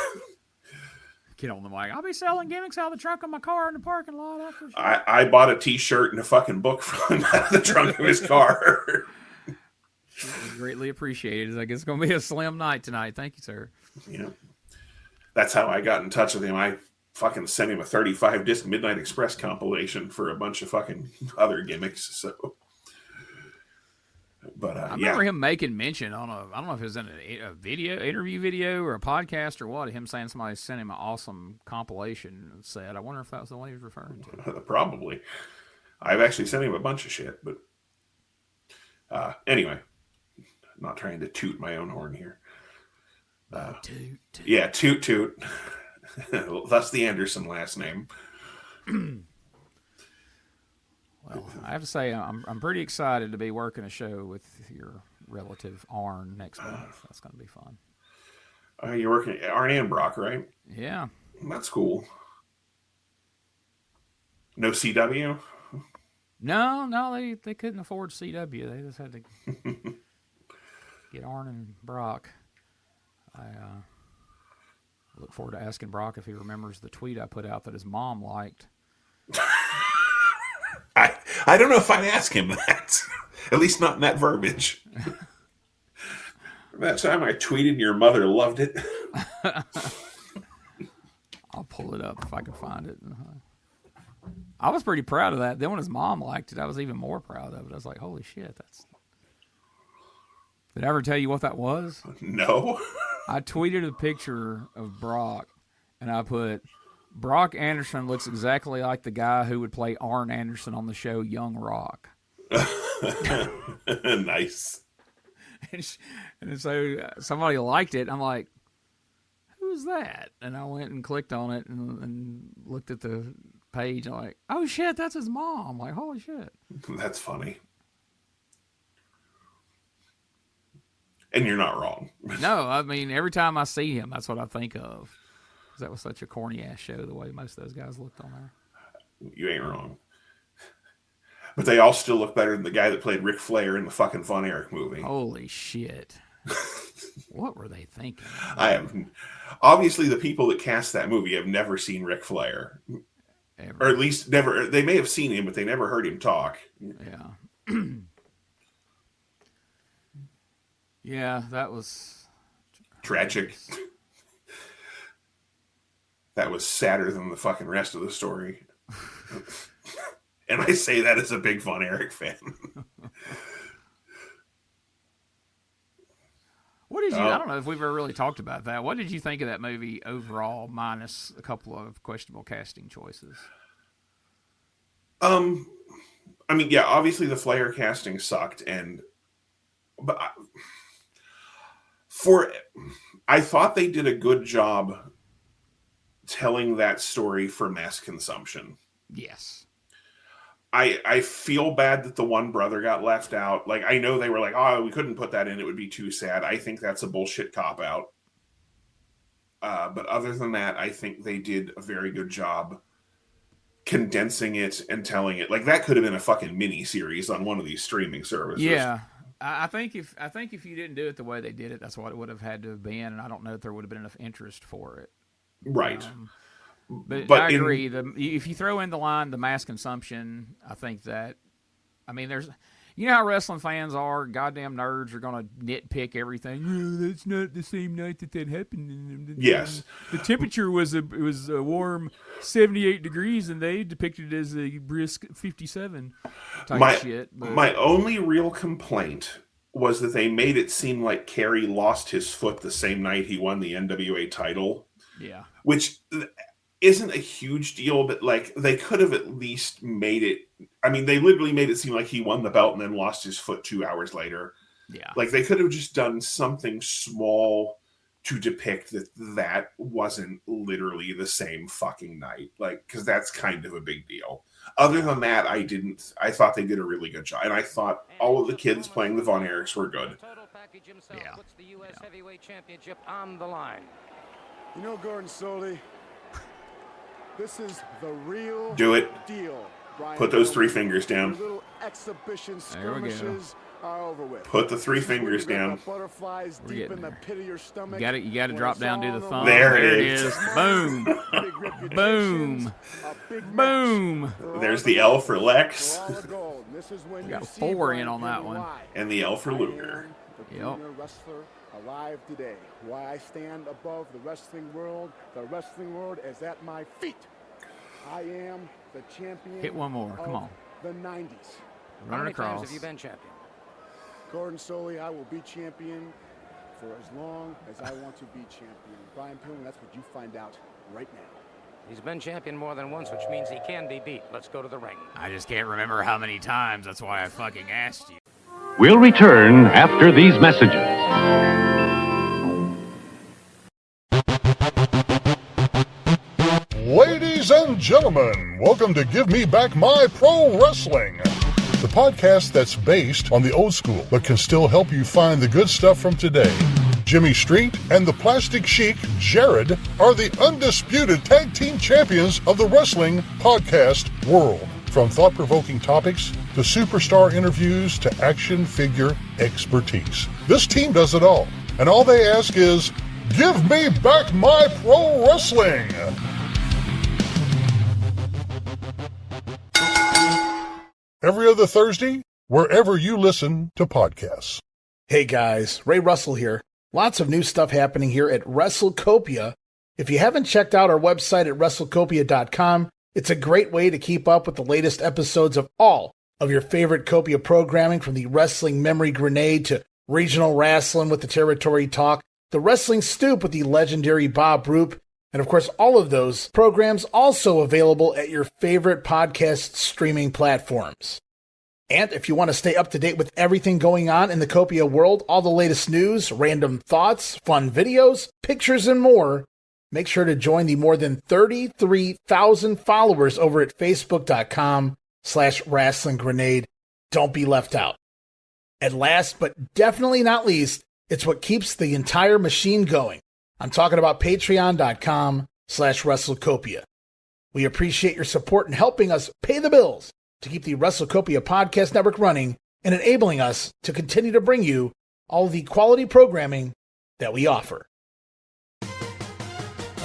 Get on the mic. I'll be selling gimmicks out of the trunk of my car in the parking lot after. I bought a T-shirt and a fucking book from him out of the trunk of his car. It was greatly appreciated. I guess it's going to be a slim night tonight. Thank you, sir. Yeah. That's how I got in touch with him. I fucking sent him a 35-disc Midnight Express compilation for a bunch of fucking other gimmicks. So, but I remember him making mention on I don't know if it was in a interview video or a podcast or what, him saying somebody sent him an awesome compilation set. I wonder if that was the one he was referring to. Probably. I've actually sent him a bunch of shit, but anyway, not trying to toot my own horn here. Toot. Yeah, toot. That's the Anderson last name. Well, I have to say, I'm pretty excited to be working a show with your relative Arn next month. That's going to be fun. You're working at Arn and Brock, right? Yeah. That's cool. No CW? No, they couldn't afford CW. They just had to get Arn and Brock. I look forward to asking Brock if he remembers the tweet I put out that his mom liked. I don't know if I'd ask him that. At least not in that verbiage. That time I tweeted your mother loved it. I'll pull it up if I can find it. I was pretty proud of that. Then when his mom liked it, I was even more proud of it. I was like, holy shit, Did I ever tell you what that was? No. I tweeted a picture of Brock, and I put, Brock Anderson looks exactly like the guy who would play Arn Anderson on the show Young Rock. Nice. And so somebody liked it. I'm like, who's that? And I went and clicked on it and looked at the page. I'm like, oh shit, that's his mom. I'm like, holy shit. That's funny. And you're not wrong. No, I mean, every time I see him, that's what I think of. Because that was such a corny ass show, the way most of those guys looked on there. You ain't wrong. But they all still look better than the guy that played Ric Flair in the fucking Von Erich movie. Holy shit. What were they thinking? Obviously, the people that cast that movie have never seen Ric Flair. Ever. Or at least never. They may have seen him, but they never heard him talk. Yeah. Yeah, that was tragic. That was sadder than the fucking rest of the story. And I say that as a big Von Erich fan. What did you? I don't know if we've ever really talked about that. What did you think of that movie overall, minus a couple of questionable casting choices? I mean, yeah, obviously the Flair casting sucked, but I thought they did a good job telling that story for mass consumption. Yes. I feel bad that the one brother got left out. Like, I know they were like, oh, we couldn't put that in. It would be too sad. I think that's a bullshit cop-out. But other than that, I think they did a very good job condensing it and telling it. Like, that could have been a fucking mini-series on one of these streaming services. Yeah. I think if you didn't do it the way they did it, that's what it would have had to have been, and I don't know if there would have been enough interest for it. Right. But I agree. If you throw in the line the mass consumption, I think that, I mean, there's, you know how wrestling fans are, goddamn nerds are going to nitpick everything. Oh, that's not the same night that happened. Yes. The temperature was a warm 78 degrees, and they depicted it as a brisk 57 type shit. But my only real complaint was that they made it seem like Kerry lost his foot the same night he won the NWA title. Yeah. Which isn't a huge deal, but like they could have at least made it. I mean, they literally made it seem like he won the belt and then lost his foot 2 hours later. Yeah. Like they could have just done something small to depict that wasn't literally the same fucking night. Like, because that's kind of a big deal. Other than that, I thought they did a really good job. And I thought all of the kids playing the Von Erichs were good. Yeah. Puts the U.S. Heavyweight Championship on the line. You know, Gordon Soley, this is the real deal. Brian, put those 3 fingers down. Little exhibition skirmishes are over with. Put the 3 fingers down. Butterflies deep in the pit of your stomach. You got to drop down, do the thumb. There it is. Boom. Boom. Boom. There's the L for Lex. You got 4 in on that one. And the L for Luger. Yep. Wrestler alive today. Why I stand above the wrestling world. The wrestling world is at my feet. I am the champion. Hit one more. Come on. The 90s. How many times have you been champion? Gordon Soley, I will be champion for as long as I want to be champion. Brian Pillman, that's what you find out right now. He's been champion more than once, which means he can be beat. Let's go to the ring. I just can't remember how many times. That's why I fucking asked you. We'll return after these messages. Ladies and gentlemen, welcome to Give Me Back My Pro Wrestling, the podcast that's based on the old school but can still help you find the good stuff from today. Jimmy Street and the Plastic Chic, Jared, are the undisputed tag team champions of the wrestling podcast world. From thought-provoking topics to superstar interviews to action figure expertise. This team does it all. And all they ask is, give me back my pro wrestling! Every other Thursday, wherever you listen to podcasts. Hey guys, Ray Russell here. Lots of new stuff happening here at WrestleCopia. If you haven't checked out our website at WrestleCopia.com, it's a great way to keep up with the latest episodes of all of your favorite Copia programming, from the Wrestling Memory Grenade to regional wrestling with the Territory Talk, the Wrestling Stoop with the legendary Bob Roop, and of course all of those programs also available at your favorite podcast streaming platforms. And if you want to stay up to date with everything going on in the Copia world, all the latest news, random thoughts, fun videos, pictures, and more, make sure to join the more than 33,000 followers over at facebook.com/wrestlinggrenade. Don't be left out. And last but definitely not least, it's what keeps the entire machine going. I'm talking about patreon.com/WrestleCopia. We appreciate your support in helping us pay the bills to keep the WrestleCopia podcast network running and enabling us to continue to bring you all the quality programming that we offer.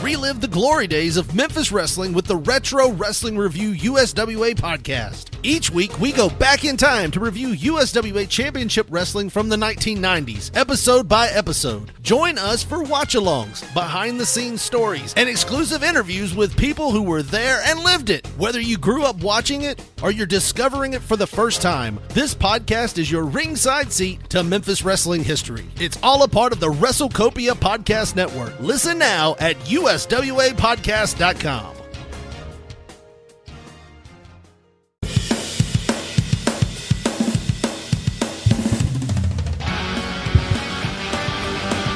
Relive the glory days of Memphis wrestling with the Retro Wrestling Review USWA podcast. Each week, we go back in time to review USWA Championship Wrestling from the 1990s, episode by episode. Join us for watch-alongs, behind-the-scenes stories, and exclusive interviews with people who were there and lived it. Whether you grew up watching it or you're discovering it for the first time, this podcast is your ringside seat to Memphis wrestling history. It's all a part of the WrestleCopia Podcast Network. Listen now at USWApodcast.com.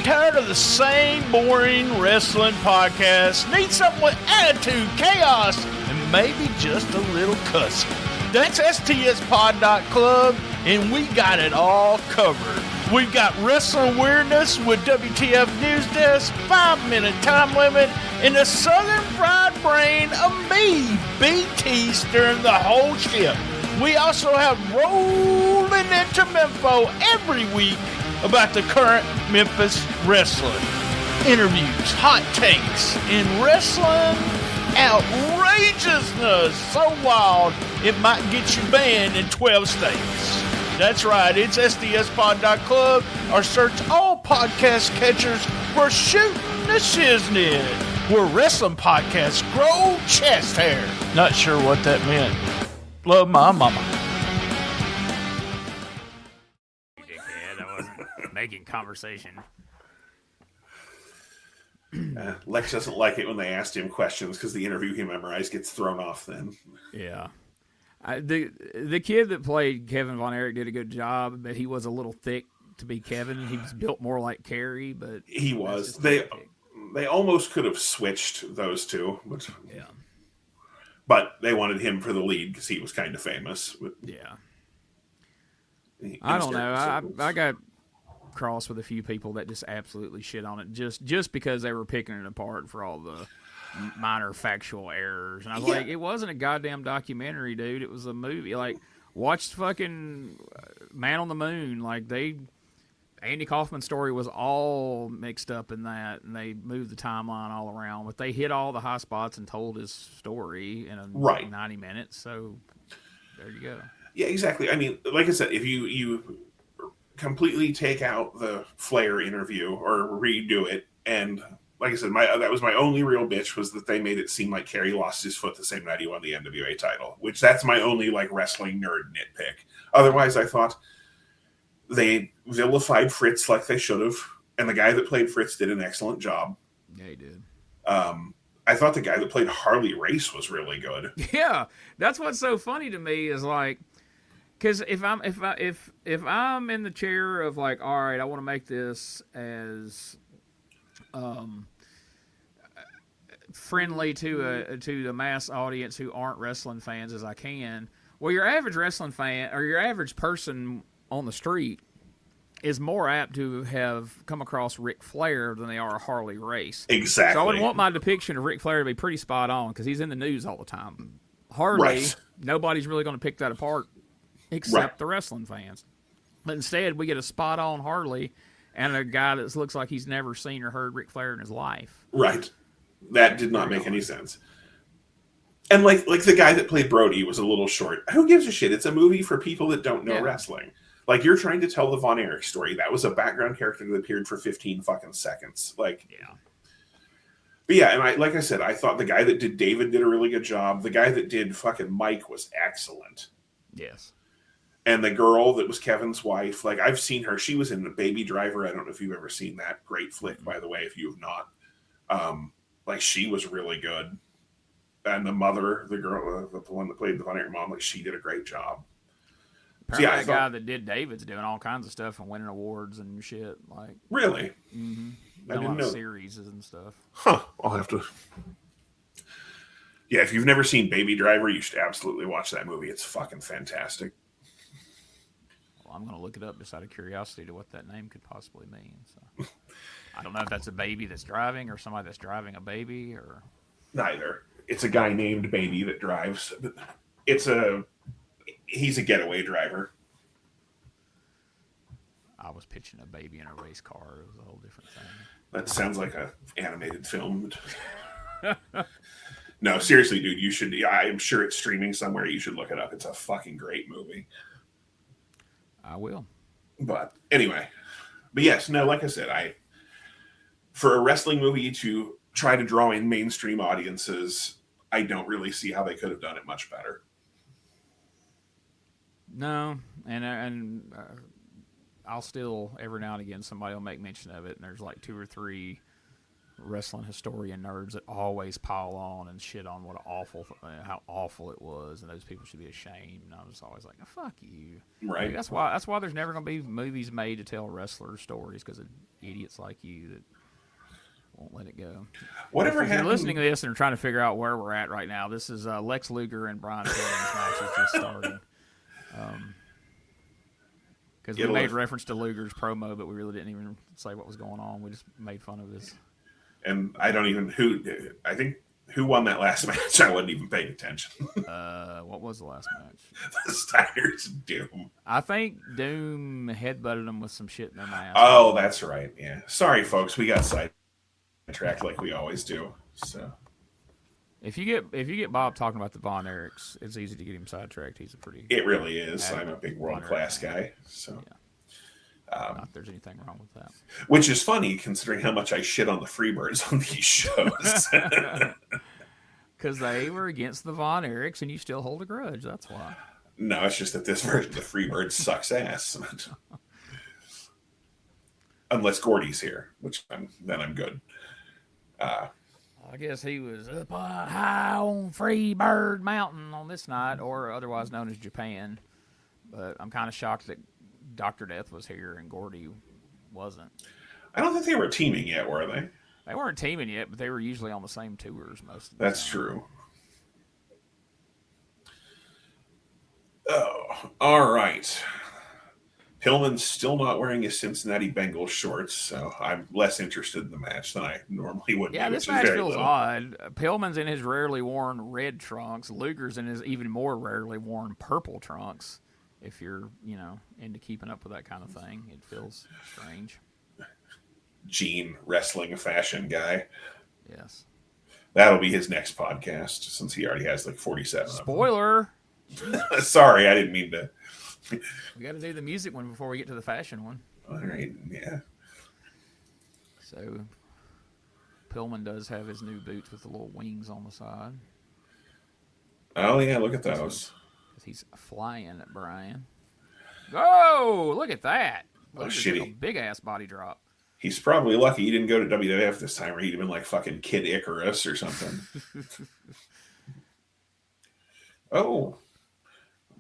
Tired of the same boring wrestling podcast? Need something with attitude, chaos, and maybe just a little cussing? That's STSpod.club, and we got it all covered. We've got wrestling weirdness with WTF News Desk, 5-minute time limit, and the Southern Fried Brain of me, BT, steering the whole ship. We also have rolling into Mempho every week about the current Memphis wrestling. Interviews, hot takes, and wrestling outrageousness so wild it might get you banned in 12 states. That's right, it's SDSpod.club, or search all podcast catchers for Shooting the Shiznit, where wrestling podcasts grow chest hair. Not sure what that meant. Love my mama. Making conversation. Lex doesn't like it when they asked him questions because the interview he memorized gets thrown off then. Yeah. The kid that played Kevin Von Erich did a good job, but he was a little thick to be Kevin. He was built more like Kerry, but he was. They almost could have switched those two, but yeah. But they wanted him for the lead because he was kind of famous. Yeah. I don't know. I got crossed with a few people that just absolutely shit on it just because they were picking it apart for all the minor factual errors. And I was like, it wasn't a goddamn documentary, dude. It was a movie. Like, watch fucking Man on the Moon. Like, Andy Kaufman's story was all mixed up in that, and they moved the timeline all around. But they hit all the high spots and told his story in 90 minutes. So there you go. Yeah, exactly. I mean, like I said, if you completely take out the Flair interview or redo it, and like I said, that was my only real bitch, was that they made it seem like Kerry lost his foot the same night he won the NWA title, which that's my only like wrestling nerd nitpick. Otherwise, I thought they vilified Fritz like they should have, and the guy that played Fritz did an excellent job. Yeah, he did. I thought the guy that played Harley Race was really good. Yeah, that's what's so funny to me is like, because if I'm in the chair of like, all right, I want to make this as friendly to the mass audience who aren't wrestling fans as I can. Well, your average wrestling fan or your average person on the street is more apt to have come across Ric Flair than they are a Harley Race. Exactly. So I would want my depiction of Ric Flair to be pretty spot on because he's in the news all the time. Harley, nobody's really going to pick that apart except the wrestling fans. But instead, we get a spot on Harley and a guy that looks like he's never seen or heard Ric Flair in his life. Right. That did not make any sense. And like the guy that played Brody was a little short. Who gives a shit? It's a movie for people that don't know wrestling. Like, you're trying to tell the Von Erich story. That was a background character that appeared for 15 fucking seconds. Like, yeah. But yeah, and like I said, I thought the guy that did David did a really good job. The guy that did fucking Mike was excellent. Yes. And the girl that was Kevin's wife, like I've seen her. She was in The Baby Driver. I don't know if you've ever seen that. Great flick, by the way, if you have not. Like she was really good. And the mother, the girl, the one that played the Von Erich mom, like she did a great job. Apparently that guy that did David's doing all kinds of stuff and winning awards and shit. Like really? Mm-hmm. I didn't know. Series and stuff. Huh. I'll have to. Yeah, if you've never seen Baby Driver, you should absolutely watch that movie. It's fucking fantastic. Well, I'm going to look it up just out of curiosity to what that name could possibly mean. So I don't know if that's a baby that's driving or somebody that's driving a baby or neither. It's a guy named Baby that drives. He's a getaway driver. I was pitching a baby in a race car. It was a whole different thing. That sounds like an animated film. No, seriously, dude, you should. I'm sure it's streaming somewhere. You should look it up. It's a fucking great movie. I will. But anyway, yes, no, like I said, for a wrestling movie to try to draw in mainstream audiences, I don't really see how they could have done it much better. No, and I'll still every now and again somebody will make mention of it, and there's like 2 or 3 wrestling historian nerds that always pile on and shit on how awful it was, and those people should be ashamed. And I was always like, oh, "Fuck you!" Right? Like, that's why there's never going to be movies made to tell wrestler stories because of idiots like you that won't let it go. Whatever if happened? You're listening to this and are trying to figure out where we're at right now. This is Lex Luger and Brian Pillman's match is just starting. Because we made reference to Luger's promo, but we really didn't even say what was going on. We just made fun of this. And I don't even I think who won that last match. I wasn't even paying attention. What was the last match? The Steiners Doom. I think Doom headbutted them with some shit in their mouth. Oh, that's right. Yeah. Sorry, folks. We got sidetracked like we always do. So. If you get Bob talking about the Von Erichs, it's easy to get him sidetracked. He's a pretty. It really is. I'm a big world class guy. So. Yeah. Not that there's anything wrong with that. Which is funny considering how much I shit on the Freebirds on these shows. Because they were against the Von Erichs, and you still hold a grudge. That's why. No, it's just that this version of the Freebirds sucks ass. Unless Gordy's here, then I'm good. I guess he was up high on Freebird Mountain on this night, or otherwise known as Japan. But I'm kind of shocked that Dr. Death was here and Gordy wasn't. I don't think they were teaming yet, were they? They weren't teaming yet, but they were usually on the same tours most of the That's time. True. Oh, all right. Pillman's still not wearing his Cincinnati Bengals shorts, so I'm less interested in the match than I normally would be. Yeah, this match feels odd. Pillman's in his rarely worn red trunks. Luger's in his even more rarely worn purple trunks. If you're, into keeping up with that kind of thing, it feels strange. Gene, wrestling a fashion guy. Yes. That'll be his next podcast, since he already has like 47 Spoiler! Of them. Sorry, I didn't mean to. We got to do the music one before we get to the fashion one. All right, yeah. So, Pillman does have his new boots with the little wings on the side. Oh, yeah, look at those. He's flying at Brian. Oh, look at that. Oh, shit. A big-ass body drop. He's probably lucky he didn't go to WWF this time, or he'd have been like fucking Kid Icarus or something. Oh.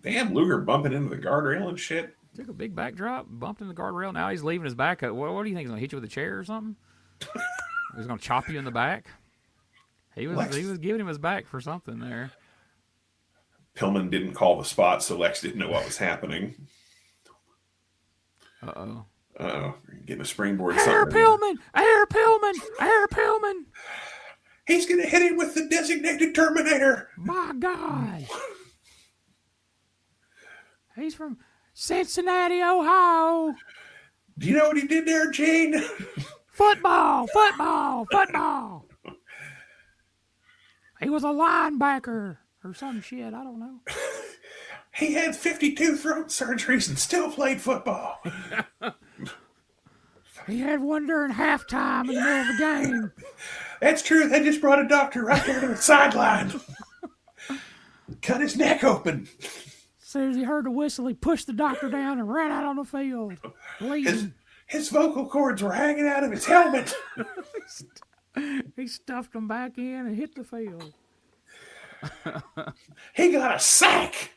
Damn, Luger bumping into the guardrail and shit. Took a big backdrop, bumped in the guardrail. Now he's leaving his back up. What do you think? He's going to hit you with a chair or something? He's going to chop you in the back? He was giving him his back for something there. Pillman didn't call the spot, so Lex didn't know what was happening. Uh-oh. Getting a springboard. Air Pillman! Air Pillman! Air Pillman! He's going to hit him with the designated Terminator. My God. He's from Cincinnati, Ohio. Do you know what he did there, Gene? Football! He was a linebacker or some shit. I don't know. He had 52 throat surgeries and still played football. He had one during halftime in the middle of the game. That's true. They just brought a doctor right there to the sideline. Cut his neck open. soon as he heard the whistle, he pushed the doctor down and ran out on the field, bleeding. His vocal cords were hanging out of his helmet. He stuffed them back in and hit the field. He got a sack.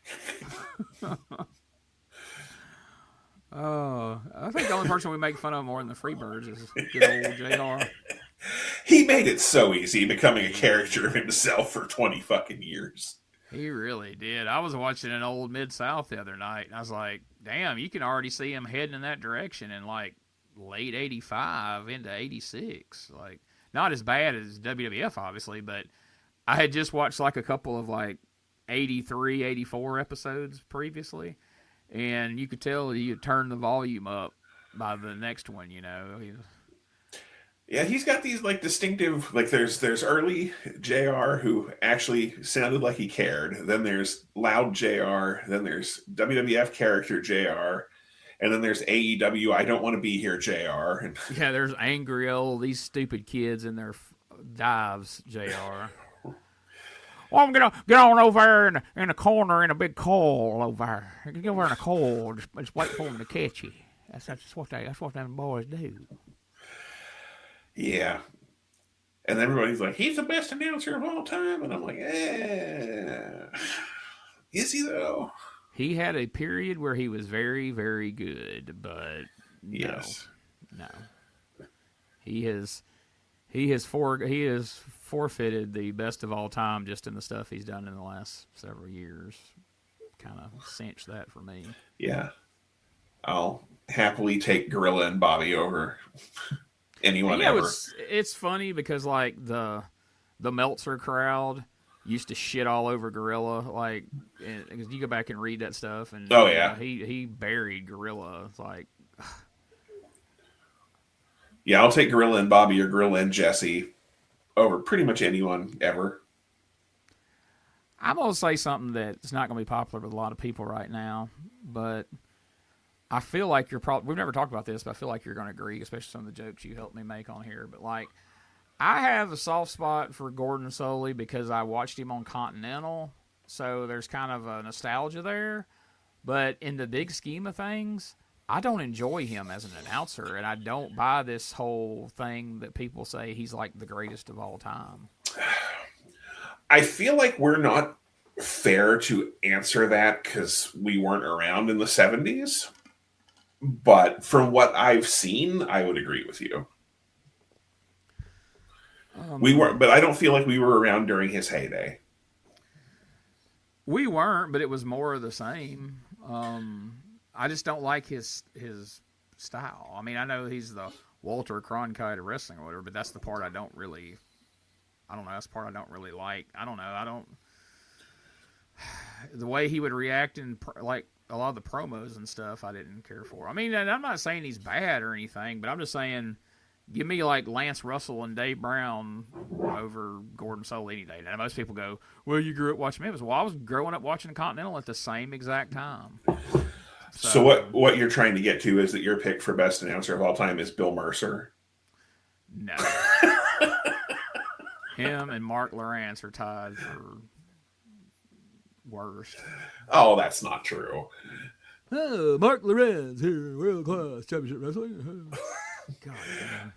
I think the only person we make fun of more than the Freebirds is good old JR. He made it so easy becoming a character of himself for 20 fucking years. He really did. I was watching an old Mid-South the other night, and I was like, damn, you can already see him heading in that direction in, like, late 85 into 86. Like, not as bad as WWF, obviously, but I had just watched, like, a couple of, like, 83, 84 episodes previously, and you could tell he had turned the volume up by the next one, you know. Yeah, he's got these like distinctive, like there's early JR who actually sounded like he cared. Then there's loud JR. Then there's WWF character JR. And then there's AEW, I don't want to be here JR. Yeah, there's angry old, these stupid kids in their dives JR. Well, I'm going to get on over there in the corner in a big coil over there. Get over in a coil, just wait for them to catch you. That's what them boys do. Yeah. And everybody's like, he's the best announcer of all time. And I'm like, is he though? He had a period where he was very, very good, but yes. No. He has forfeited the best of all time just in the stuff he's done in the last several years. Kind of cinched that for me. Yeah. I'll happily take Gorilla and Bobby over anyone ever. It's funny because like the Meltzer crowd used to shit all over Gorilla, like because you go back and read that stuff, and he buried Gorilla. It's like, yeah, I'll take Gorilla and Bobby or Gorilla and Jesse over pretty much anyone ever. I'm gonna say something that's not gonna be popular with a lot of people right now, but I feel like you're probably, we've never talked about this, but I feel like you're going to agree, especially some of the jokes you helped me make on here. But, like, I have a soft spot for Gordon Solie because I watched him on Continental, so there's kind of a nostalgia there. But in the big scheme of things, I don't enjoy him as an announcer, and I don't buy this whole thing that people say he's, like, the greatest of all time. I feel like we're not fair to answer that because we weren't around in the 70s. But from what I've seen, I would agree with you. We weren't, but I don't feel like we were around during his heyday. We weren't, but it was more of the same. I just don't like his style. I mean, I know he's the Walter Cronkite of wrestling or whatever, but that's the part I don't really like. I don't know. The way he would react in, like, a lot of the promos and stuff I didn't care for. I mean, and I'm not saying he's bad or anything, but I'm just saying give me, like, Lance Russell and Dave Brown over Gordon Solie any day. Now, most people go, well, you grew up watching Memphis. Well, I was growing up watching Continental at the same exact time. So what you're trying to get to is that your pick for best announcer of all time is Bill Mercer? No. Him and Mark Lawrence are tied for worst. Oh, that's not true. Oh, Mark Lawrence here, World Class Championship Wrestling. God, man.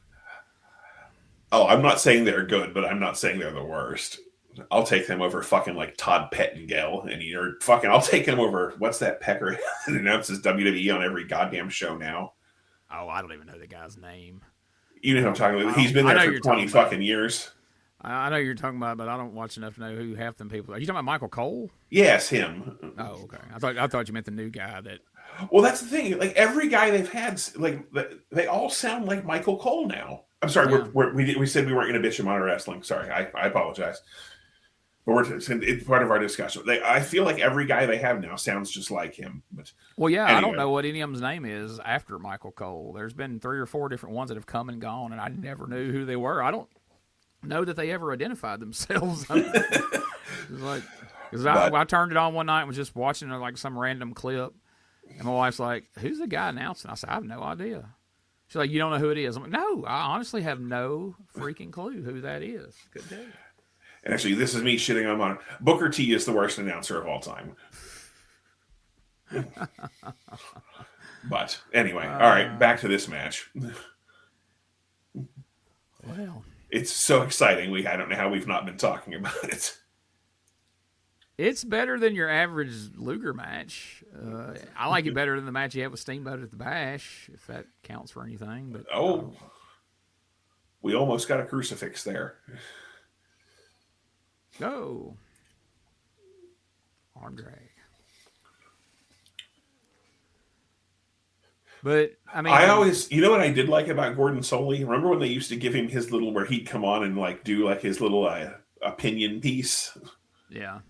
Oh, I'm not saying they're good, but I'm not saying they're the worst. I'll take them over fucking like Todd Pettengill, and I'll take him over, what's that pecker that announces WWE on every goddamn show now? Oh, I don't even know the guy's name. You know who I'm talking about? He's been there for 20 fucking years. I know you're talking about, but I don't watch enough to know who half them people are. You talking about Michael Cole? Yes, him. Oh, okay. I thought you meant the new guy that. Well, that's the thing. Like every guy they've had, like they all sound like Michael Cole now. I'm sorry, yeah. we said we weren't going to bitch him on wrestling. Sorry, I apologize. But it's part of our discussion. I feel like every guy they have now sounds just like him. But well, yeah, anyway. I don't know what any of them's name is after Michael Cole. There's been 3 or 4 different ones that have come and gone, and I never knew who they were. I don't know that they ever identified themselves. I turned it on one night and was just watching like some random clip, and my wife's like, "Who's the guy announcing?" I said, "I have no idea." She's like, "You don't know who it is?" I'm like, "No, I honestly have no freaking clue who that is." Couldn't tell you. And actually, this is me shitting on Booker T is the worst announcer of all time. But anyway, all right, back to this match. Well, it's so exciting. I don't know how we've not been talking about it. It's better than your average Luger match. I like it better than the match you had with Steamboat at the Bash, if that counts for anything. But we almost got a crucifix there. No. Arm drag. But, I mean... you know what I did like about Gordon Soley? Remember when they used to give him his little, where he'd come on and like do like his little opinion piece? Yeah.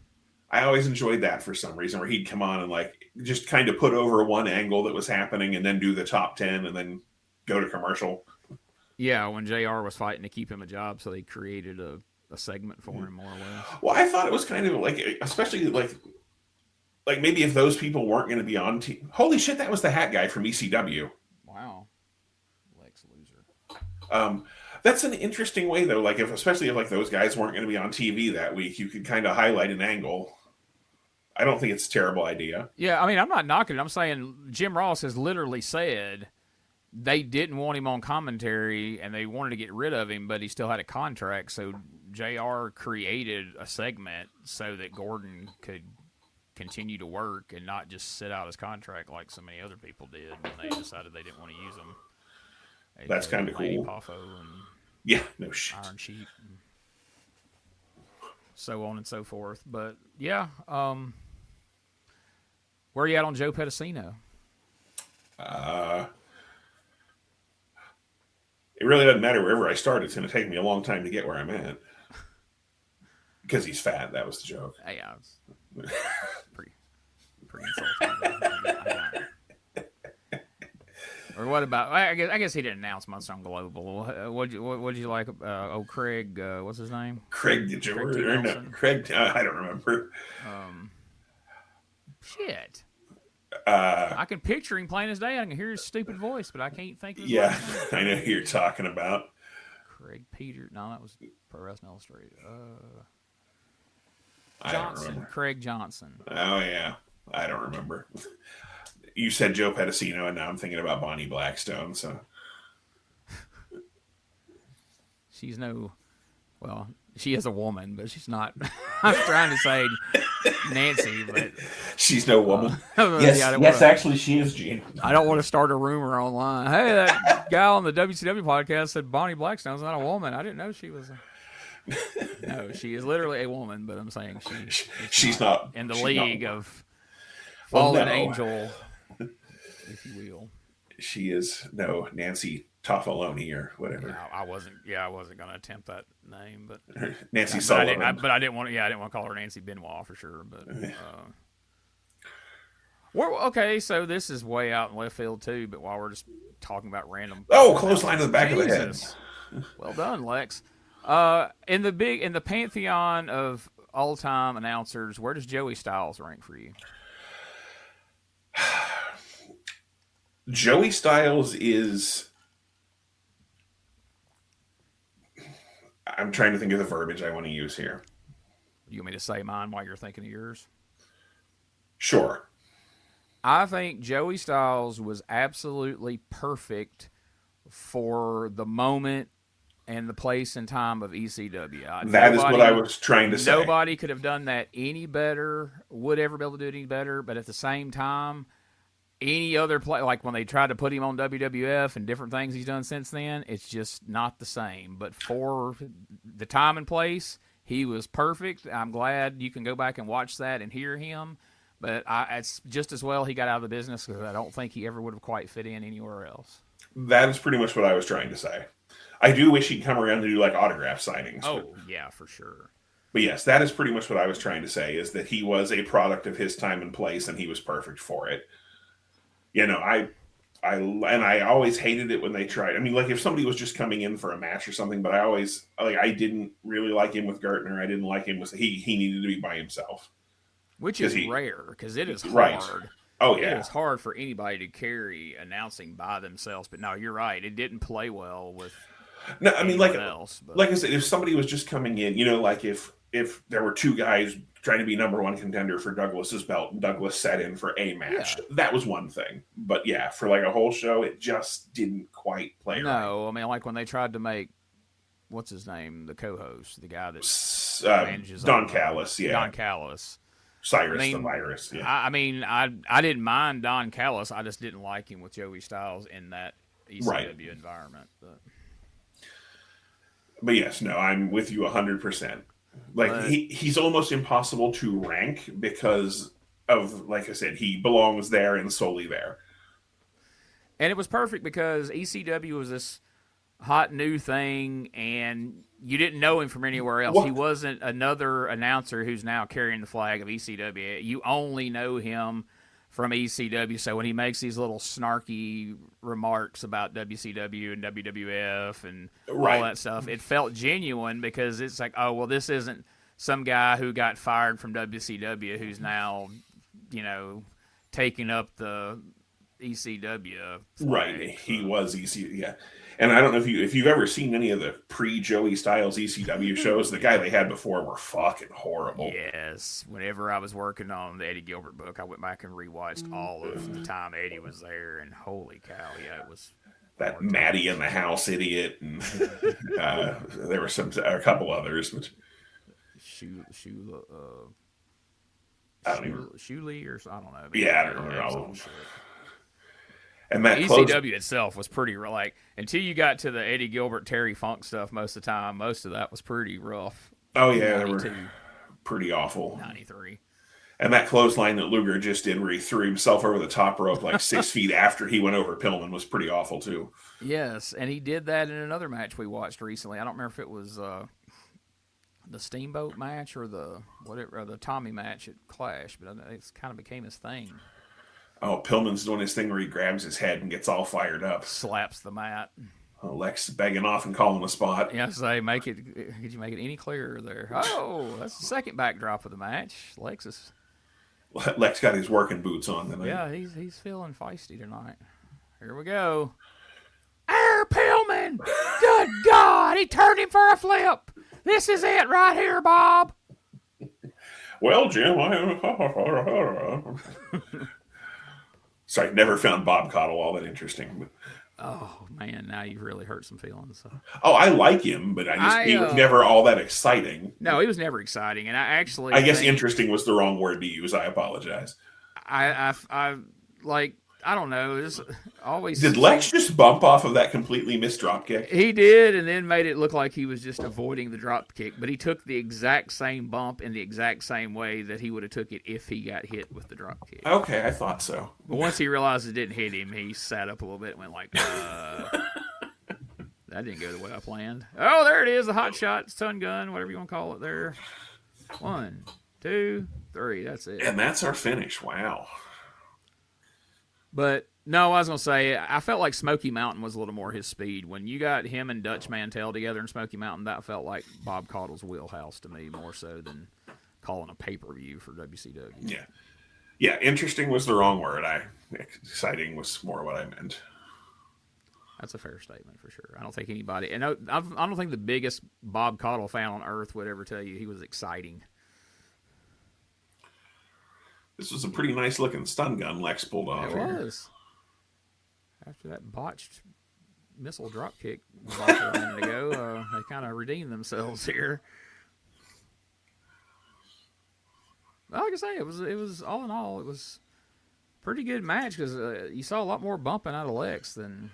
I always enjoyed that for some reason, where he'd come on and like just kind of put over one angle that was happening and then do the top 10 and then go to commercial. Yeah, when JR was fighting to keep him a job, so they created a segment for him, more or less. Well, I thought it was kind of like, especially like maybe if those people weren't going to be on TV. Holy shit, that was the hat guy from ECW. Wow. Lex Luger. That's an interesting way, though. Like, especially if like those guys weren't going to be on TV that week, you could kind of highlight an angle. I don't think it's a terrible idea. Yeah, I mean, I'm not knocking it. I'm saying Jim Ross has literally said they didn't want him on commentary and they wanted to get rid of him, but he still had a contract. So JR created a segment so that Gordon could continue to work and not just sit out his contract like so many other people did when they decided they didn't want to use him. That's kind of cool. Poffo and yeah, no shit. Iron Sheik, and so on and so forth. But yeah, where are you at on Joe Pedicino? It really doesn't matter wherever I start. It's going to take me a long time to get where I'm at because he's fat. That was the joke. Yeah, pretty insulting. Or what about? I guess he didn't announce much on Global. What'd you like? Craig. What's his name? Craig. Did you Craig? I don't remember. Shit. I can picture him plain as day. I can hear his stupid voice, but I can't think of his last name. I know who you're talking about. Craig Peter. No, that was Pro Wrestling Illustrated. Johnson. Craig Johnson. Oh, yeah. I don't remember. You said Joe Pedicino, and now I'm thinking about Bonnie Blackstone. So she's she is a woman, but she's not. I was trying to say Nancy, but she's no woman. Yes, actually, she is, Gene. I don't want to start a rumor online. Hey, that guy on the WCW podcast said Bonnie Blackstone's not a woman. I didn't know she was. No, she is literally a woman, but I'm saying she's not in the league of fallen angel, if you will. She is Nancy Toffaloni or whatever. Yeah, I wasn't going to attempt that name, but Nancy Sullivan. I didn't want to call her Nancy Benoit for sure. But okay, so this is way out in left field too. But while we're just talking about random, clothesline to the back of the head. Well done, Lex. In the pantheon of all-time announcers, where does Joey Styles rank for you? Joey Styles is... I'm trying to think of the verbiage I want to use here. You want me to say mine while you're thinking of yours? Sure. I think Joey Styles was absolutely perfect for the moment and the place and time of ECW. That is what I was trying to say. Nobody could have done that any better, would ever be able to do it any better, but at the same time, any other play, like when they tried to put him on WWF and different things he's done since then, it's just not the same. But for the time and place, he was perfect. I'm glad you can go back and watch that and hear him. But it's just as well he got out of the business because I don't think he ever would have quite fit in anywhere else. That is pretty much what I was trying to say. I do wish he'd come around to do like autograph signings. Oh, yeah, for sure. But yes, that is pretty much what I was trying to say, is that he was a product of his time and place, and he was perfect for it. You know, I always hated it when they tried. I mean, like if somebody was just coming in for a match or something, but I didn't really like him with Gertner. I didn't like him with he needed to be by himself, which is rare because it is hard. Right. Oh yeah, it's hard for anybody to carry announcing by themselves. But no, you're right. It didn't play well with. No, I mean like I said, if somebody was just coming in, you know, like if there were two guys trying to be number one contender for Douglas's belt, and Douglas sat in for a match. Yeah. That was one thing. But yeah, for like a whole show, it just didn't quite play right. No, I mean, like when they tried to make, what's his name, the co-host, the guy that manages Don Callis, yeah. Don Callis. Cyrus the Virus, yeah. I mean, I didn't mind Don Callis. I just didn't like him with Joey Styles in that ECW environment. But yes, no, I'm with you 100%. Like, he's almost impossible to rank because of, like I said, he belongs there and solely there. And it was perfect because ECW was this hot new thing, and you didn't know him from anywhere else. What? He wasn't another announcer who's now carrying the flag of ECW. You only know him from ECW. So when he makes these little snarky remarks about WCW and WWF and all that stuff, it felt genuine because it's like, oh, well, this isn't some guy who got fired from WCW who's now, taking up the ECW flag. Right. He was ECW, yeah. And I don't know if you've ever seen any of the pre-Joey Styles ECW shows. The guy they had before were fucking horrible. Yes. Whenever I was working on the Eddie Gilbert book, I went back and rewatched all of the time Eddie was there, and holy cow, yeah, it was that Matty in the House idiot, and there were a couple others. But Shuley or I don't know. Yeah, I don't remember all of them. And that ECW itself was pretty like until you got to the Eddie Gilbert, Terry Funk stuff. Most of the time, most of that was pretty rough. Oh yeah, they were pretty awful. 93. And that clothesline that Luger just did, where he threw himself over the top rope like 6 feet after he went over Pillman, was pretty awful too. Yes, and he did that in another match we watched recently. I don't remember if it was the Steamboat match or the Tommy match at Clash, but it kind of became his thing. Oh, Pillman's doing his thing where he grabs his head and gets all fired up. Slaps the mat. Lex begging off and calling a spot. Yeah, could you make it any clearer there? Oh, that's the second backdrop of the match. Lex got his working boots on tonight. Yeah, he's feeling feisty tonight. Here we go. Air Pillman! Good God, he turned him for a flip. This is it right here, Bob. Well, Jim, sorry, never found Bob Caudle all that interesting. But... Oh, man, now you've really hurt some feelings. So. Oh, I like him, but he was never all that exciting. No, he was never exciting, and I guess interesting was the wrong word to use. I apologize. I don't know. It's always did Lex just bump off of that completely missed drop kick? He did, and then made it look like he was just avoiding the drop kick. But he took the exact same bump in the exact same way that he would have took it if he got hit with the drop kick. Okay, I thought so. But once he realized it didn't hit him, he sat up a little bit and went like, that didn't go the way I planned. Oh, there it is, the hot shot, stun gun, whatever you want to call it there. 1, 2, 3, that's it. And that's our finish. Wow. But, no, I was going to say, I felt like Smoky Mountain was a little more his speed. When you got him and Dutch Mantell together in Smoky Mountain, that felt like Bob Caudle's wheelhouse to me, more so than calling a pay-per-view for WCW. Yeah. Yeah, interesting was the wrong word. Exciting was more what I meant. That's a fair statement for sure. I don't think anybody, and I don't think the biggest Bob Caudle fan on earth would ever tell you he was exciting. This was a pretty nice looking stun gun Lex pulled off. It was. After that botched missile drop kick a minute ago, they kind of redeemed themselves here. Well, like I say, it was all in all, it was a pretty good match because you saw a lot more bumping out of Lex than.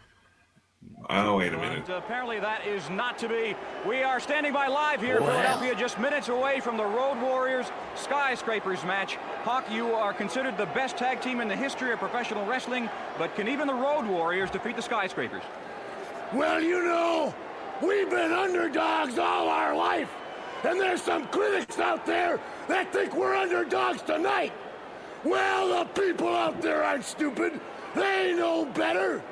Oh, wait a minute. And apparently that is not to be. We are standing by live here in Philadelphia, just minutes away from the Road Warriors Skyscrapers match. Hawk, you are considered the best tag team in the history of professional wrestling, but can even the Road Warriors defeat the Skyscrapers? Well, we've been underdogs all our life, and there's some critics out there that think we're underdogs tonight. Well, the people out there aren't stupid. They know better.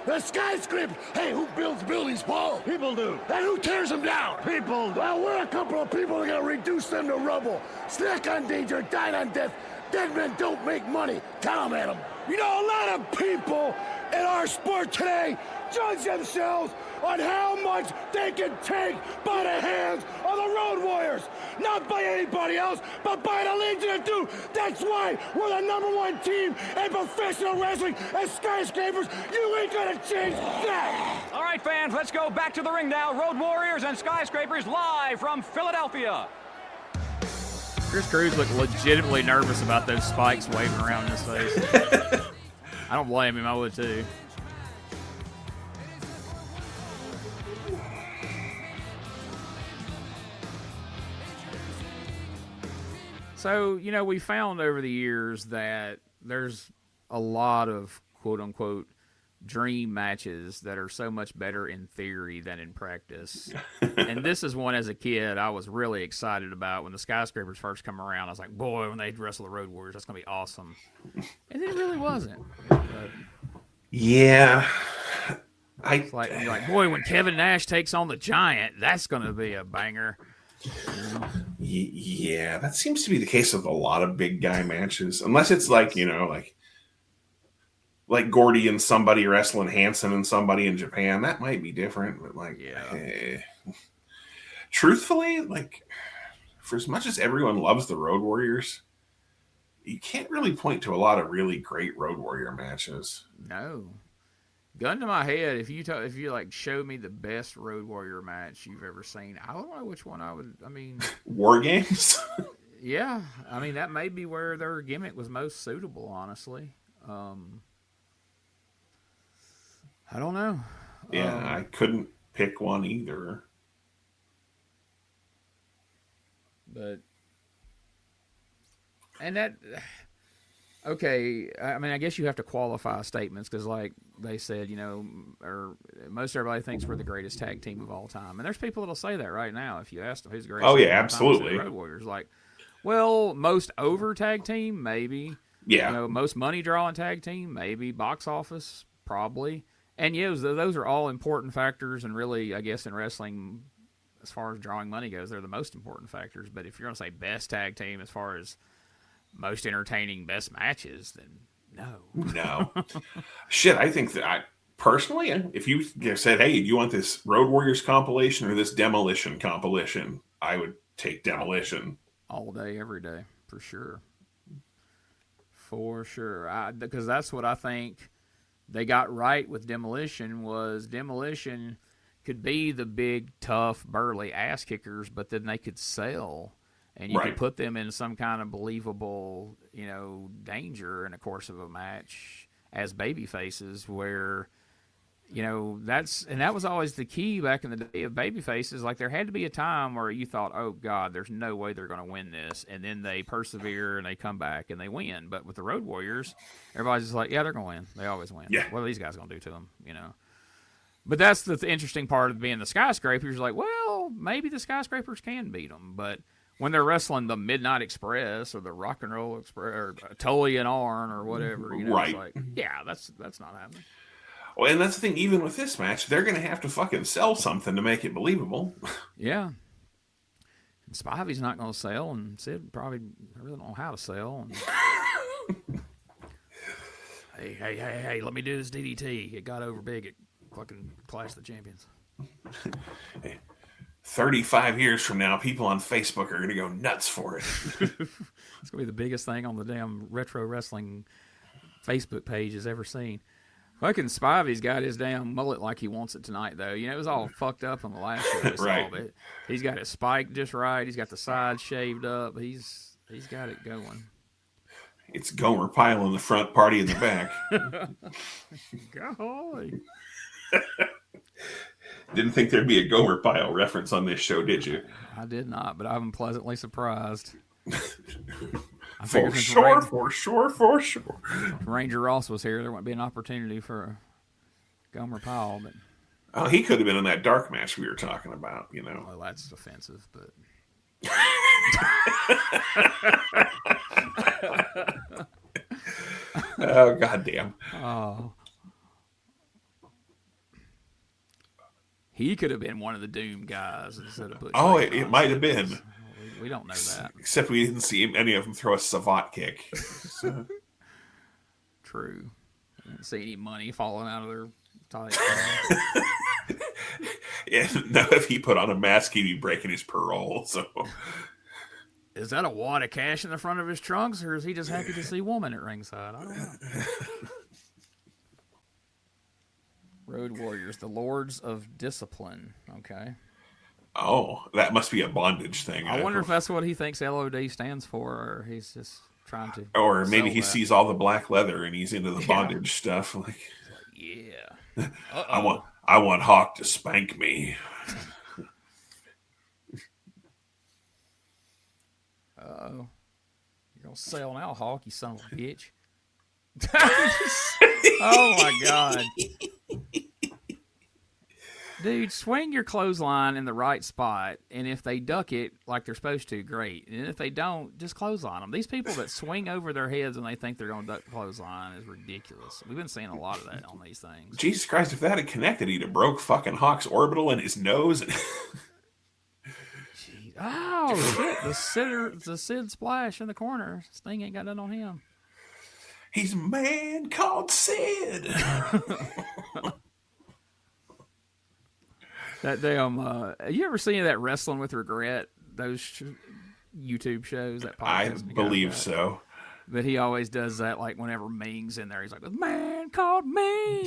The Skyscraper. Hey, who builds buildings, Paul? People do. And who tears them down? People do. Well, we're a couple of people that are going to reduce them to rubble. Snack on danger, dine on death. Dead men don't make money. Tell them, Adam. You know, a lot of people in our our sport today judge themselves on how much they can take by the hands of the Road Warriors. Not by anybody else, but by the Legion of Doom. That's why we're the #1 team in professional wrestling and Skyscrapers. You ain't gonna change that. All right, fans, let's go back to the ring now. Road Warriors and Skyscrapers live from Philadelphia. Chris Cruz looked legitimately nervous about those spikes waving around in his face. I don't blame him. I would too. So, you know, we found over the years that there's a lot of quote-unquote dream matches that are so much better in theory than in practice. And this is one as a kid I was really excited about when the Skyscrapers first come around. I was like, boy, when they wrestle the Road Warriors, that's going to be awesome. And it really wasn't. But yeah. It's like, you're like, boy, when Kevin Nash takes on the Giant, that's going to be a banger. Yeah, that seems to be the case with a lot of big guy matches. Unless it's like, you know, like Gordy and somebody wrestling Hansen and somebody in Japan. That might be different, but like, truthfully, like, for as much as everyone loves the Road Warriors, you can't really point to a lot of really great Road Warrior matches. No. Gun to my head, if you like show me the best Road Warrior match you've ever seen, I don't know which one I would. I mean, War Games. Yeah, I mean that may be where their gimmick was most suitable. Honestly, I don't know. Yeah, I couldn't pick one either. But and that. Okay, I mean, I guess you have to qualify statements because, like they said, you know, or most everybody thinks we're the greatest tag team of all time, and there's people that'll say that right now. If you ask them who's the greatest, absolutely, Road Warriors, like, well, most over tag team, maybe, yeah, you know, most money drawing tag team, maybe, box office, probably, and yeah, those are all important factors, and really, I guess in wrestling, as far as drawing money goes, they're the most important factors. But if you're going to say best tag team as far as most entertaining best matches, then no. Shit, I think that personally, if you said, hey, do you want this Road Warriors compilation or this Demolition compilation, I would take Demolition. All day, every day, for sure. For sure. Because that's what I think they got right with Demolition was Demolition could be the big, tough, burly ass kickers, but then they could sell. And you could put them in some kind of believable, you know, danger in the course of a match as baby faces where, you know, that was always the key back in the day of baby faces. Like there had to be a time where you thought, oh God, there's no way they're going to win this. And then they persevere and they come back and they win. But with the Road Warriors, everybody's just like, yeah, they're going to win. They always win. Yeah. What are these guys going to do to them, you know? But that's the interesting part of being the Skyscrapers. Like, well, maybe the Skyscrapers can beat them, but when they're wrestling the Midnight Express or the Rock and Roll Express or Tully and Arn or whatever, you know, it's like, yeah, that's not happening. Well, and that's the thing, even with this match, they're going to have to fucking sell something to make it believable. Yeah. And Spivey's not going to sell, and Sid probably really don't know how to sell. And hey, let me do this DDT. It got over big at fucking Clash of the Champions. 35 years from now, people on Facebook are going to go nuts for it. It's going to be the biggest thing on the damn Retro Wrestling Facebook page has ever seen. Fucking Spivey's got his damn mullet like he wants it tonight, though. You know, it was all fucked up on the last show we saw, but he's got it spiked just right. He's got the sides shaved up. He's got it going. It's Gomer Pyle in the front, Party in the back. Golly. Didn't think there'd be a Gomer Pyle reference on this show, did you? I did not, but I'm pleasantly surprised. For sure. If Ranger Ross was here, there wouldn't be an opportunity for Gomer Pyle. But oh, he could have been in that dark match we were talking about, you know. Well, that's offensive, but oh, goddamn. Oh. He could have been one of the Doom guys instead of Butch. Oh, it might have been. We don't know that. Except we didn't see any of them throw a savate kick. True. Didn't see any money falling out of their tights. Yeah, no, if he put on a mask, he'd be breaking his parole. So, is that a wad of cash in the front of his trunks, or is he just happy to see woman at ringside? I don't know. Road Warriors, the Lords of Discipline. Okay. Oh, that must be a bondage thing. I wonder if that's what he thinks LOD stands for, or he's just trying to. Or maybe he sees all the black leather and he's into the bondage stuff. Like, yeah. I want Hawk to spank me. Uh-oh. You're going to sell now, Hawk, you son of a bitch. Oh, my God. Dude, swing your clothesline in the right spot, and if they duck it like they're supposed to, great. And if they don't, just clothesline them. These people that swing over their heads when they think they're going to duck the clothesline is ridiculous. We've been seeing a lot of that on these things. Jesus Christ, if that had connected, he'd have broke fucking Hawk's orbital in his nose. Oh, shit. The Sid splash in the corner. Sting ain't got nothing on him. He's a man called Sid. That damn, you ever seen that Wrestling with Regret? Those YouTube shows, that podcast? I believe so. But he always does that, like, whenever Ming's in there. He's like, a man called Ming.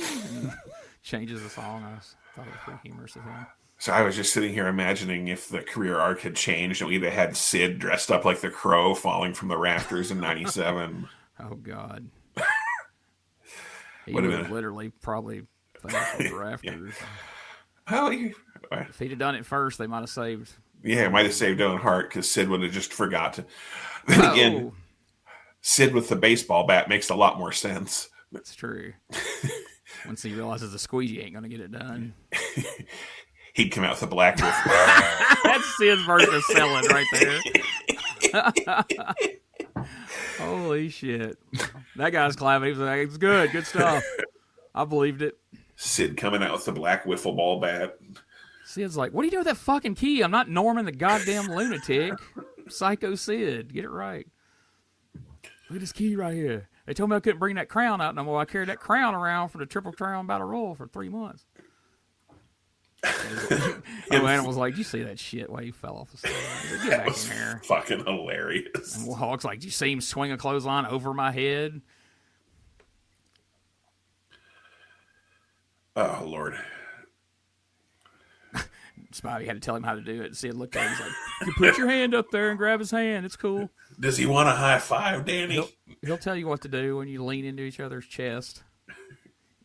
Changes the song. I thought it was pretty humorous of him. So I was just sitting here imagining if the career arc had changed and we'd have had Sid dressed up like the Crow falling from the rafters in 97. Oh, God. He would have literally probably fell off the rafters. Well, if he'd have done it first, they might have saved. Yeah, it might have saved Owen Hart because Sid would have just forgot to. Then again, Sid with the baseball bat makes a lot more sense. That's true. Once he realizes the squeegee ain't going to get it done. He'd come out with a black wolf. That's Sid's version of selling right there. Holy shit. That guy's clapping. He was like, it's good stuff. I believed it. Sid coming out with the black wiffle ball bat. Sid's like, what do you do with that fucking key? I'm not Norman the goddamn lunatic. Psycho Sid. Get it right. Look at this key right here. They told me I couldn't bring that crown out no more. I carried that crown around for the Triple Crown Battle Royal for 3 months. Animal's like, did you see that shit while he fell off the stage? Like, get back in here. Fucking hilarious. And Hawk's like, did you see him swing a clothesline over my head? Oh, Lord. Spivey had to tell him how to do it. Sid looked at him. He's like, you put your hand up there and grab his hand. It's cool. Does he want a high five, Danny? He'll tell you what to do when you lean into each other's chest.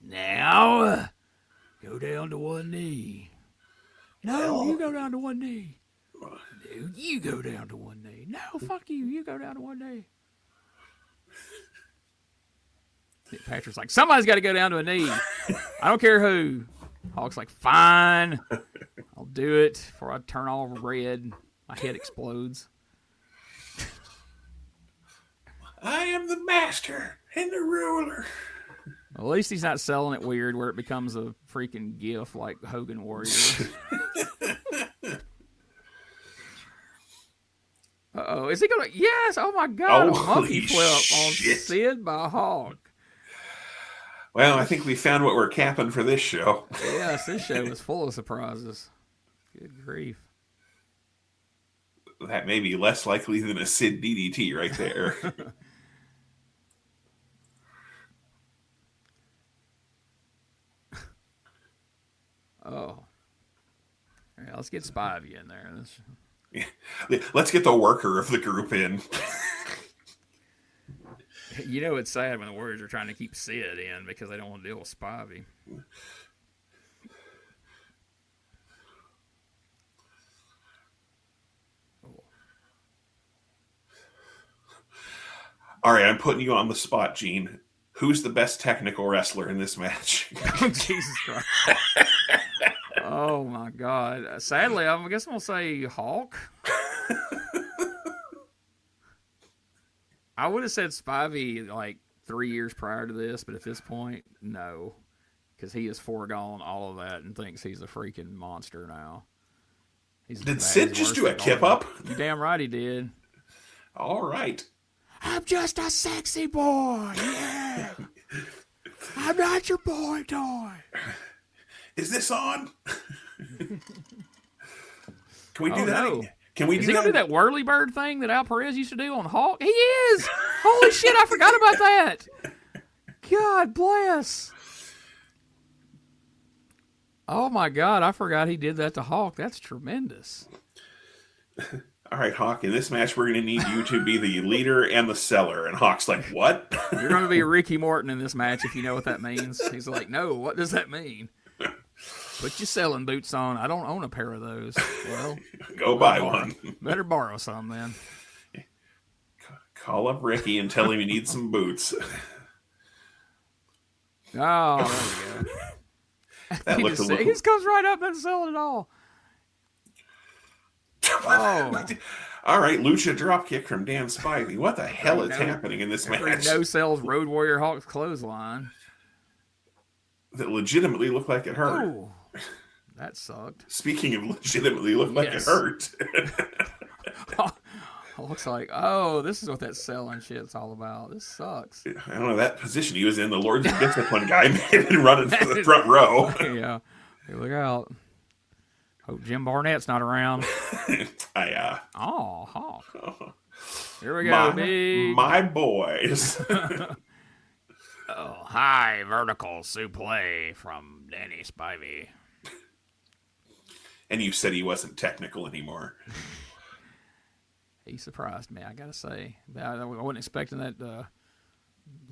Now, go down to one knee. No, you go down to one knee. Dude, you go down to one knee. No, fuck you. You go down to one knee. Patrick's like, somebody's got to go down to a knee. I don't care who. Hawk's like, fine. I'll do it before I turn all red. My head explodes. I am the master and the ruler. Well, at least he's not selling it weird where it becomes a freaking gif like Hogan Warrior. Uh-oh. Is he going to... Yes! Oh, my God. A monkey flip on Sid by Hawk. Well, I think we found what we're capping for this show. Yes, this show is full of surprises. Good grief. That may be less likely than a Sid DDT right there. Oh. All right, let's get Spivey in there. Yeah. Let's get the worker of the group in. You know it's sad when the Warriors are trying to keep Sid in because they don't want to deal with Spivey. All right, I'm putting you on the spot, Gene. Who's the best technical wrestler in this match? Oh, Jesus Christ. Oh, my God. Sadly, I guess I'm going to say Hawk. I would have said Spivey like 3 years prior to this, but at this point, no. Because he has foregone all of that and thinks he's a freaking monster now. Did Sid just do a kip up? You damn right he did. All right. I'm just a sexy boy. Yeah. I'm not your boy toy. Is this on? Can we do that? No. Can we Is do he that? gonna do that whirly bird thing that Al Perez used to do on Hawk? He is! Holy shit, I forgot about that! God bless. Oh my God, I forgot he did that to Hawk. That's tremendous. All right, Hawk, in this match, we're going to need you to be the leader and the seller. And Hawk's like, what? You're going to be Ricky Morton in this match if you know what that means. He's like, no, what does that mean? Put your selling boots on. I don't own a pair of those. Well, go buy one. Better borrow some then. Call up Ricky and tell him you need some boots. Oh, there we go. That looked a little... He just comes right up and sell it all. Oh. All right, Lucha dropkick from Dan Spivey. What the hell is happening in this match? No-sells Road Warrior Hawk's clothesline. That legitimately looked like it hurt. Ooh, that sucked. Speaking of legitimately looked like it hurt. Looks like, oh, this is what that selling shit's all about. This sucks. I don't know, that position he was in, the Lords of Discipline guy may have been running for the front row. Yeah. Hey, look out. Hope Jim Barnett's not around. Hawk. Here we go, my boys. High vertical suplex from Danny Spivey. And you said he wasn't technical anymore. He surprised me, I gotta say. I wasn't expecting that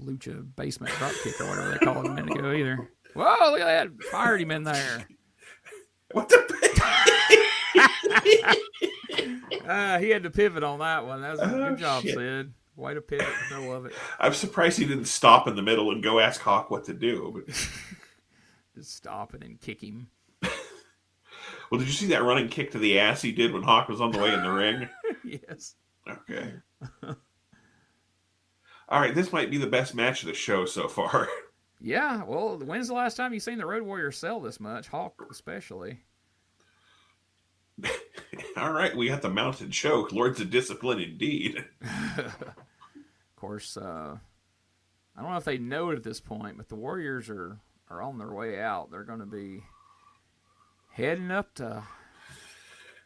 Lucha basement drop kick or whatever they called it a minute ago either. Whoa, look at that. Fired him in there. What the? He had to pivot on that one. That was a good job, shit. Sid. Way to pivot. I love it. I'm surprised he didn't stop in the middle and go ask Hawk what to do. But... Just stop it and kick him. Well, did you see that running kick to the ass he did when Hawk was on the way in the ring? Yes. Okay. All right, this might be the best match of the show so far. Yeah, well, when's the last time you seen the Road Warrior sell this much? Hawk especially. All right, we got the mounted choke. Lords of Discipline indeed. Of course, I don't know if they know it at this point, but the Warriors are on their way out. They're going to be heading up to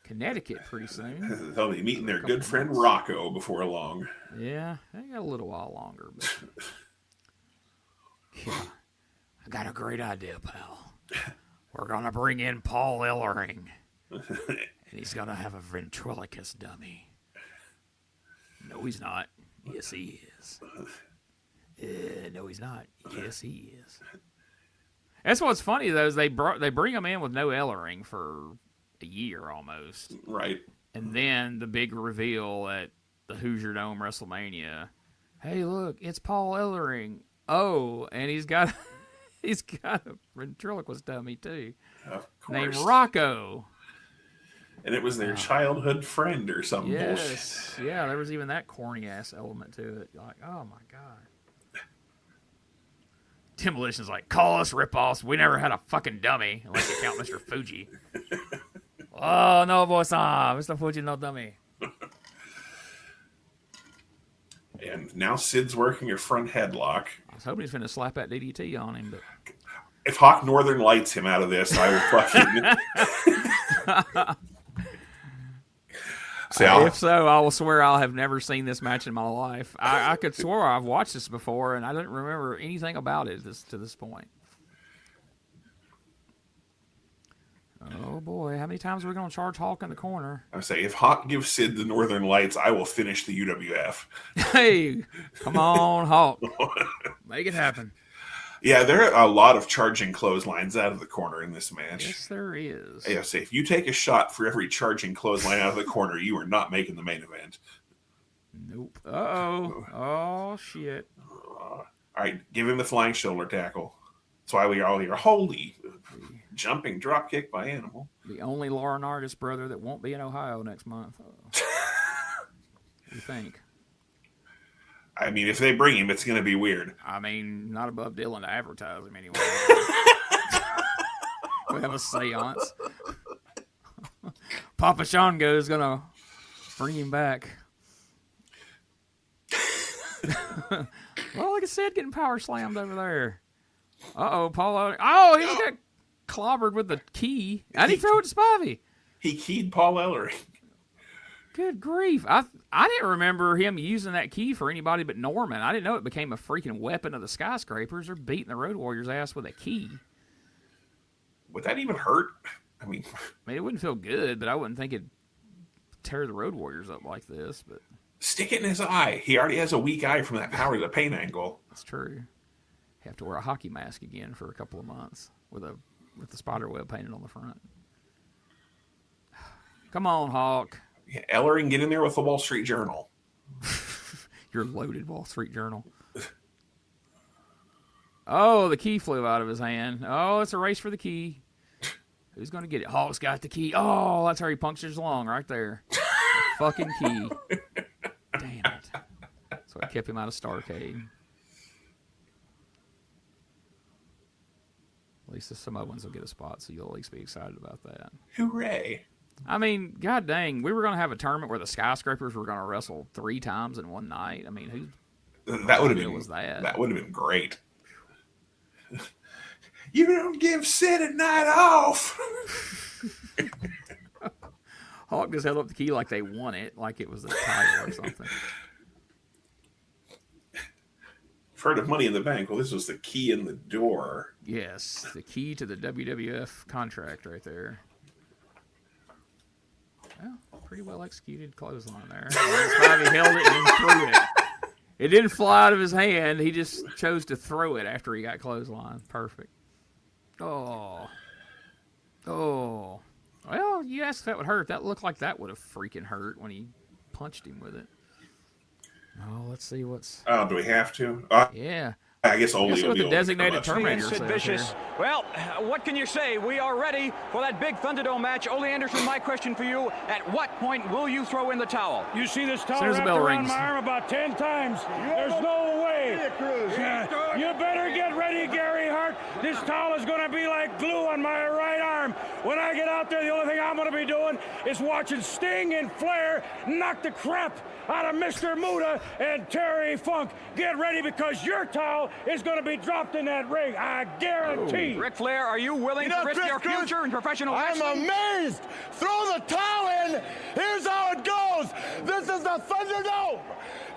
Connecticut pretty soon. They'll be meeting their good friend Rocco before long. Yeah, they got a little while longer. But... yeah, I got a great idea, pal. We're going to bring in Paul Ellering. And he's going to have a ventriloquist dummy. No, he's not. Yes, he is. No, he's not. Yes, he is. That's what's funny, though, is they bring him in with no Ellering for a year almost. Right. And then the big reveal at the Hoosier Dome WrestleMania. Hey, look, it's Paul Ellering. Oh, and he's got a ventriloquist dummy, too. Of course. Named Rocco. And it was their childhood friend or some bullshit. Yeah, there was even that corny-ass element to it. Like, oh, my God. Demolition's like, call us rip-offs. We never had a fucking dummy, unless you count Mr. Fuji. Oh, no, boy-san. Mr. Fuji, no dummy. And now Sid's working a front headlock. I was hoping he's going to slap that DDT on him, but... If Hawk Northern lights him out of this, I will fucking... If so, I will swear I'll have never seen this match in my life. I could swear I've watched this before, and I don't remember anything about it to this point. Oh, boy. How many times are we going to charge Hawk in the corner? I say, if Hawk gives Sid the Northern Lights, I will finish the UWF. Hey, come on, Hawk. Make it happen. Yeah, there are a lot of charging clotheslines out of the corner in this match. Yes, there is. Yeah, say if you take a shot for every charging clothesline out of the corner, you are not making the main event. Nope. Uh-oh. Oh, shit. All right, give him the flying shoulder tackle. That's why we are all here. Holy jumping drop kick by Animal. The only Lauren Artist brother that won't be in Ohio next month. What do you think? I mean, if they bring him, it's going to be weird. I mean, not above Dylan to advertise him anyway. We have a seance. Papa Shango is going to bring him back. Well, like I said, getting power slammed over there. Paul Ellering. Oh, he got clobbered with the key. How'd he throw it to Spivey? He keyed Paul Ellering. Good grief. I didn't remember him using that key for anybody but Norman. I didn't know it became a freaking weapon of the skyscrapers. They're beating the Road Warriors' ass with a key. Would that even hurt? I mean, it wouldn't feel good, but I wouldn't think it'd tear the Road Warriors up like this. But stick it in his eye. He already has a weak eye from that power to the pain angle. That's true. Have to wear a hockey mask again for a couple of months with the spider web painted on the front. Come on, Hawk. Yeah, Ellering, get in there with the Wall Street Journal. Your loaded Wall Street Journal. Oh, the key flew out of his hand. Oh, it's a race for the key. Who's going to get it? Hawk's got the key. Oh, that's how he punctures along right there. Fucking key. Damn it. So I kept him out of Starcade. At least the Samoans will get a spot, so you'll at least be excited about that. Hooray. I mean, god dang, we were going to have a tournament where the skyscrapers were going to wrestle 3 times in one night. I mean, that would have been was that? That would have been great. You don't give Sid a night off. Hawk just held up the key like they won it, like it was the title or something. I've heard of Money in the Bank. Well, this was the key in the door. Yes, the key to the WWF contract right there. Well, pretty well executed clothesline there. Spivey held it and threw it. It didn't fly out of his hand. He just chose to throw it after he got clothesline. Perfect. Oh. Well, you asked if that would hurt. That looked like that would have freaking hurt when he punched him with it. Oh, let's see what's... Oh, do we have to? Yeah. I guess Ole will what be the designated Terminator Sid Vicious. Well, what can you say? We are ready for that big Thunderdome match. Ole Anderson, my question for you, at what point will you throw in the towel? You see this towel wrapped around my arm about 10 times. There's no way. You better get ready, Gary Hart. This towel is going to be like glue on my right arm. When I get out there, the only thing I'm going to be doing is watching Sting and Flair knock the crap out of Mr. Muta and Terry Funk. Get ready because your towel is going to be dropped in that ring. I guarantee. Ric Flair, are you willing to risk your future in professional wrestling? I'm amazed. Throw the towel in. Here's how it goes. This is the Thunderdome.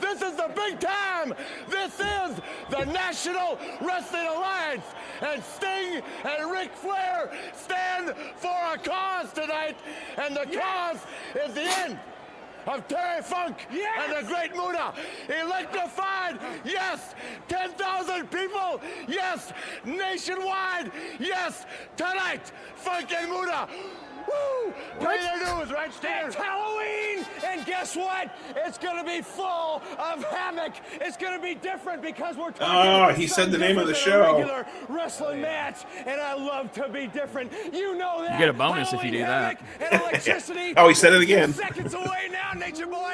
This is the big time. This is the National Wrestling Alliance. And Sting and Ric Flair stand for a cause tonight. And the cause is the end of Terry Funk and the Great Muta. Electrified, yes. 10,000 people, yes. Nationwide, yes. Tonight, Funk and Muta. Woo! Pay their dues, right, Stan? It's Halloween, and guess what? It's going to be full of havoc. It's going to be different because we're talking. Oh, he said the name of the show. Regular wrestling match, and I love to be different. You know that. You get a bonus if you do that. And electricity. Oh, he said it again. Seconds away now, Nature Boy. Woo! All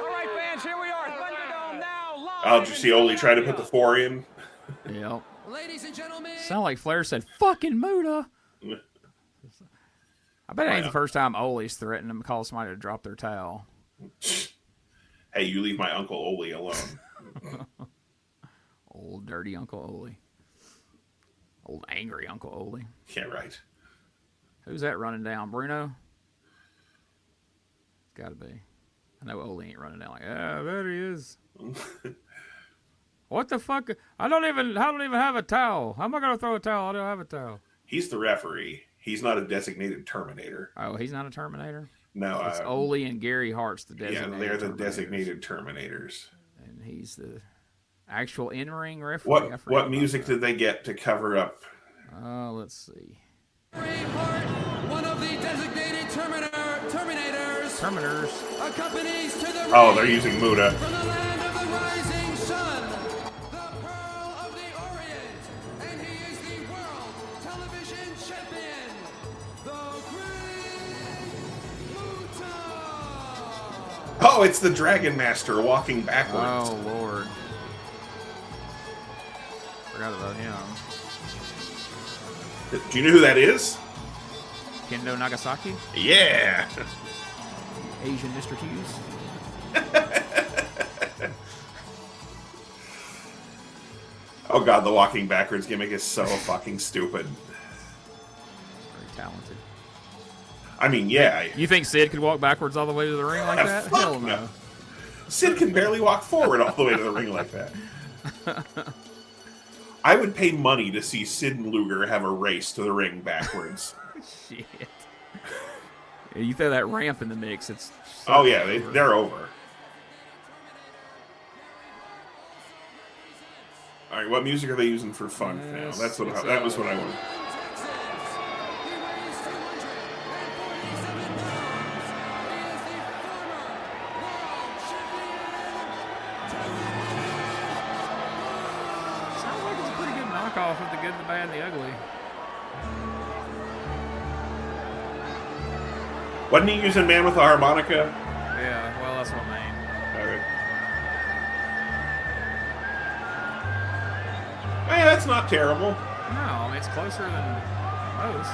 right, fans, here we are. Thunderdome now live. Oh, did you see Ole try to put the 4 in? Yep. Ladies and gentlemen. Sound like Flair said, fucking Muta. I bet it ain't the first time Ole's threatened to call somebody to drop their towel. Hey, you leave my Uncle Ole alone. Old dirty Uncle Ole. Old angry Uncle Ole. Yeah, right. Who's that running down? Bruno? Gotta be. I know Ole ain't running down like, yeah, there he is. What the fuck? I don't even have a towel. How am I gonna throw a towel? I don't have a towel. He's the referee. He's not a designated Terminator. Oh, he's not a Terminator? No. It's Ole and Gary Hart's the designated Yeah, they're the Terminators. Designated Terminators. And he's the actual in-ring referee. What music did they get to cover up? Let's see. One of the designated Terminators accompanies to the Oh, ring they're using Muta. from the land of the rising sun, the Pearl of the Orient, and he is the World Television Champion, the Great Muta. Oh, it's the Dragon Master walking backwards. Oh, Lord. Forgot about him. Do you know who that is? Kendo Nagasaki? Yeah. Asian Mr. Hughes? Oh god, the walking backwards gimmick is so fucking stupid. Very talented. I mean, yeah. You think Sid could walk backwards all the way to the ring like that? Hell no. Sid can barely walk forward all the way to the ring like that. I would pay money to see Sid and Luger have a race to the ring backwards. Shit. Yeah, you throw that ramp in the mix, it's... Oh yeah, they're over. All right, what music are they using for fun now? That was what I wanted. Sounds like it's a pretty good knockoff of the Good, the Bad, and the Ugly. Wasn't he using Man with a Harmonica? Yeah, well, that's what I mean. All right. Hey, that's not terrible. No, I mean, it's closer than most.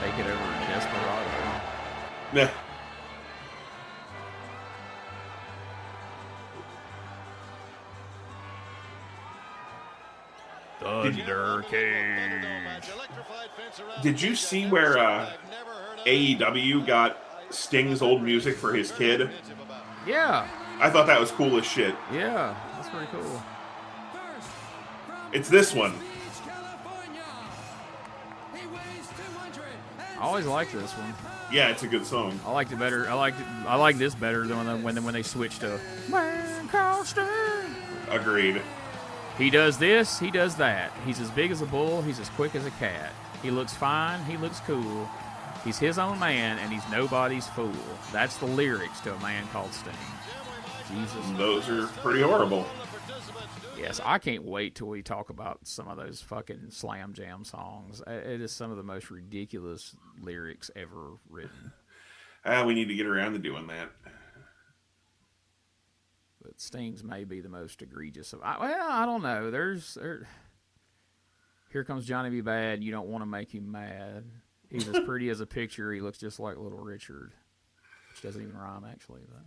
Take it over to Desperado. Yeah. Did you see where AEW got Sting's old music for his kid? Yeah. I thought that was cool as shit. Yeah, that's pretty cool. It's this one. I always liked this one. Yeah, it's a good song. I liked it better. I like this better than when they switched to Man Called Sting. Agreed. He does this, he does that. He's as big as a bull, he's as quick as a cat. He looks fine, he looks cool. He's his own man, and he's nobody's fool. That's the lyrics to A Man Called Sting. Jesus. Those are pretty horrible. Yes, I can't wait till we talk about some of those fucking Slam Jam songs. It is some of the most ridiculous lyrics ever written. We need to get around to doing that. But Sting's may be the most egregious of. I don't know. Here comes Johnny B. Bad. You don't want to make him mad. He's as pretty as a picture. He looks just like Little Richard, which doesn't even rhyme actually. But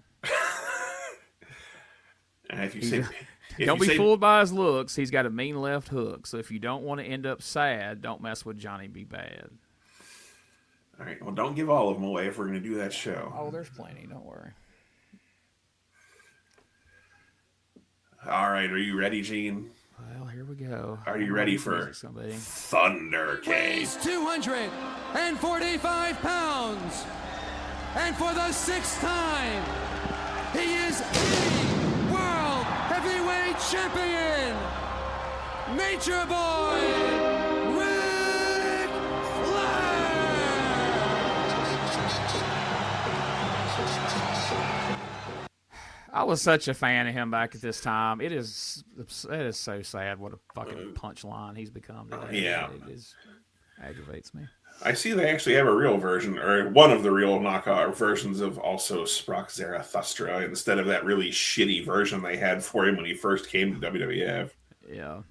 don't be fooled by his looks. He's got a mean left hook. So if you don't want to end up sad, don't mess with Johnny B. Bad. All right. Well, don't give all of them away if we're going to do that show. Oh, there's plenty. Don't worry. All right, are you ready, Gene? Well, here we go. Are you ready for Thundercade? Weighs 245 pounds. And for the 6th time, he is the World Heavyweight Champion, Nature Boy, Ric I was such a fan of him back at this time. It is so sad what a fucking punchline he's become today. Yeah. It aggravates me. I see they actually have a real version, or one of the real knockout versions of also Sprock Zarathustra instead of that really shitty version they had for him when he first came to WWF. Yeah.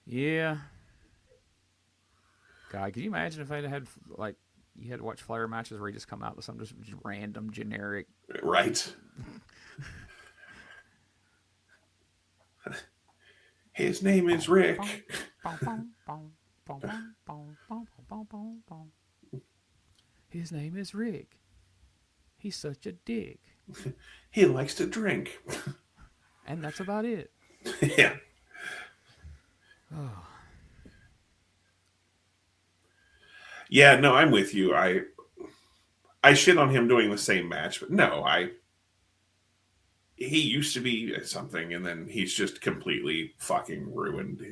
Yeah. God, could you imagine if they'd had, like, you had to watch Flair matches where he just come out with some just random generic. Right. His name is Rick. His name is Rick. He's such a dick. He likes to drink. And that's about it. Yeah. Oh. Yeah, no, I'm with you. I shit on him doing the same match, but no, he used to be something, and then he's just completely fucking ruined.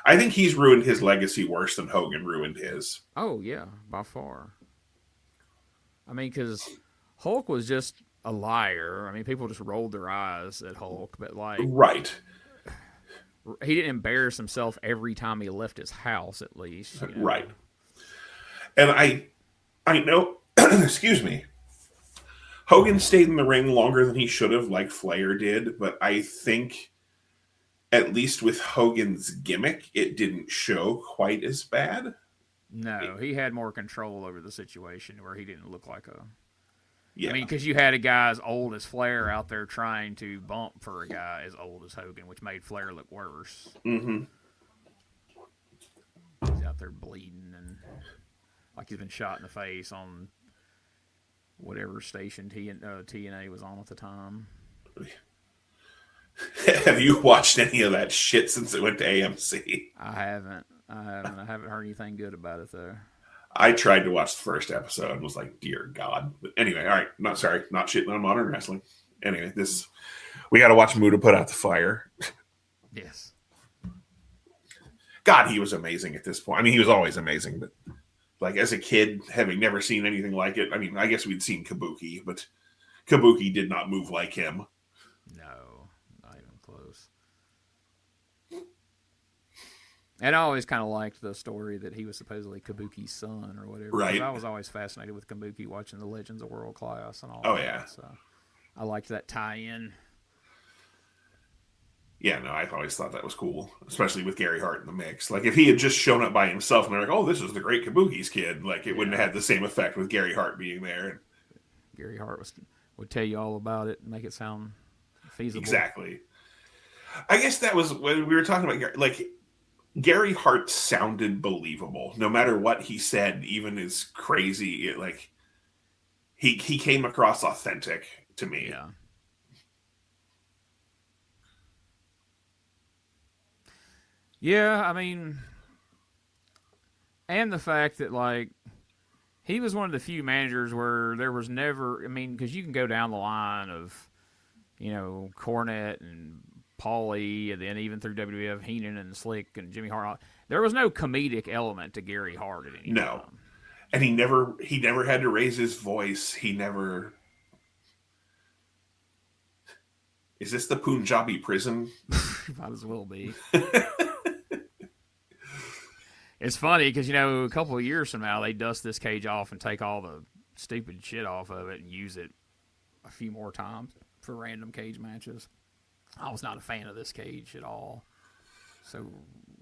I think he's ruined his legacy worse than Hogan ruined his. Oh, yeah, by far. I mean, because Hulk was just a liar. I mean, people just rolled their eyes at Hulk, but like... Right. He didn't embarrass himself every time he left his house, at least. You know? Right. And I know, excuse me, Hogan stayed in the ring longer than he should have, like Flair did, but I think at least with Hogan's gimmick, it didn't show quite as bad. No, he had more control over the situation where he didn't look like a... Yeah. I mean, because you had a guy as old as Flair out there trying to bump for a guy as old as Hogan, which made Flair look worse. Mm-hmm. He's out there bleeding and like he's been shot in the face on whatever station TNA was on at the time. Have you watched any of that shit since it went to AMC? I haven't heard anything good about it, though. I tried to watch the first episode and was like, dear God. But anyway, all right. Not shitting on modern wrestling. Anyway, we got to watch Muta put out the fire. Yes. God, he was amazing at this point. I mean, he was always amazing, but like as a kid, having never seen anything like it, I mean, I guess we'd seen Kabuki, but Kabuki did not move like him. No, not even close. And I always kind of liked the story that he was supposedly Kabuki's son or whatever. Right. I was always fascinated with Kabuki, watching the Legends of World Class and all Oh, that. yeah. So I liked that tie-in. Yeah, no, I always thought that was cool, especially with Gary Hart in the mix. Like, if he had just shown up by himself and they're like, oh, this is the great Kabuki's kid, like, it wouldn't have had the same effect with Gary Hart being there. Gary Hart would tell you all about it and make it sound feasible. Exactly. I guess that was when we were talking about, like, Gary Hart sounded believable. No matter what he said, even as crazy, he came across authentic to me. Yeah. Yeah, I mean, and the fact that, like, he was one of the few managers where there was never, I mean, because you can go down the line of, you know, Cornette and Paulie, and then even through WWF, Heenan and Slick and Jimmy Hart. There was no comedic element to Gary Hart at any time. And he never had to raise his voice. He never... Is this the Punjabi prison? Might as well be. It's funny because, you know, a couple of years from now, they dust this cage off and take all the stupid shit off of it and use it a few more times for random cage matches. I was not a fan of this cage at all. So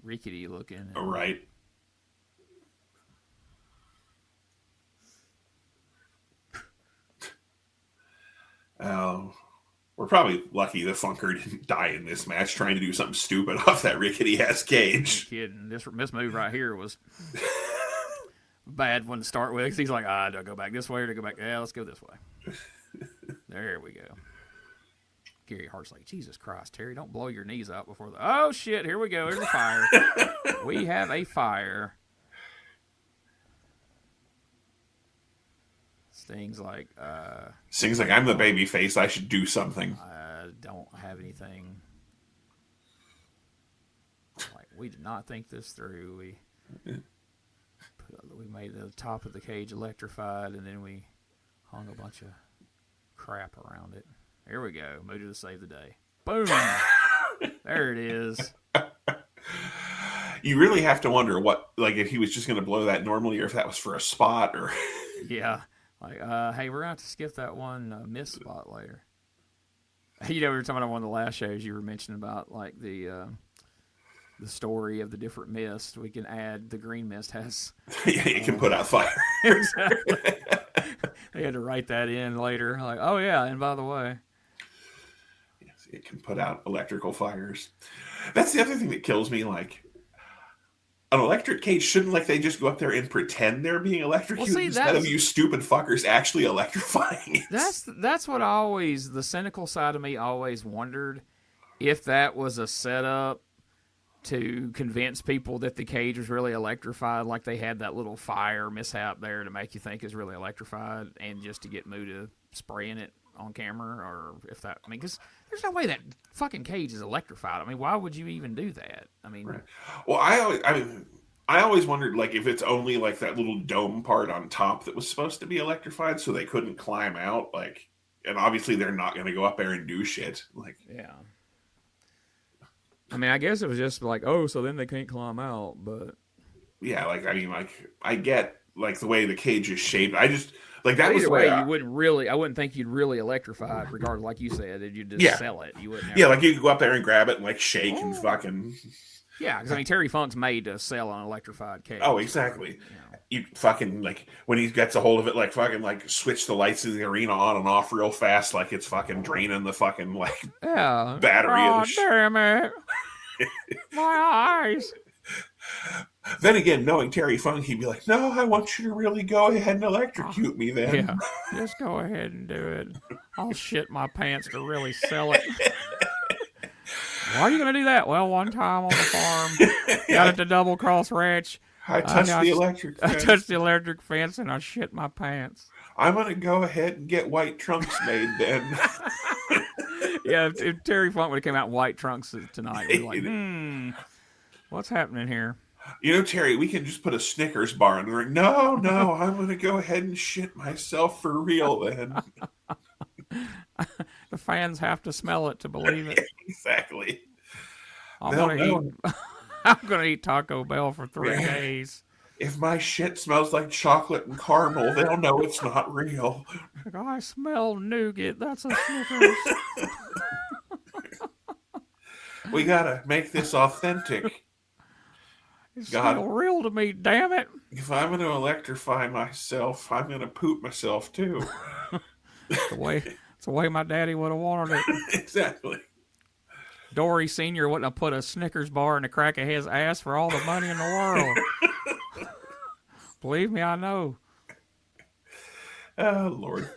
rickety looking. Oh, right. We're probably lucky the Funker didn't die in this match trying to do something stupid off that rickety-ass cage. Kidding. This move right here was a bad one to start with. He's like, do I go back this way or do I go back? Yeah, let's go this way. There we go. Gary Hart's like, Jesus Christ, Terry, don't blow your knees out before the... Oh, shit, here we go. Here's a fire. We have a fire. Sting's like, I'm the baby face. I should do something. I don't have anything. Like, we did not think this through. We made the top of the cage electrified, and then we hung a bunch of crap around it. Here we go. Muta to save the day. Boom. There it is. You really have to wonder what, like, if he was just going to blow that normally or if that was for a spot or... Yeah. Like, hey, we're going to have to skip that one miss spot later. You know, we were talking about one of the last shows you were mentioning about, like, the story of the different mists. We can add the green mist has... Yeah, it can put out fire. Exactly. They had to write that in later. Like, oh, yeah, and by the way... Yes, it can put out electrical fires. That's the other thing that kills me, like... An electric cage shouldn't, like, they just go up there and pretend they're being electrocuted instead of you stupid fuckers actually electrifying it. That's what the cynical side of me always wondered, if that was a setup to convince people that the cage was really electrified, like they had that little fire mishap there to make you think it's really electrified, and just to get Muta spraying it on camera, or if that, I mean, because there's no way that fucking cage is electrified. I mean, why would you even do that? I mean, right. Well, I always wondered, like, if it's only like that little dome part on top that was supposed to be electrified, so they couldn't climb out, like, and obviously they're not going to go up there and do shit, like, yeah. I mean, I guess it was just like, oh, so then they can't climb out, but yeah, like, I mean, like, I get like the way the cage is shaped. I just like that was either the way. way You wouldn't really. I wouldn't think you'd really electrify it, regardless. Like you said, that you'd just sell it. You wouldn't. Like you could go up there and grab it and like shake and fucking. Yeah, because I mean Terry Funk's made to sell an electrified cage. Oh, exactly. You fucking like when he gets a hold of it, like fucking like switch the lights in the arena on and off real fast, like it's fucking draining the fucking like battery. Oh, damn it! My eyes. Then again, knowing Terry Funk, he'd be like, "No, I want you to really go ahead and electrocute me." Then, yeah, just go ahead and do it. I'll shit my pants to really sell it. Why are you going to do that? Well, one time on the farm, out at the Double Cross Ranch, I touched the electric fence. I touched the electric fence and I shit my pants. I'm going to go ahead and get white trunks made then. Yeah, if Terry Funk would have came out in white trunks tonight, we'd be like, what's happening here? You know, Terry, we can just put a Snickers bar in the ring. No, I'm going to go ahead and shit myself for real then. The fans have to smell it to believe it. Exactly. I'm going to eat Taco Bell for 3 days. If my shit smells like chocolate and caramel, they'll know it's not real. Like, I smell nougat. That's a Snickers. We got to make this authentic. It's still real to me, damn it. If I'm going to electrify myself, I'm going to poop myself too. It's the way my daddy would have wanted it. Exactly. Dory Sr. wouldn't have put a Snickers bar in the crack of his ass for all the money in the world. Believe me, I know. Oh, Lord.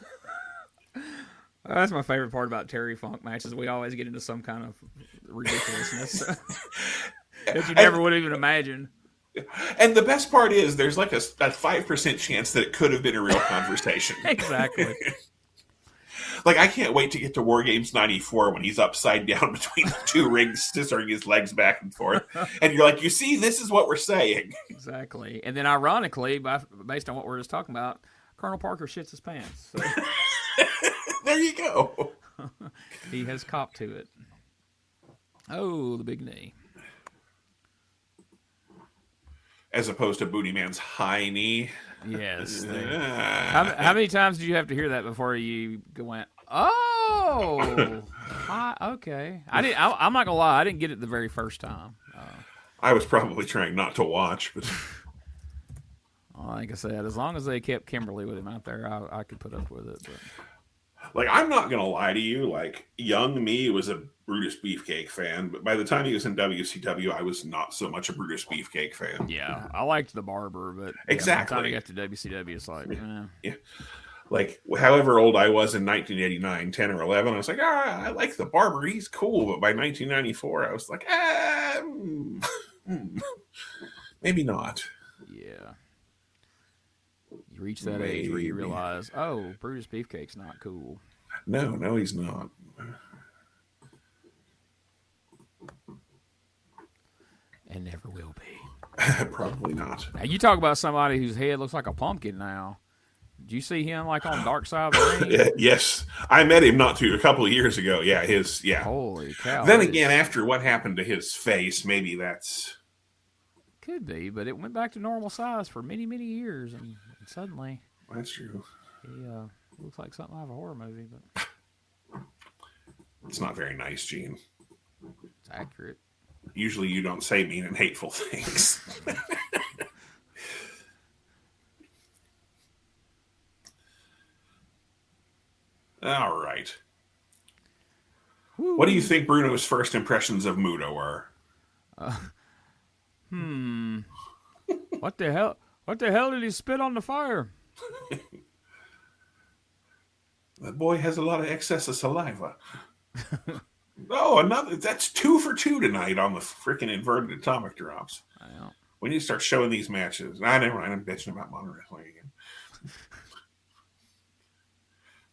That's my favorite part about Terry Funk matches. We always get into some kind of ridiculousness that you never would even imagine. And the best part is there's like a 5% chance that it could have been a real conversation. Exactly. Like, I can't wait to get to War Games 94 when he's upside down between the two rings, scissoring his legs back and forth. And you're like, you see, this is what we're saying. Exactly. And then, ironically, based on what we're just talking about, Colonel Parker shits his pants. So. There you go. He has copped to it. Oh, the big knee. As opposed to Booty Man's high knee. Yes. How many times did you have to hear that before you went, oh, okay. I'm not going to lie. I didn't get it the very first time. I was probably trying not to watch. But like I said, as long as they kept Kimberly with him out there, I could put up with it. But. Like, I'm not going to lie to you. Like, young me was a Brutus Beefcake fan, but by the time he was in WCW, I was not so much a Brutus Beefcake fan. Yeah, I liked the Barber, but exactly. By the time he got to WCW, it's like, yeah. Like, however old I was in 1989, 10 or 11, I was like, I like the Barber. He's cool. But by 1994, I was like, maybe not. Yeah. You reach that age where you realize, oh, Brutus Beefcake's not cool. No, he's not. And never will be. Probably not. Now, you talk about somebody whose head looks like a pumpkin now. Did you see him like on Dark Side of the Ring? Yes. I met him a couple of years ago. Yeah, Holy cow. Then again, after what happened to his face, maybe that's... Could be, but it went back to normal size for many, many years, and suddenly... That's true. He looks like something out of a horror movie, but... It's not very nice, Gene. It's accurate. Usually you don't say mean and hateful things. All right. Woo. What do you think Bruno's first impressions of Muto were? What the hell? What the hell did he spit on the fire? That boy has a lot of excess of saliva. Oh, another. That's 2 for 2 tonight on the freaking inverted atomic drops. I know. We need to start showing these matches. Never mind. I'm bitching about modern wrestling again.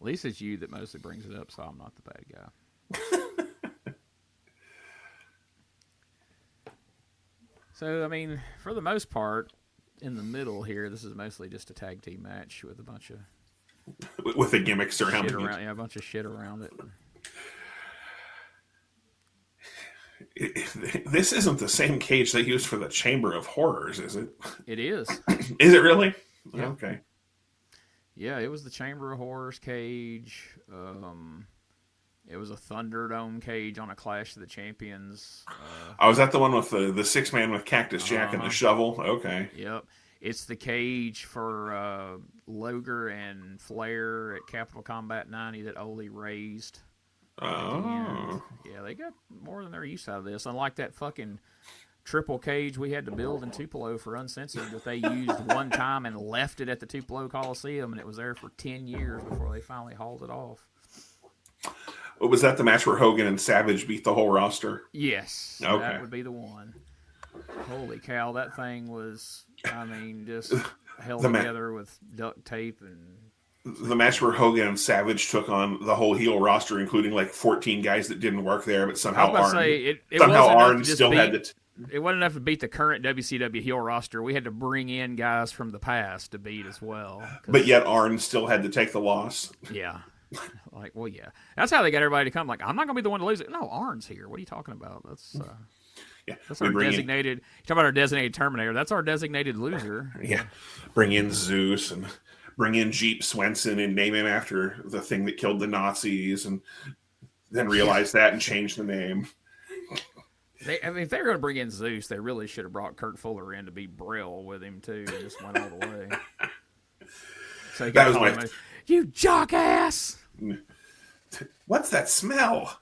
At least it's you that mostly brings it up, so I'm not the bad guy. So, I mean, for the most part, in the middle here, this is mostly just a tag team match with a bunch of... With the gimmicks around it. Yeah, a bunch of shit around it. This isn't the same cage they used for the Chamber of Horrors, is it? It is. Is it really? Yeah. Okay. Yeah, it was the Chamber of Horrors cage. It was a Thunderdome cage on a Clash of the Champions. Was that the one with the 6-man with Cactus Jack and the shovel? Okay. Yep. It's the cage for Luger and Flair at Capital Combat 90 that Ole raised. Oh. Yeah, they got more than they're used out of this. Unlike that fucking triple cage we had to build in Tupelo for Uncensored that they used one time and left it at the Tupelo Coliseum, and it was there for 10 years before they finally hauled it off. Was that the match where Hogan and Savage beat the whole roster? Yes. Okay. That would be the one. Holy cow, that thing was, I mean, just held together with duct tape. And the match where Hogan and Savage took on the whole heel roster, including like 14 guys that didn't work there, but somehow Arn still had it. It wasn't enough to beat the current WCW heel roster. We had to bring in guys from the past to beat as well. But yet Arn still had to take the loss. Yeah. Like, well, yeah. That's how they got everybody to come. Like, I'm not going to be the one to lose it. No, Arn's here. What are you talking about? That's our designated. You talk about our designated Terminator. That's our designated loser. Yeah. Bring in Zeus and bring in Jeep Swenson and name him after the thing that killed the Nazis, and then realize that and change the name. If they were going to bring in Zeus, they really should have brought Kurt Fuller in to be Brill with him too, and just went all the way. So that was you jackass! What's that smell?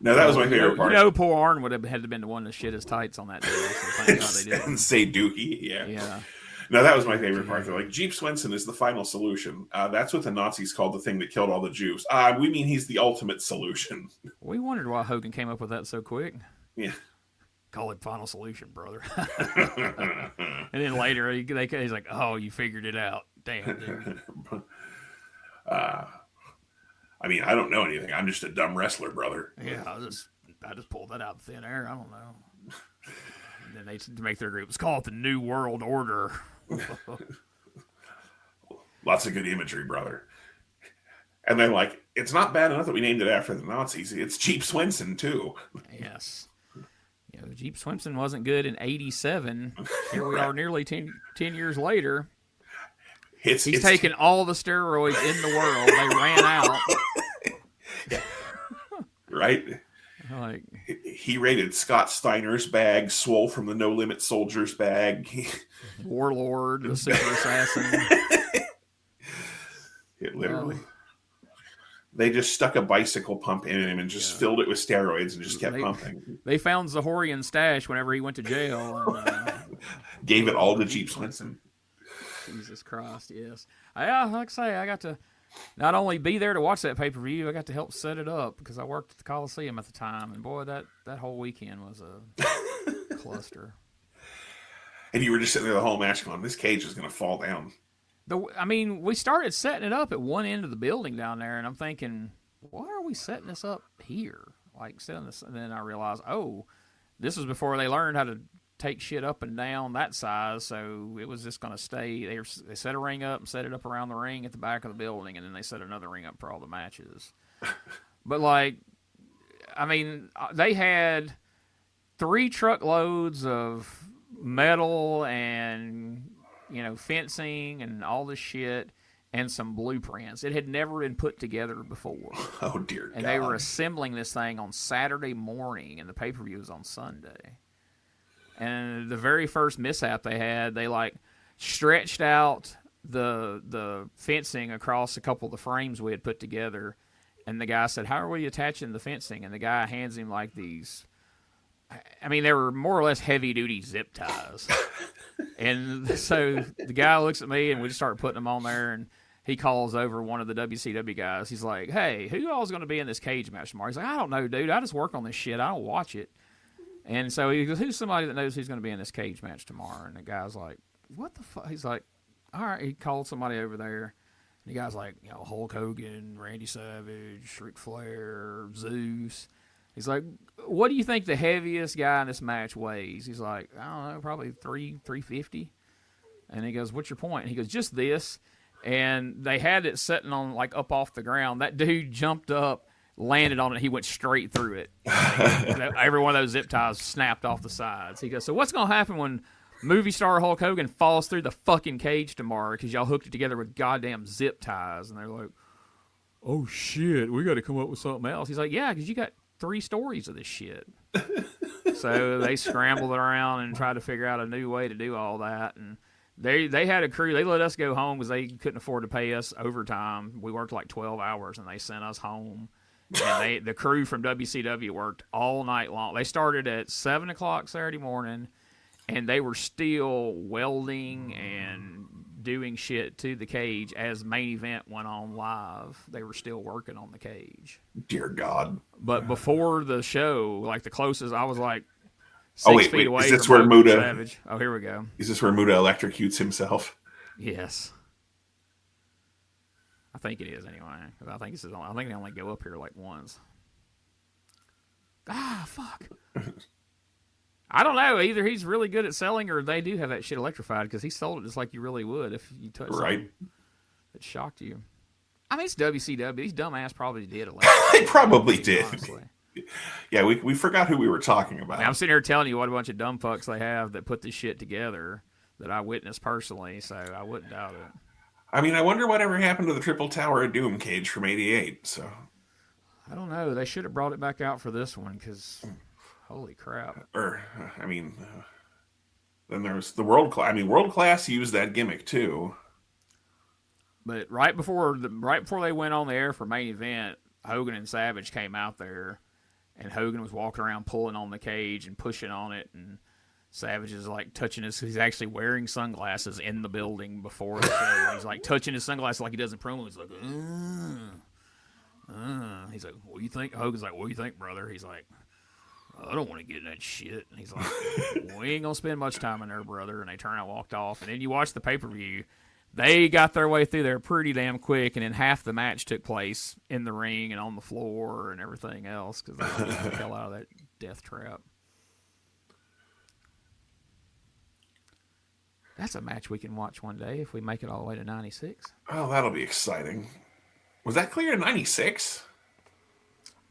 No, that was my favorite part. You know, poor Arn would have had to been the one to shit his tights on that day. So thank God they didn't. And say Dookie, yeah. Yeah. No, that was my favorite part. They're like, Jeep Swenson is the final solution. That's what the Nazis called the thing that killed all the Jews. We mean he's the ultimate solution. We wondered why Hogan came up with that so quick. Yeah. Call it final solution, brother. And then later, he's like, oh, you figured it out. Damn, dude. I mean, I don't know anything. I'm just a dumb wrestler, brother. Yeah, I just pulled that out of thin air. I don't know. And then they to make their group. Let's call it the New World Order. Lots of good imagery, brother. And then, like, it's not bad enough that we named it after the Nazis. It's Jeep Swenson, too. Yes. Jeep Swenson wasn't good in 87. Here we are nearly 10 years later. He's taken all the steroids in the world. They ran out. Right? Like, he raided Scott Steiner's bag, Swole from the No Limit Soldiers bag. Warlord, the super assassin. It literally. They just stuck a bicycle pump in him and just filled it with steroids and just kept pumping. They found Zahorian's stash whenever he went to jail. And, gave it all to Jeep Swenson. Jesus Christ, yes. Like I say, I got to not only be there to watch that pay-per-view, I got to help set it up because I worked at the Coliseum at the time. And boy, that whole weekend was a cluster. And you were just sitting there the whole match going, this cage is going to fall down. We started setting it up at one end of the building down there, and I'm thinking, why are we setting this up here? Like, setting this, and then I realized, this was before they learned how to take shit up and down that size, so it was just going to stay. They set a ring up and set it up around the ring at the back of the building, and then they set another ring up for all the matches. But, they had 3 truckloads of metal and fencing and all this shit and some blueprints. It had never been put together before. Oh, dear God. And they were assembling this thing on Saturday morning, and the pay-per-view was on Sunday. And the very first mishap they had, they, stretched out the fencing across a couple of the frames we had put together, and the guy said, how are we attaching the fencing? And the guy hands him, these... they were more or less heavy-duty zip ties. And so the guy looks at me, and we just start putting them on there, and he calls over one of the WCW guys. He's like, hey, who all is going to be in this cage match tomorrow? He's like, I don't know, dude. I just work on this shit. I don't watch it. And so he goes, who's somebody that knows who's going to be in this cage match tomorrow? And the guy's like, what the fuck? He's like, all right. He called somebody over there. And the guy's like, Hulk Hogan, Randy Savage, Ric Flair, Zeus. He's like, what do you think the heaviest guy in this match weighs? He's like, I don't know, probably 350. And he goes, what's your point? And he goes, just this. And they had it sitting on, up off the ground. That dude jumped up, landed on it. He went straight through it. Every one of those zip ties snapped off the sides. He goes, so what's going to happen when movie star Hulk Hogan falls through the fucking cage tomorrow because y'all hooked it together with goddamn zip ties. And they're like, oh, shit, we got to come up with something else. He's like, yeah, because you got 3 stories of this shit. So they scrambled around and tried to figure out a new way to do all that. And they had a crew. They let us go home because they couldn't afford to pay us overtime. We worked like 12 hours, and they sent us home. And the crew from WCW worked all night long. They started at 7 o'clock Saturday morning, and they were still welding and doing shit to the cage as Main Event went on live. They were still working on the cage. Dear God. But before the show, like the closest, I was like 6 feet away is this from where Muda, Savage. Oh, here we go. Is this where Muda electrocutes himself? Yes. I think it is anyway. I think they only go up here like once. Ah, fuck. I don't know. Either he's really good at selling, or they do have that shit electrified, because he sold it just like you really would if you touched something that shocked you. I mean, it's WCW. These dumbass probably did electrify. They probably did. Honestly. Yeah, we forgot who we were talking about. Now, I'm sitting here telling you what a bunch of dumb fucks they have that put this shit together that I witnessed personally, so I wouldn't doubt it. I mean, I wonder whatever happened to the Triple Tower of Doom cage from '88. So I don't know. They should have brought it back out for this one, because holy crap. Then there's the World Class. I mean, World Class used that gimmick too. But right before they went on the air for Main Event, Hogan and Savage came out there, and Hogan was walking around pulling on the cage and pushing on it, and Savage is like touching he's actually wearing sunglasses in the building before the show. He's like touching his sunglasses like he does in promo. He's like, he's like, what do you think? Hogan's like, what do you think, brother? He's like, I don't want to get in that shit. And he's like, we ain't gonna spend much time in there, brother. And they turned out and walked off. And then you watch the pay-per-view, they got their way through there pretty damn quick, and then half the match took place in the ring and on the floor and everything else, because they got the hell out of that death trap. That's a match we can watch one day if we make it all the way to 96. Oh, that'll be exciting. Was that clear in 96?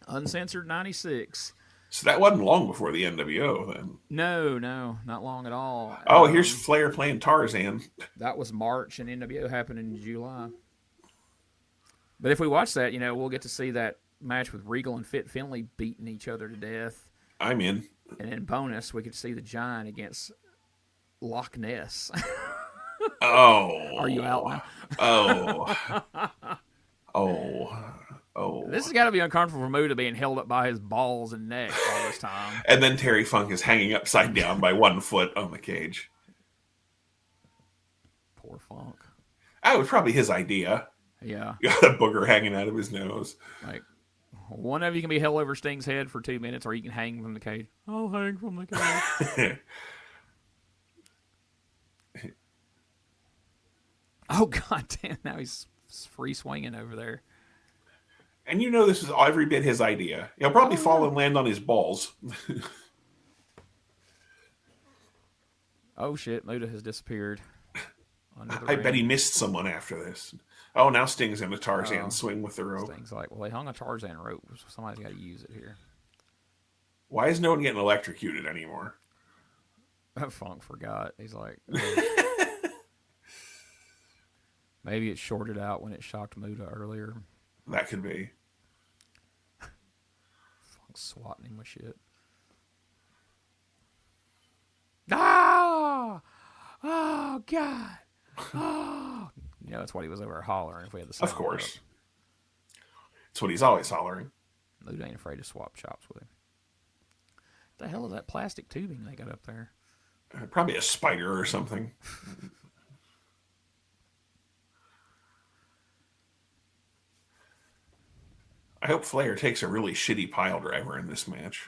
Uncensored 96. So that wasn't long before the NWO then. No, not long at all. Oh, here's Flair playing Tarzan. That was March, and NWO happened in July. But if we watch that, we'll get to see that match with Regal and Fit Finlay beating each other to death. I'm in. And then bonus, we could see the Giant against Loch Ness. Oh. Are you out now? Oh. This has got to be uncomfortable for Muda being held up by his balls and neck all this time. And then Terry Funk is hanging upside down by 1 foot on the cage. Poor Funk. That was probably his idea. Yeah. Got a booger hanging out of his nose. Like, one of you can be held over Sting's head for 2 minutes, or you can hang from the cage. I'll hang from the cage. Oh, god damn. Now he's free swinging over there. And this is every bit his idea. He'll probably fall and land on his balls. Oh, shit. Muda has disappeared. I bet he missed someone after this. Oh, now Sting's in a Tarzan swing with the rope. Sting's like, well, they hung a Tarzan rope. Somebody's got to use it here. Why is no one getting electrocuted anymore? Funk forgot. He's like... Maybe it shorted out when it shocked Muda earlier. That could be. Funk's swatting him with shit. Ah! Oh, God! Oh! That's what he was over hollering if we had the Of course. That's what he's always hollering. Muda ain't afraid to swap chops with him. What the hell is that plastic tubing they got up there? Probably a spider or something. I hope Flair takes a really shitty pile driver in this match.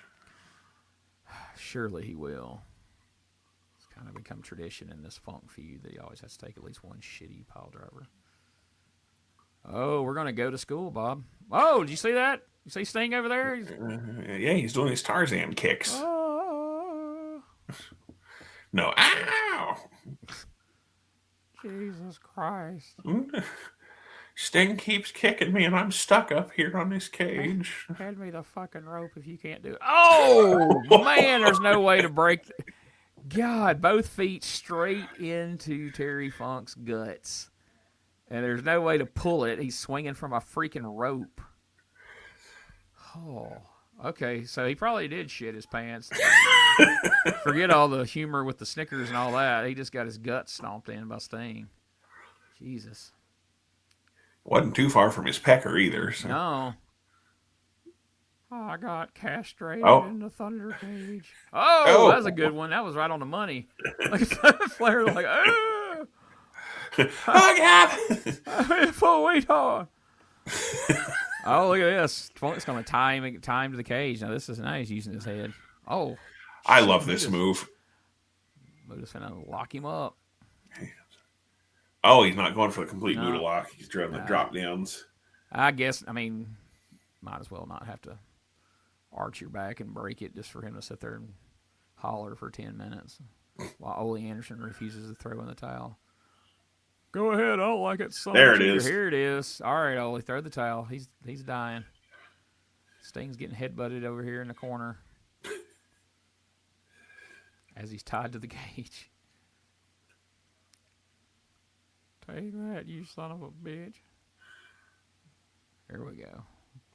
Surely he will. It's kind of become tradition in this Funk feud that he always has to take at least one shitty pile driver. Oh, we're going to go to school, Bob. Oh, did you see that? You see Sting over there? Yeah, he's doing his Tarzan kicks. Oh. No, ow! Jesus Christ. Sting keeps kicking me, and I'm stuck up here on this cage. Hand me the fucking rope if you can't do it. Oh, man, there's no way to break. God, both feet straight into Terry Funk's guts. And there's no way to pull it. He's swinging from a freaking rope. Oh, okay. So he probably did shit his pants. Forget all the humor with the Snickers and all that. He just got his guts stomped in by Sting. Jesus. Wasn't too far from his pecker either. So. No. Oh, I got castrated Oh. in the Thunder Cage. Oh, that was a good one. That was right on the money. Like Flair was like, oh, God. Full weight on. Oh, look at this. Funk's going to tie him to the cage. Now, this is nice using his head. Oh. I love this move. Muda's going to lock him up. Oh, he's not going for the complete Muda lock. He's doing the drop downs. I guess, might as well not have to arch your back and break it just for him to sit there and holler for 10 minutes while Ole Anderson refuses to throw in the towel. Go ahead, I don't like it. There it is. Here it is. All right, Ole, throw the towel. He's dying. Sting's getting headbutted over here in the corner as he's tied to the cage. Take that, you son of a bitch. Here we go.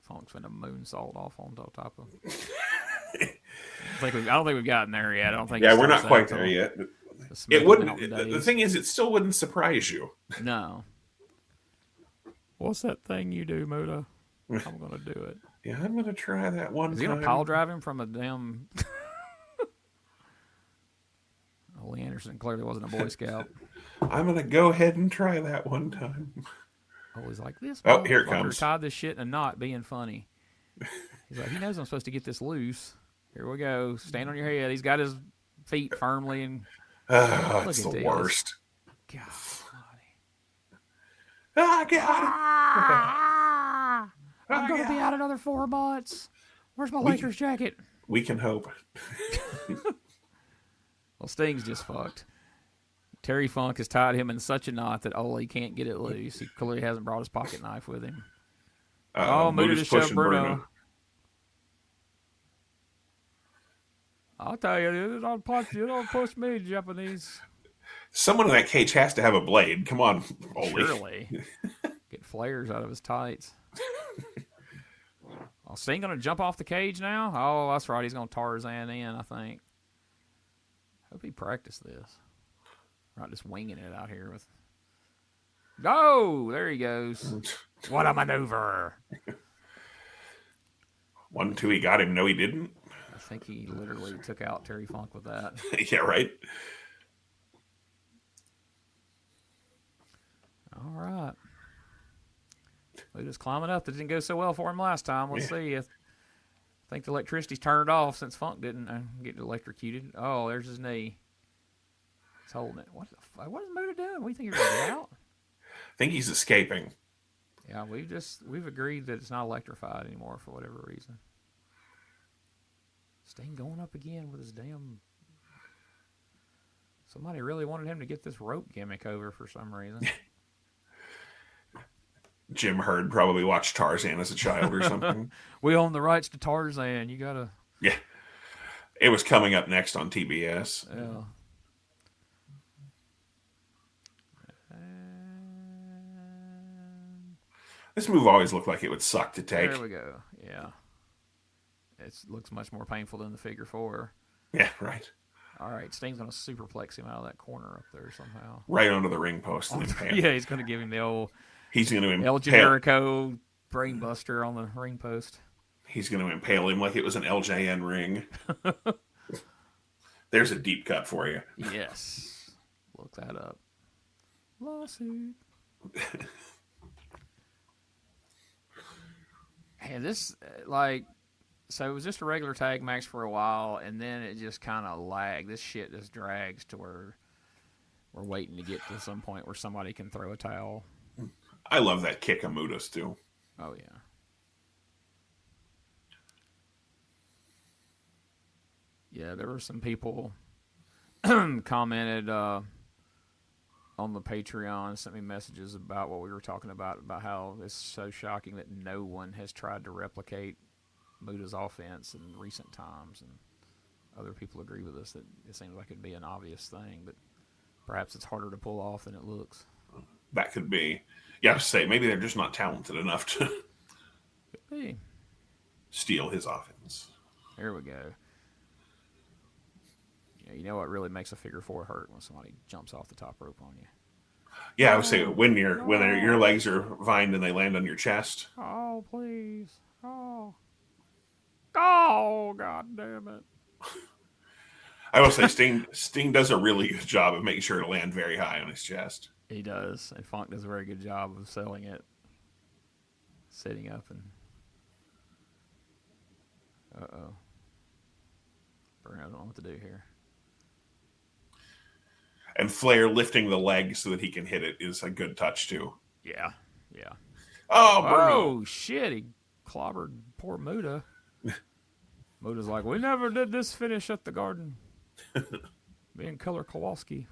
Funk's finna moonsault off on top of him. I don't think we've gotten there yet. I don't think. Yeah, we're not quite there yet. It wouldn't. The thing is, it still wouldn't surprise you. No. What's that thing you do, Muda? I'm gonna do it. Yeah, I'm gonna try that one. Is he gonna pile drive him from a damn? Ole Anderson clearly wasn't a Boy Scout. I'm gonna go ahead and try that one time. Ole's like this. Oh, here it comes. Tied this shit and not being funny. He's like, he knows I'm supposed to get this loose. Here we go. Stand on your head. He's got his feet firmly and. It's the worst. God. I got it. I'm going to be out another 4 months. Where's my Lakers jacket? We can hope. Well, Sting's just fucked. Terry Funk has tied him in such a knot that Ole can't get it loose. He clearly hasn't brought his pocket knife with him. Muda to shove Bruno. I'll tell you, don't push me, Japanese. Someone in that cage has to have a blade. Come on, Ole. Surely. Get flares out of his tights. Sting going to jump off the cage now? Oh, that's right. He's going to Tarzan in, I think. Hope he practiced this. Not just winging it out here with. Go! There he goes. What a maneuver. 1, 2, he got him. No, he didn't. I think he literally took out Terry Funk with that. Yeah, right. All right. We're just climbing up. That didn't go so well for him last time. Let's see. I think the electricity's turned off since Funk didn't get electrocuted. Oh, there's his knee. He's holding it. What the fuck? What is Muda doing? What do you think he's going to get out? I think he's escaping. Yeah, we've agreed that it's not electrified anymore for whatever reason. Sting going up again with his damn. Somebody really wanted him to get this rope gimmick over for some reason. Jim Hurd probably watched Tarzan as a child or something. We own the rights to Tarzan. You gotta. Yeah, it was coming up next on TBS. Yeah. This move always looked like it would suck to take. There we go. Yeah. It looks much more painful than the figure 4. Yeah, right. All right, Sting's going to superplex him out of that corner up there somehow. Right onto the ring post. Yeah, he's going to give him the old he's going to El Generico brainbuster on the ring post. He's going to impale him like it was an LJN ring. There's a deep cut for you. Yes. Look that up. Lawsuit. And this, so it was just a regular tag match for a while, and then it just kind of lagged. This shit just drags to where we're waiting to get to some point where somebody can throw a towel. I love that kick of Muda's, too. Oh, yeah. Yeah, there were some people commented on the Patreon, sent me messages about what we were talking about how it's so shocking that no one has tried to replicate Muda's offense in recent times. And other people agree with us that it seems like it'd be an obvious thing, but perhaps it's harder to pull off than it looks. That could be. Yeah, I was say maybe they're just not talented enough to steal his offense. There we go. Yeah, you know what really makes a figure four hurt? When somebody jumps off the top rope on you. Yeah, I would say when your legs are vined and they land on your chest. Oh, please. Oh, God damn it. I will say Sting does a really good job of making sure to land very high on his chest. He does, and Funk does a very good job of selling it, sitting up and. Bruno, I don't know what to do here. And Flair lifting the leg so that he can hit it is a good touch too. Yeah. Oh, Bruno. Oh shit! He clobbered poor Muta. Muta's like, we never did this finish at the Garden. Me and Killer Kowalski.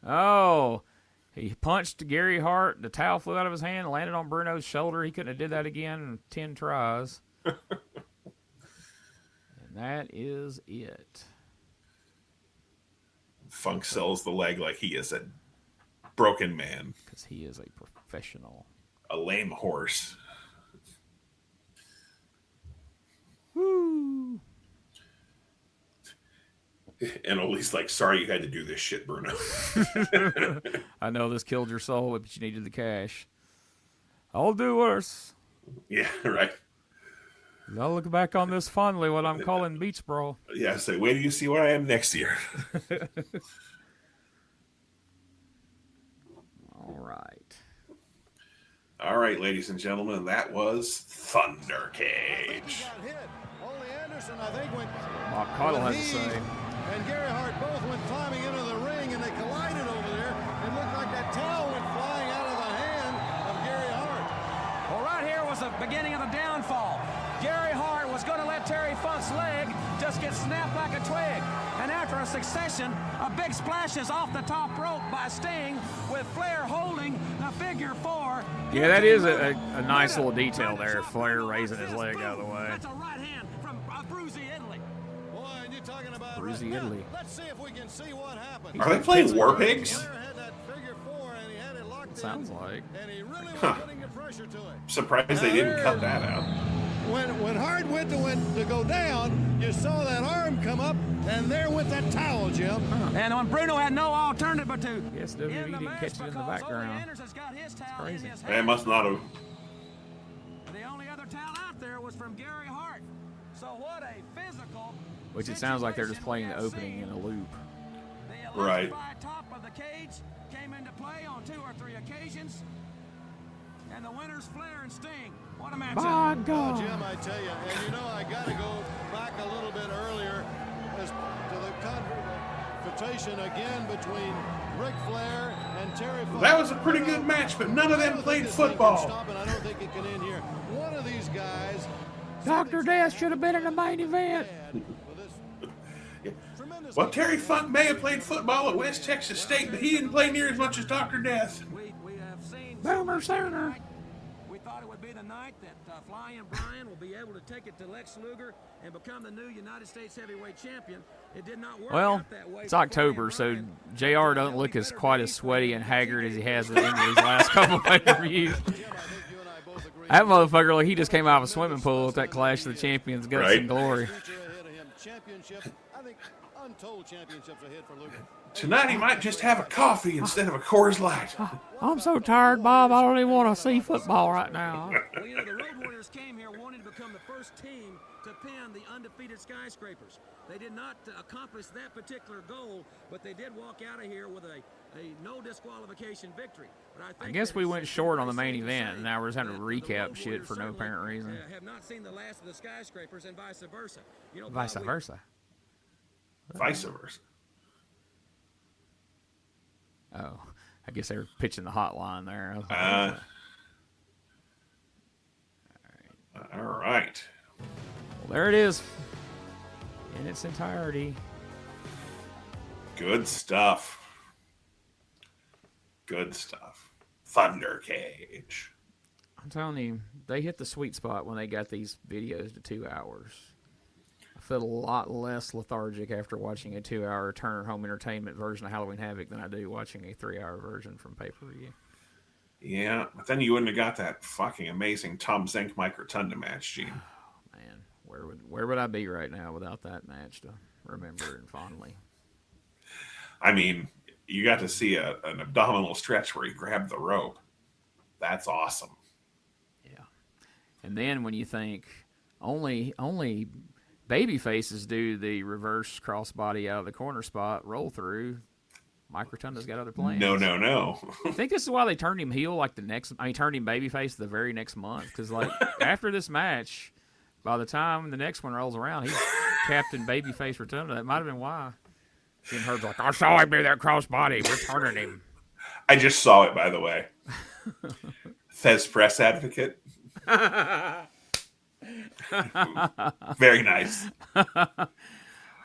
Oh, he punched Gary Hart. The towel flew out of his hand and landed on Bruno's shoulder. He couldn't have did that again in 10 tries. And that is it. Funk sells the leg like he is a broken man. Because he is a professional. A lame horse. Woo! And Ole's like, sorry you had to do this shit, Bruno. I know this killed your soul, but you needed the cash. I'll do worse. Yeah, right. I'll look back on this fondly when I'm calling Beach Brawl. Yeah, so wait till you see where I am next year. All right, ladies and gentlemen, that was Thunder Cage. Bob Caudle had to say. And Gary Hart both went climbing into the ring, and they collided over there. It looked like that towel went flying out of the hand of Gary Hart. Well, right here was the beginning of the downfall. Gary Hart was going to let Terry Funk's leg just get snapped like a twig. And after a succession of big splashes off the top rope by Sting, with Flair holding the figure four. Yeah, that is a nice little detail there. Flair raising his leg out of the way. That's a right hand from Bruzy Italy. Boy, and you're talking about Bruzy Italy. Let's see if we can see what happened. Are they playing War Pigs? Sounds like. And he really was putting the pressure to it. Surprised they didn't cut that out. When Hart went to go down, you saw that arm come up, and there went that towel, Jim. And when Bruno had no alternative but to. Yes, WWE didn't catch it in the background. It's crazy. They must not have. The only other towel out there was from Gary Hart. So what a physical. Which it sounds like they're just playing the opening in a loop. The right. Top of the cage came into play on 2 or 3 occasions. And the winners, Flair and Sting. What a match. My God. Oh, Jim, I tell you, and you know, I got to go back a little bit earlier as to the confrontation again between Ric Flair and Terry Funk. That was a pretty good match, but none of them played football. I don't think it can end here. One of these guys. Dr. Death should have been in the main event. Well, Terry Funk may have played football at West Texas State, but he didn't play near as much as Dr. Death. We have seen. Boomer Sooner. We thought it would be the night that Flying Brian will be able to take it to Lex Luger and become the new United States heavyweight champion. It did not work Well, out that way. it's October, so JR don't look as quite as sweaty and haggard as he has in these last couple of pay-per-views. That motherfucker, like he just came out of a swimming pool at that Clash of the Champions, Guts and Glory. I think untold championships ahead for Luger. Tonight he might just have a coffee instead of a Coors Light. I'm so tired, Bob. I don't even want to see football right now. Well, you know, the Road Warriors came here wanting to become the first team to pin the undefeated Skyscrapers. They did not accomplish that particular goal, but they did walk out of here with a no disqualification victory. But I guess we went short on the main event, and now we're just having to recap shit for no apparent reason. Have not seen the last of the Skyscrapers and vice versa. You know, Vice versa. Vice versa. Oh, I guess they were pitching the hotline there. All right. Well, there it is in its entirety. Good stuff. Good stuff. Thunder Cage. I'm telling you, they hit the sweet spot when they got these videos to 2 hours. feel a lot less lethargic after watching a 2-hour Turner Home Entertainment version of Halloween Havoc than I do watching a 3-hour version from pay-per-view. Yeah, but then you wouldn't have got that fucking amazing Tom Zenk Mike Rotunda match, Gene. Oh, man, where would I be right now without that match to remember it fondly? I mean, you got to see an abdominal stretch where he grabbed the rope. That's awesome. Yeah. And then when you think only baby faces do the reverse crossbody out of the corner spot roll through, Mike Rotunda's got other plans. No. I think this is why they turned him heel turned him babyface the very next month. Because after this match, by the time the next one rolls around, he's Captain Babyface Rotunda. That might have been why. Jim Herd's like, I saw him do that crossbody. We're turning him. I just saw it, by the way. Fez press advocate. Very nice. How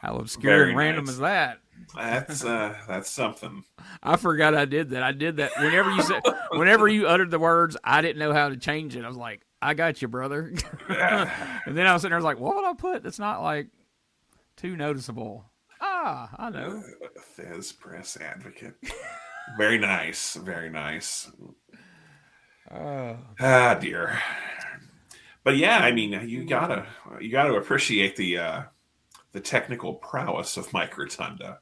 obscure and random is that? That's something. I forgot I did that. Whenever you uttered the words, I didn't know how to change it. I was like, I got you, brother. And then I was sitting there, like, what would I put that's not too noticeable? I know. Fez press advocate. Very nice. Very nice. Dear. But yeah, I mean, you gotta appreciate the technical prowess of Mike Rotunda.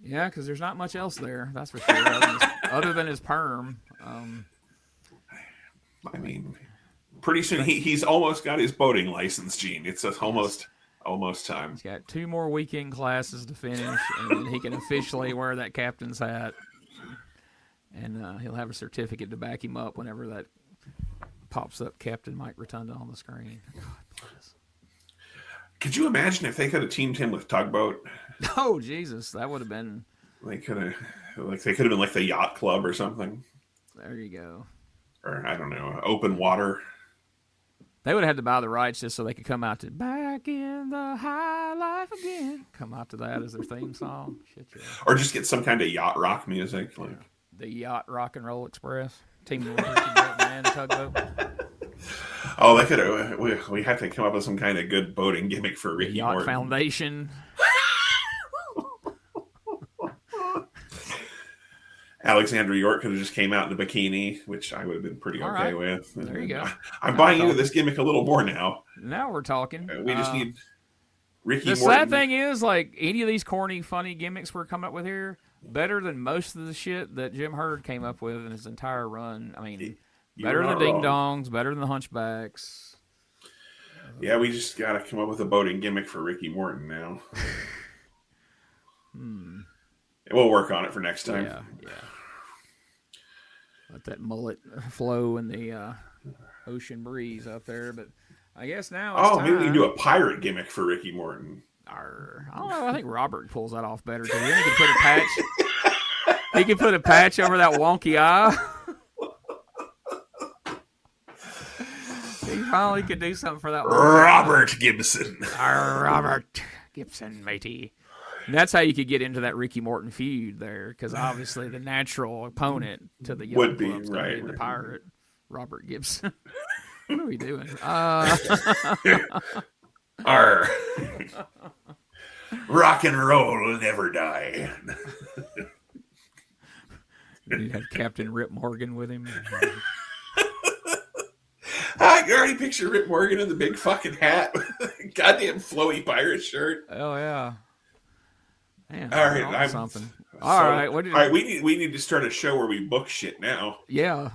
Yeah, because there's not much else there. That's for sure. Other than his perm. I mean, pretty soon he's almost got his boating license, Gene. It's almost time. He's got 2 more weekend classes to finish, and then he can officially wear that captain's hat. And he'll have a certificate to back him up whenever that pops up Captain Mike Rotunda on the screen. God bless. Could you imagine if they could have teamed him with Tugboat? Oh, Jesus. That would have been... They could have been like the Yacht Club or something. There you go. Or, I don't know, Open Water. They would have had to buy the rights just so they could come out to Back in the High Life Again. Come out to that as their theme song. Shit, yeah. Or just get some kind of yacht rock music. The Yacht Rock and Roll Express. Team Man Tugboat. Oh, they could have. We have to come up with some kind of good boating gimmick for Ricky Yacht Morton. Foundation. Alexandra York could have just came out in a bikini, which I would have been pretty okay with. There you go. I'm buying into this gimmick a little more now. Now we're talking. We just need Ricky the Morton. The sad thing is, any of these corny, funny gimmicks we're coming up with here, better than most of the shit that Jim Herd came up with in his entire run. I mean, better than the Ding Dongs, better than the Hunchbacks. Yeah, we just got to come up with a boating gimmick for Ricky Morton now. We'll work on it for next time. Yeah. Let that mullet flow in the ocean breeze out there. But I guess now it's time. Maybe we can do a pirate gimmick for Ricky Morton. I don't know. I think Robert pulls that off better. Then he can put a patch. He can put a patch over that wonky eye. He finally could do something for that. Robert Gibson. Robert Gibson, matey. And that's how you could get into that Ricky Morton feud there, because obviously the natural opponent to the young would be the pirate, Robert Gibson. What are we doing? Rock and roll will never die. You had Captain Rip Morgan with him. I can already picture Rip Morgan in the big fucking hat, goddamn flowy pirate shirt. Oh yeah. Man, all right, something. All right, we need to start a show where we book shit now. Yeah,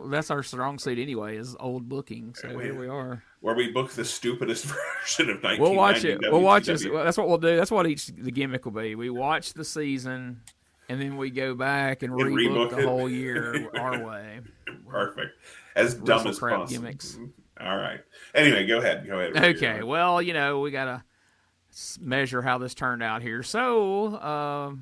that's our strong suit anyway. Is old booking. So here we are. Where we book the stupidest version of 1990. We'll watch it. We'll watch it. That's what we'll do. That's what the gimmick will be. We watch the season, and then we go back and rebook the whole year our way. Perfect. As dumb as possible. Gimmicks. All right. Anyway, go ahead. Okay. Well, we gotta measure how this turned out here. So,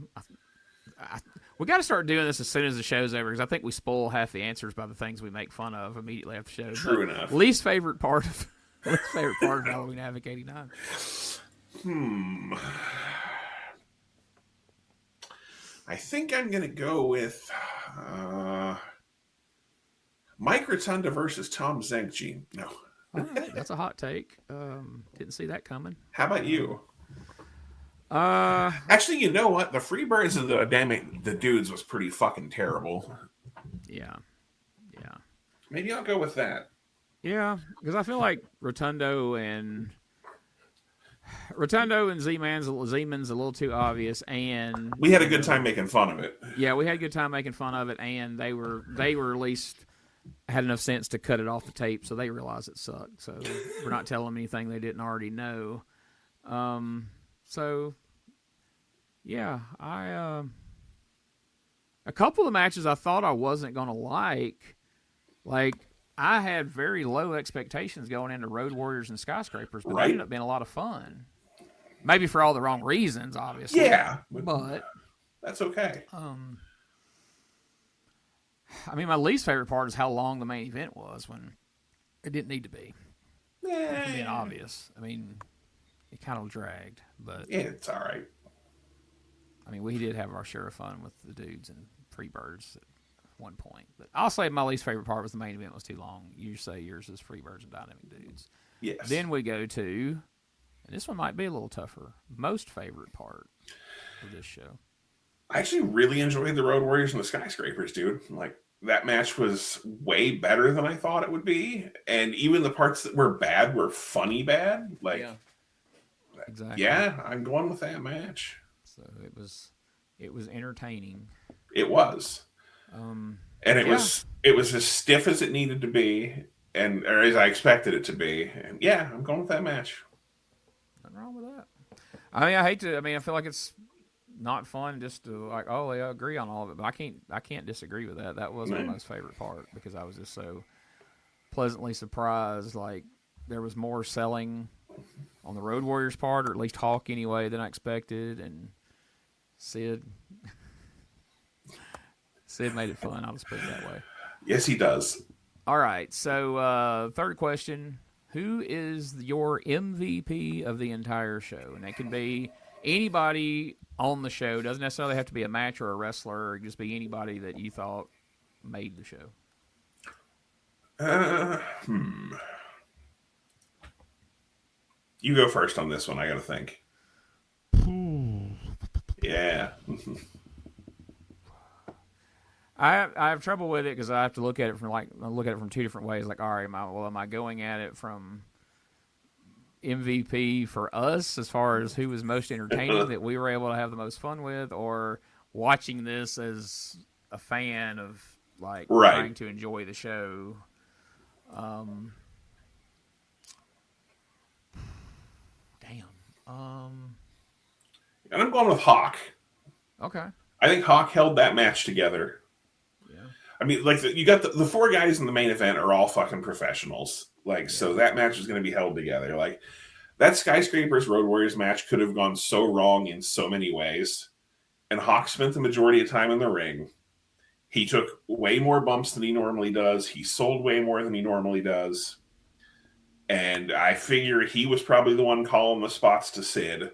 we got to start doing this as soon as the show's over, because I think we spoil half the answers by the things we make fun of immediately after the show. True enough. Least favorite part of Halloween Havoc 89. I think I'm going to go with Mike Rotunda versus Tom Zenk, Gene. No. All right, that's a hot take. Didn't see that coming. How about you? Actually, you know what? The Freebirds and the Dudes was pretty fucking terrible. Yeah. Maybe I'll go with that. Yeah, because I feel like Rotundo and Z-Man's a little too obvious, and we had a good time making fun of it. Yeah, we had a good time making fun of it, and they were at least had enough sense to cut it off the tape, so they realized it sucked. So we're not telling them anything they didn't already know. So yeah, a couple of matches I thought I wasn't gonna like. Like, I had very low expectations going into Road Warriors and Skyscrapers, but they ended up being a lot of fun. Maybe for all the wrong reasons, obviously. Yeah. But that's okay. I mean, my least favorite part is how long the main event was when it didn't need to be. Being obvious. I mean, it kind of dragged, but yeah, it's all right. I mean, we did have our share of fun with the Dudes and Freebirds at one point, but I'll say my least favorite part was the main event was too long. You say yours is Freebirds and Dynamic Dudes. Yes. Then we go to, and this one might be a little tougher, most favorite part of this show. I actually really enjoyed the Road Warriors and the Skyscrapers, dude. Like, that match was way better than I thought it would be, and even the parts that were bad were funny bad. Like, yeah. Exactly. Yeah, I'm going with that match. So it was entertaining. It was. And it was as stiff as it needed to be, or as I expected it to be. And yeah, I'm going with that match. Nothing wrong with that. I feel like it's not fun just to like, oh, yeah, I agree on all of it, but I can't disagree with that. That was my most favorite part because I was just so pleasantly surprised. Like, there was more selling on the Road Warriors part, or at least Hawk anyway, than I expected, and Sid made it fun. I'll just put it that way. Yes, he does. All right. So, third question. Who is your MVP of the entire show? And it can be anybody on the show. It doesn't necessarily have to be a match or a wrestler. Or just be anybody that you thought made the show. You go first on this one. I got to think. Yeah. I have trouble with it because I have to look at it from two different ways. Like, all right, am I going at it from MVP for us as far as who was most entertaining that we were able to have the most fun with, or watching this as a fan of like trying to enjoy the show? And I'm going with Hawk. Okay. I think Hawk held that match together. Yeah. I mean, like, you got the four guys in the main event are all fucking professionals. Like, so that match is going to be held together. Like, that Skyscrapers Road Warriors match could have gone so wrong in so many ways. And Hawk spent the majority of time in the ring. He took way more bumps than he normally does. He sold way more than he normally does. And I figure he was probably the one calling the spots to Sid.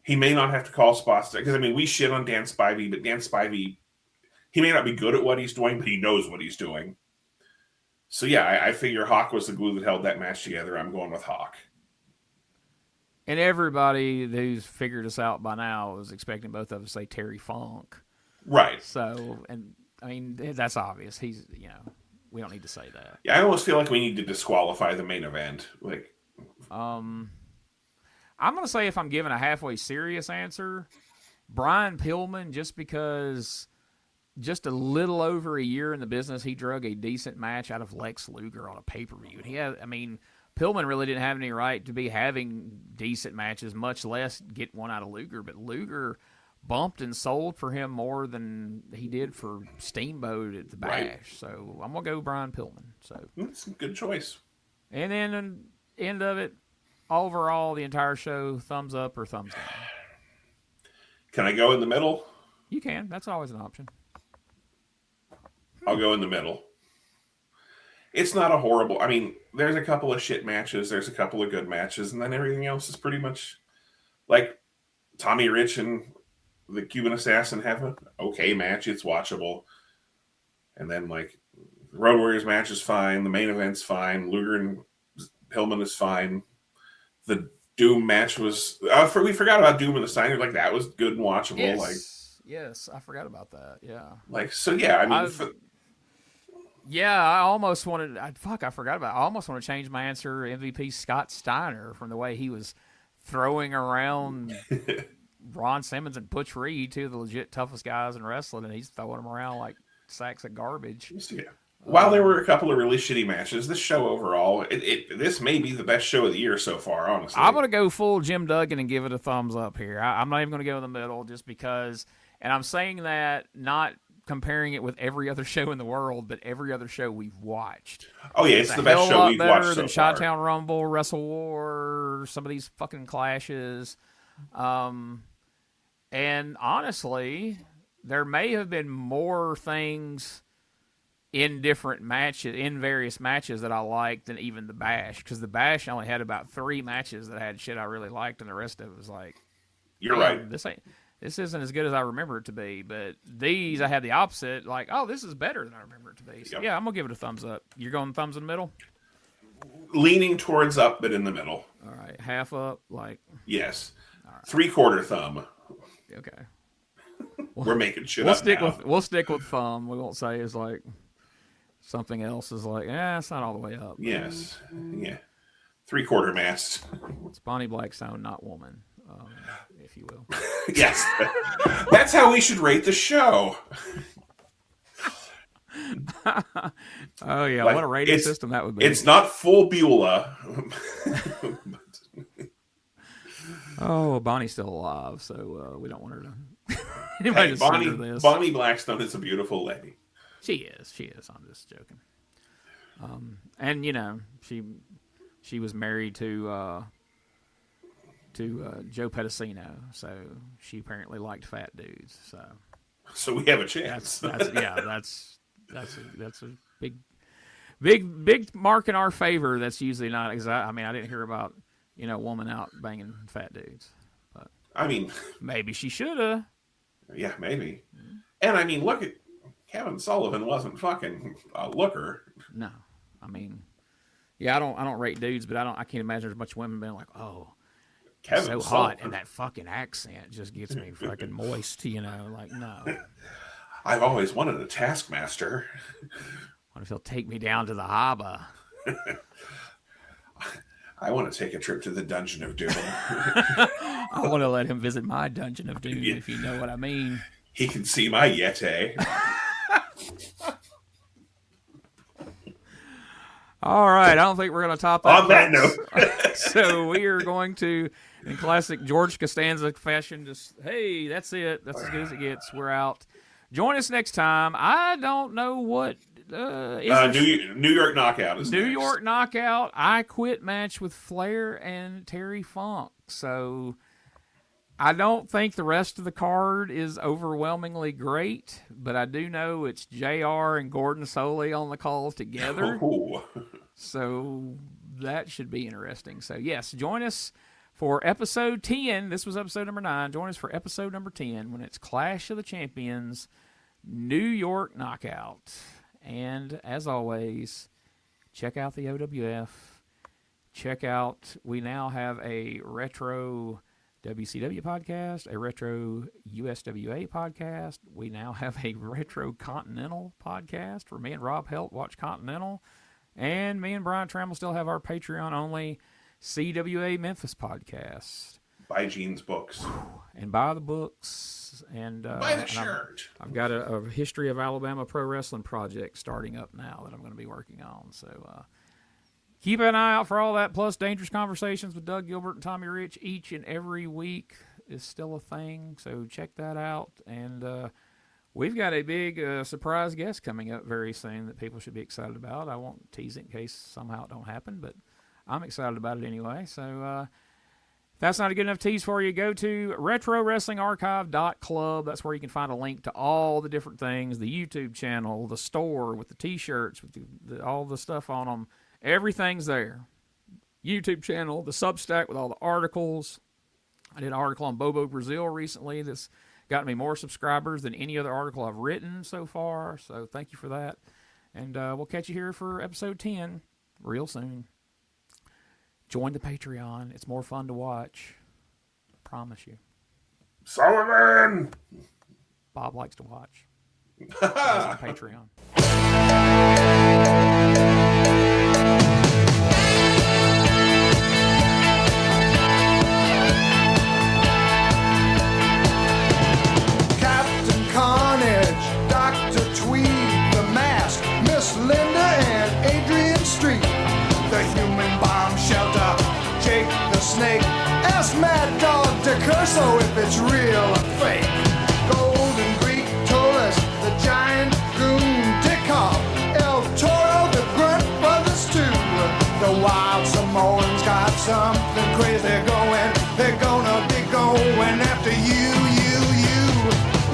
He may not have to call spots because, I mean, we shit on Dan Spivey, but Dan Spivey, he may not be good at what he's doing, but he knows what he's doing. So, yeah, I figure Hawk was the glue that held that match together. I'm going with Hawk. And everybody who's figured us out by now is expecting both of us to say Terry Funk. Right. So, and I mean, that's obvious. He's, we don't need to say that. Yeah, I almost feel like we need to disqualify the main event. Like, I'm going to say, if I'm giving a halfway serious answer, Brian Pillman, just because just a little over a year in the business, he drug a decent match out of Lex Luger on a pay-per-view. And Pillman really didn't have any right to be having decent matches, much less get one out of Luger. But Luger bumped and sold for him more than he did for Steamboat at the Bash. Right. So I'm going to go Brian Pillman. So that's a good choice. And then at the end of it, overall, the entire show, thumbs up or thumbs down? Can I go in the middle? You can. That's always an option. I'll go in the middle. It's not a horrible... I mean, there's a couple of shit matches, there's a couple of good matches, and then everything else is pretty much... Like, Tommy Rich and the Cuban Assassin have an okay match. It's watchable. And then, like, Road Warriors match is fine. The main event's fine. Luger and Pillman is fine. The Doom match was... we forgot about Doom and the Steiner. Like, that was good and watchable. Yes. Yes, I forgot about that. Yeah. Like, so, yeah, I mean... I almost wanted... I forgot about it. I almost want to change my answer, MVP Scott Steiner, from the way he was throwing around Ron Simmons and Butch Reed, two of the legit toughest guys in wrestling, and he's throwing them around like sacks of garbage. Yeah. While there were a couple of really shitty matches, this show overall, this may be the best show of the year so far, honestly. I'm going to go full Jim Duggan and give it a thumbs up here. I'm not even going to go in the middle just because, and I'm saying that not comparing it with every other show in the world, but every other show we've watched. Oh, yeah, it's the best show we've watched so far. Better than Chi-Town Rumble, Wrestle War, some of these fucking clashes. And honestly, there may have been more things in different matches, in various matches that I liked than even the Bash, because the Bash only had about 3 matches that had shit I really liked, and the rest of it was like, you're right. This isn't as good as I remember it to be. But these, I had the opposite, like, oh, this is better than I remember it to be. So, yeah, I'm gonna give it a thumbs up. You're going thumbs in the middle? Leaning towards up, but in the middle. All right, half up, like. Yes. Right. 3/4 thumb. Okay. We're making shit up now. We'll stick with thumb. We won't say it's like. Something else is like, it's not all the way up. Yes. Yeah. 3/4 mast. It's Bonnie Blackstone, not woman, if you will. Yes. That's how we should rate the show. Oh, yeah. Like, what a rating system that would be. It's not full Beulah. Oh, Bonnie's still alive, so we don't want her to. Hey, Bonnie Blackstone is a beautiful lady. She is. I'm just joking. And she was married to Joe Pedicino, so she apparently liked fat dudes. So we have a chance. That's a big mark in our favor. That's usually not. I didn't hear about woman out banging fat dudes, but I mean, maybe she should have. Yeah, maybe. And I mean, look at. Kevin Sullivan wasn't fucking a looker. No, I don't rate dudes, but I can't imagine there's much women being like, oh, Kevin's so hot, and that fucking accent just gets me fucking moist, like, no. I've always wanted a taskmaster. What if he'll take me down to the harbor? I want to take a trip to the Dungeon of Doom. I want to let him visit my Dungeon of Doom, if you know what I mean. He can see my Yeti. All right, I don't think we're going to top that. On that note. So we are going to, in classic George Costanza fashion, just, hey, that's it. That's as good as it gets. We're out. Join us next time. I don't know what. New York Knockout is New next. York Knockout. I Quit match with Flair and Terry Funk. So I don't think the rest of the card is overwhelmingly great, but I do know it's JR and Gordon Soley on the call together. Oh. So that should be interesting. So, yes, join us for episode 10. This was episode number 9. Join us for episode number 10 when it's Clash of the Champions, New York Knockout. And, as always, check out the OWF. We now have a retro WCW podcast, a retro USWA podcast. We now have a retro Continental podcast where me and Rob help watch Continental. And me and Brian Trammell still have our Patreon-only CWA Memphis podcast. Buy Gene's books. And buy the books. And buy the shirt. I've got a History of Alabama Pro Wrestling project starting up now that I'm going to be working on. So keep an eye out for all that, plus Dangerous Conversations with Doug Gilbert and Tommy Rich each and every week is still a thing. So check that out. And we've got a big surprise guest coming up very soon that people should be excited about. I won't tease it in case somehow it don't happen, but I'm excited about it anyway. So if that's not a good enough tease for you, go to retrowrestlingarchive.club. That's where you can find a link to all the different things, the YouTube channel, the store with the T-shirts, with all the stuff on them. Everything's there. YouTube channel, the Substack with all the articles. I did an article on Bobo Brazil recently that's gotten me more subscribers than any other article I've written so far, so thank you for that. And we'll catch you here for episode 10 real soon. Join the Patreon. It's more fun to watch. I promise you. Sullivan! Bob likes to watch. He's on Patreon. Captain Carnage, Dr. Tweed, The Mask, Miss Linda and Adrian Street, the Human Bomb Shelter, Jake the Snake, ask Mad Dog DeCurso if it's real or fake. Golden Greek told us the giant goon Dickoff, El Toro, the Grunt Brothers too. The Wild Samoans got something crazy going. They're gonna be going after you.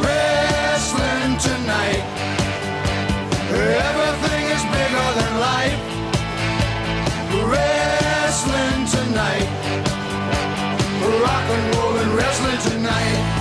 Wrestling tonight. Everything is bigger than life. Wrestling tonight. Rock and roll and wrestling tonight.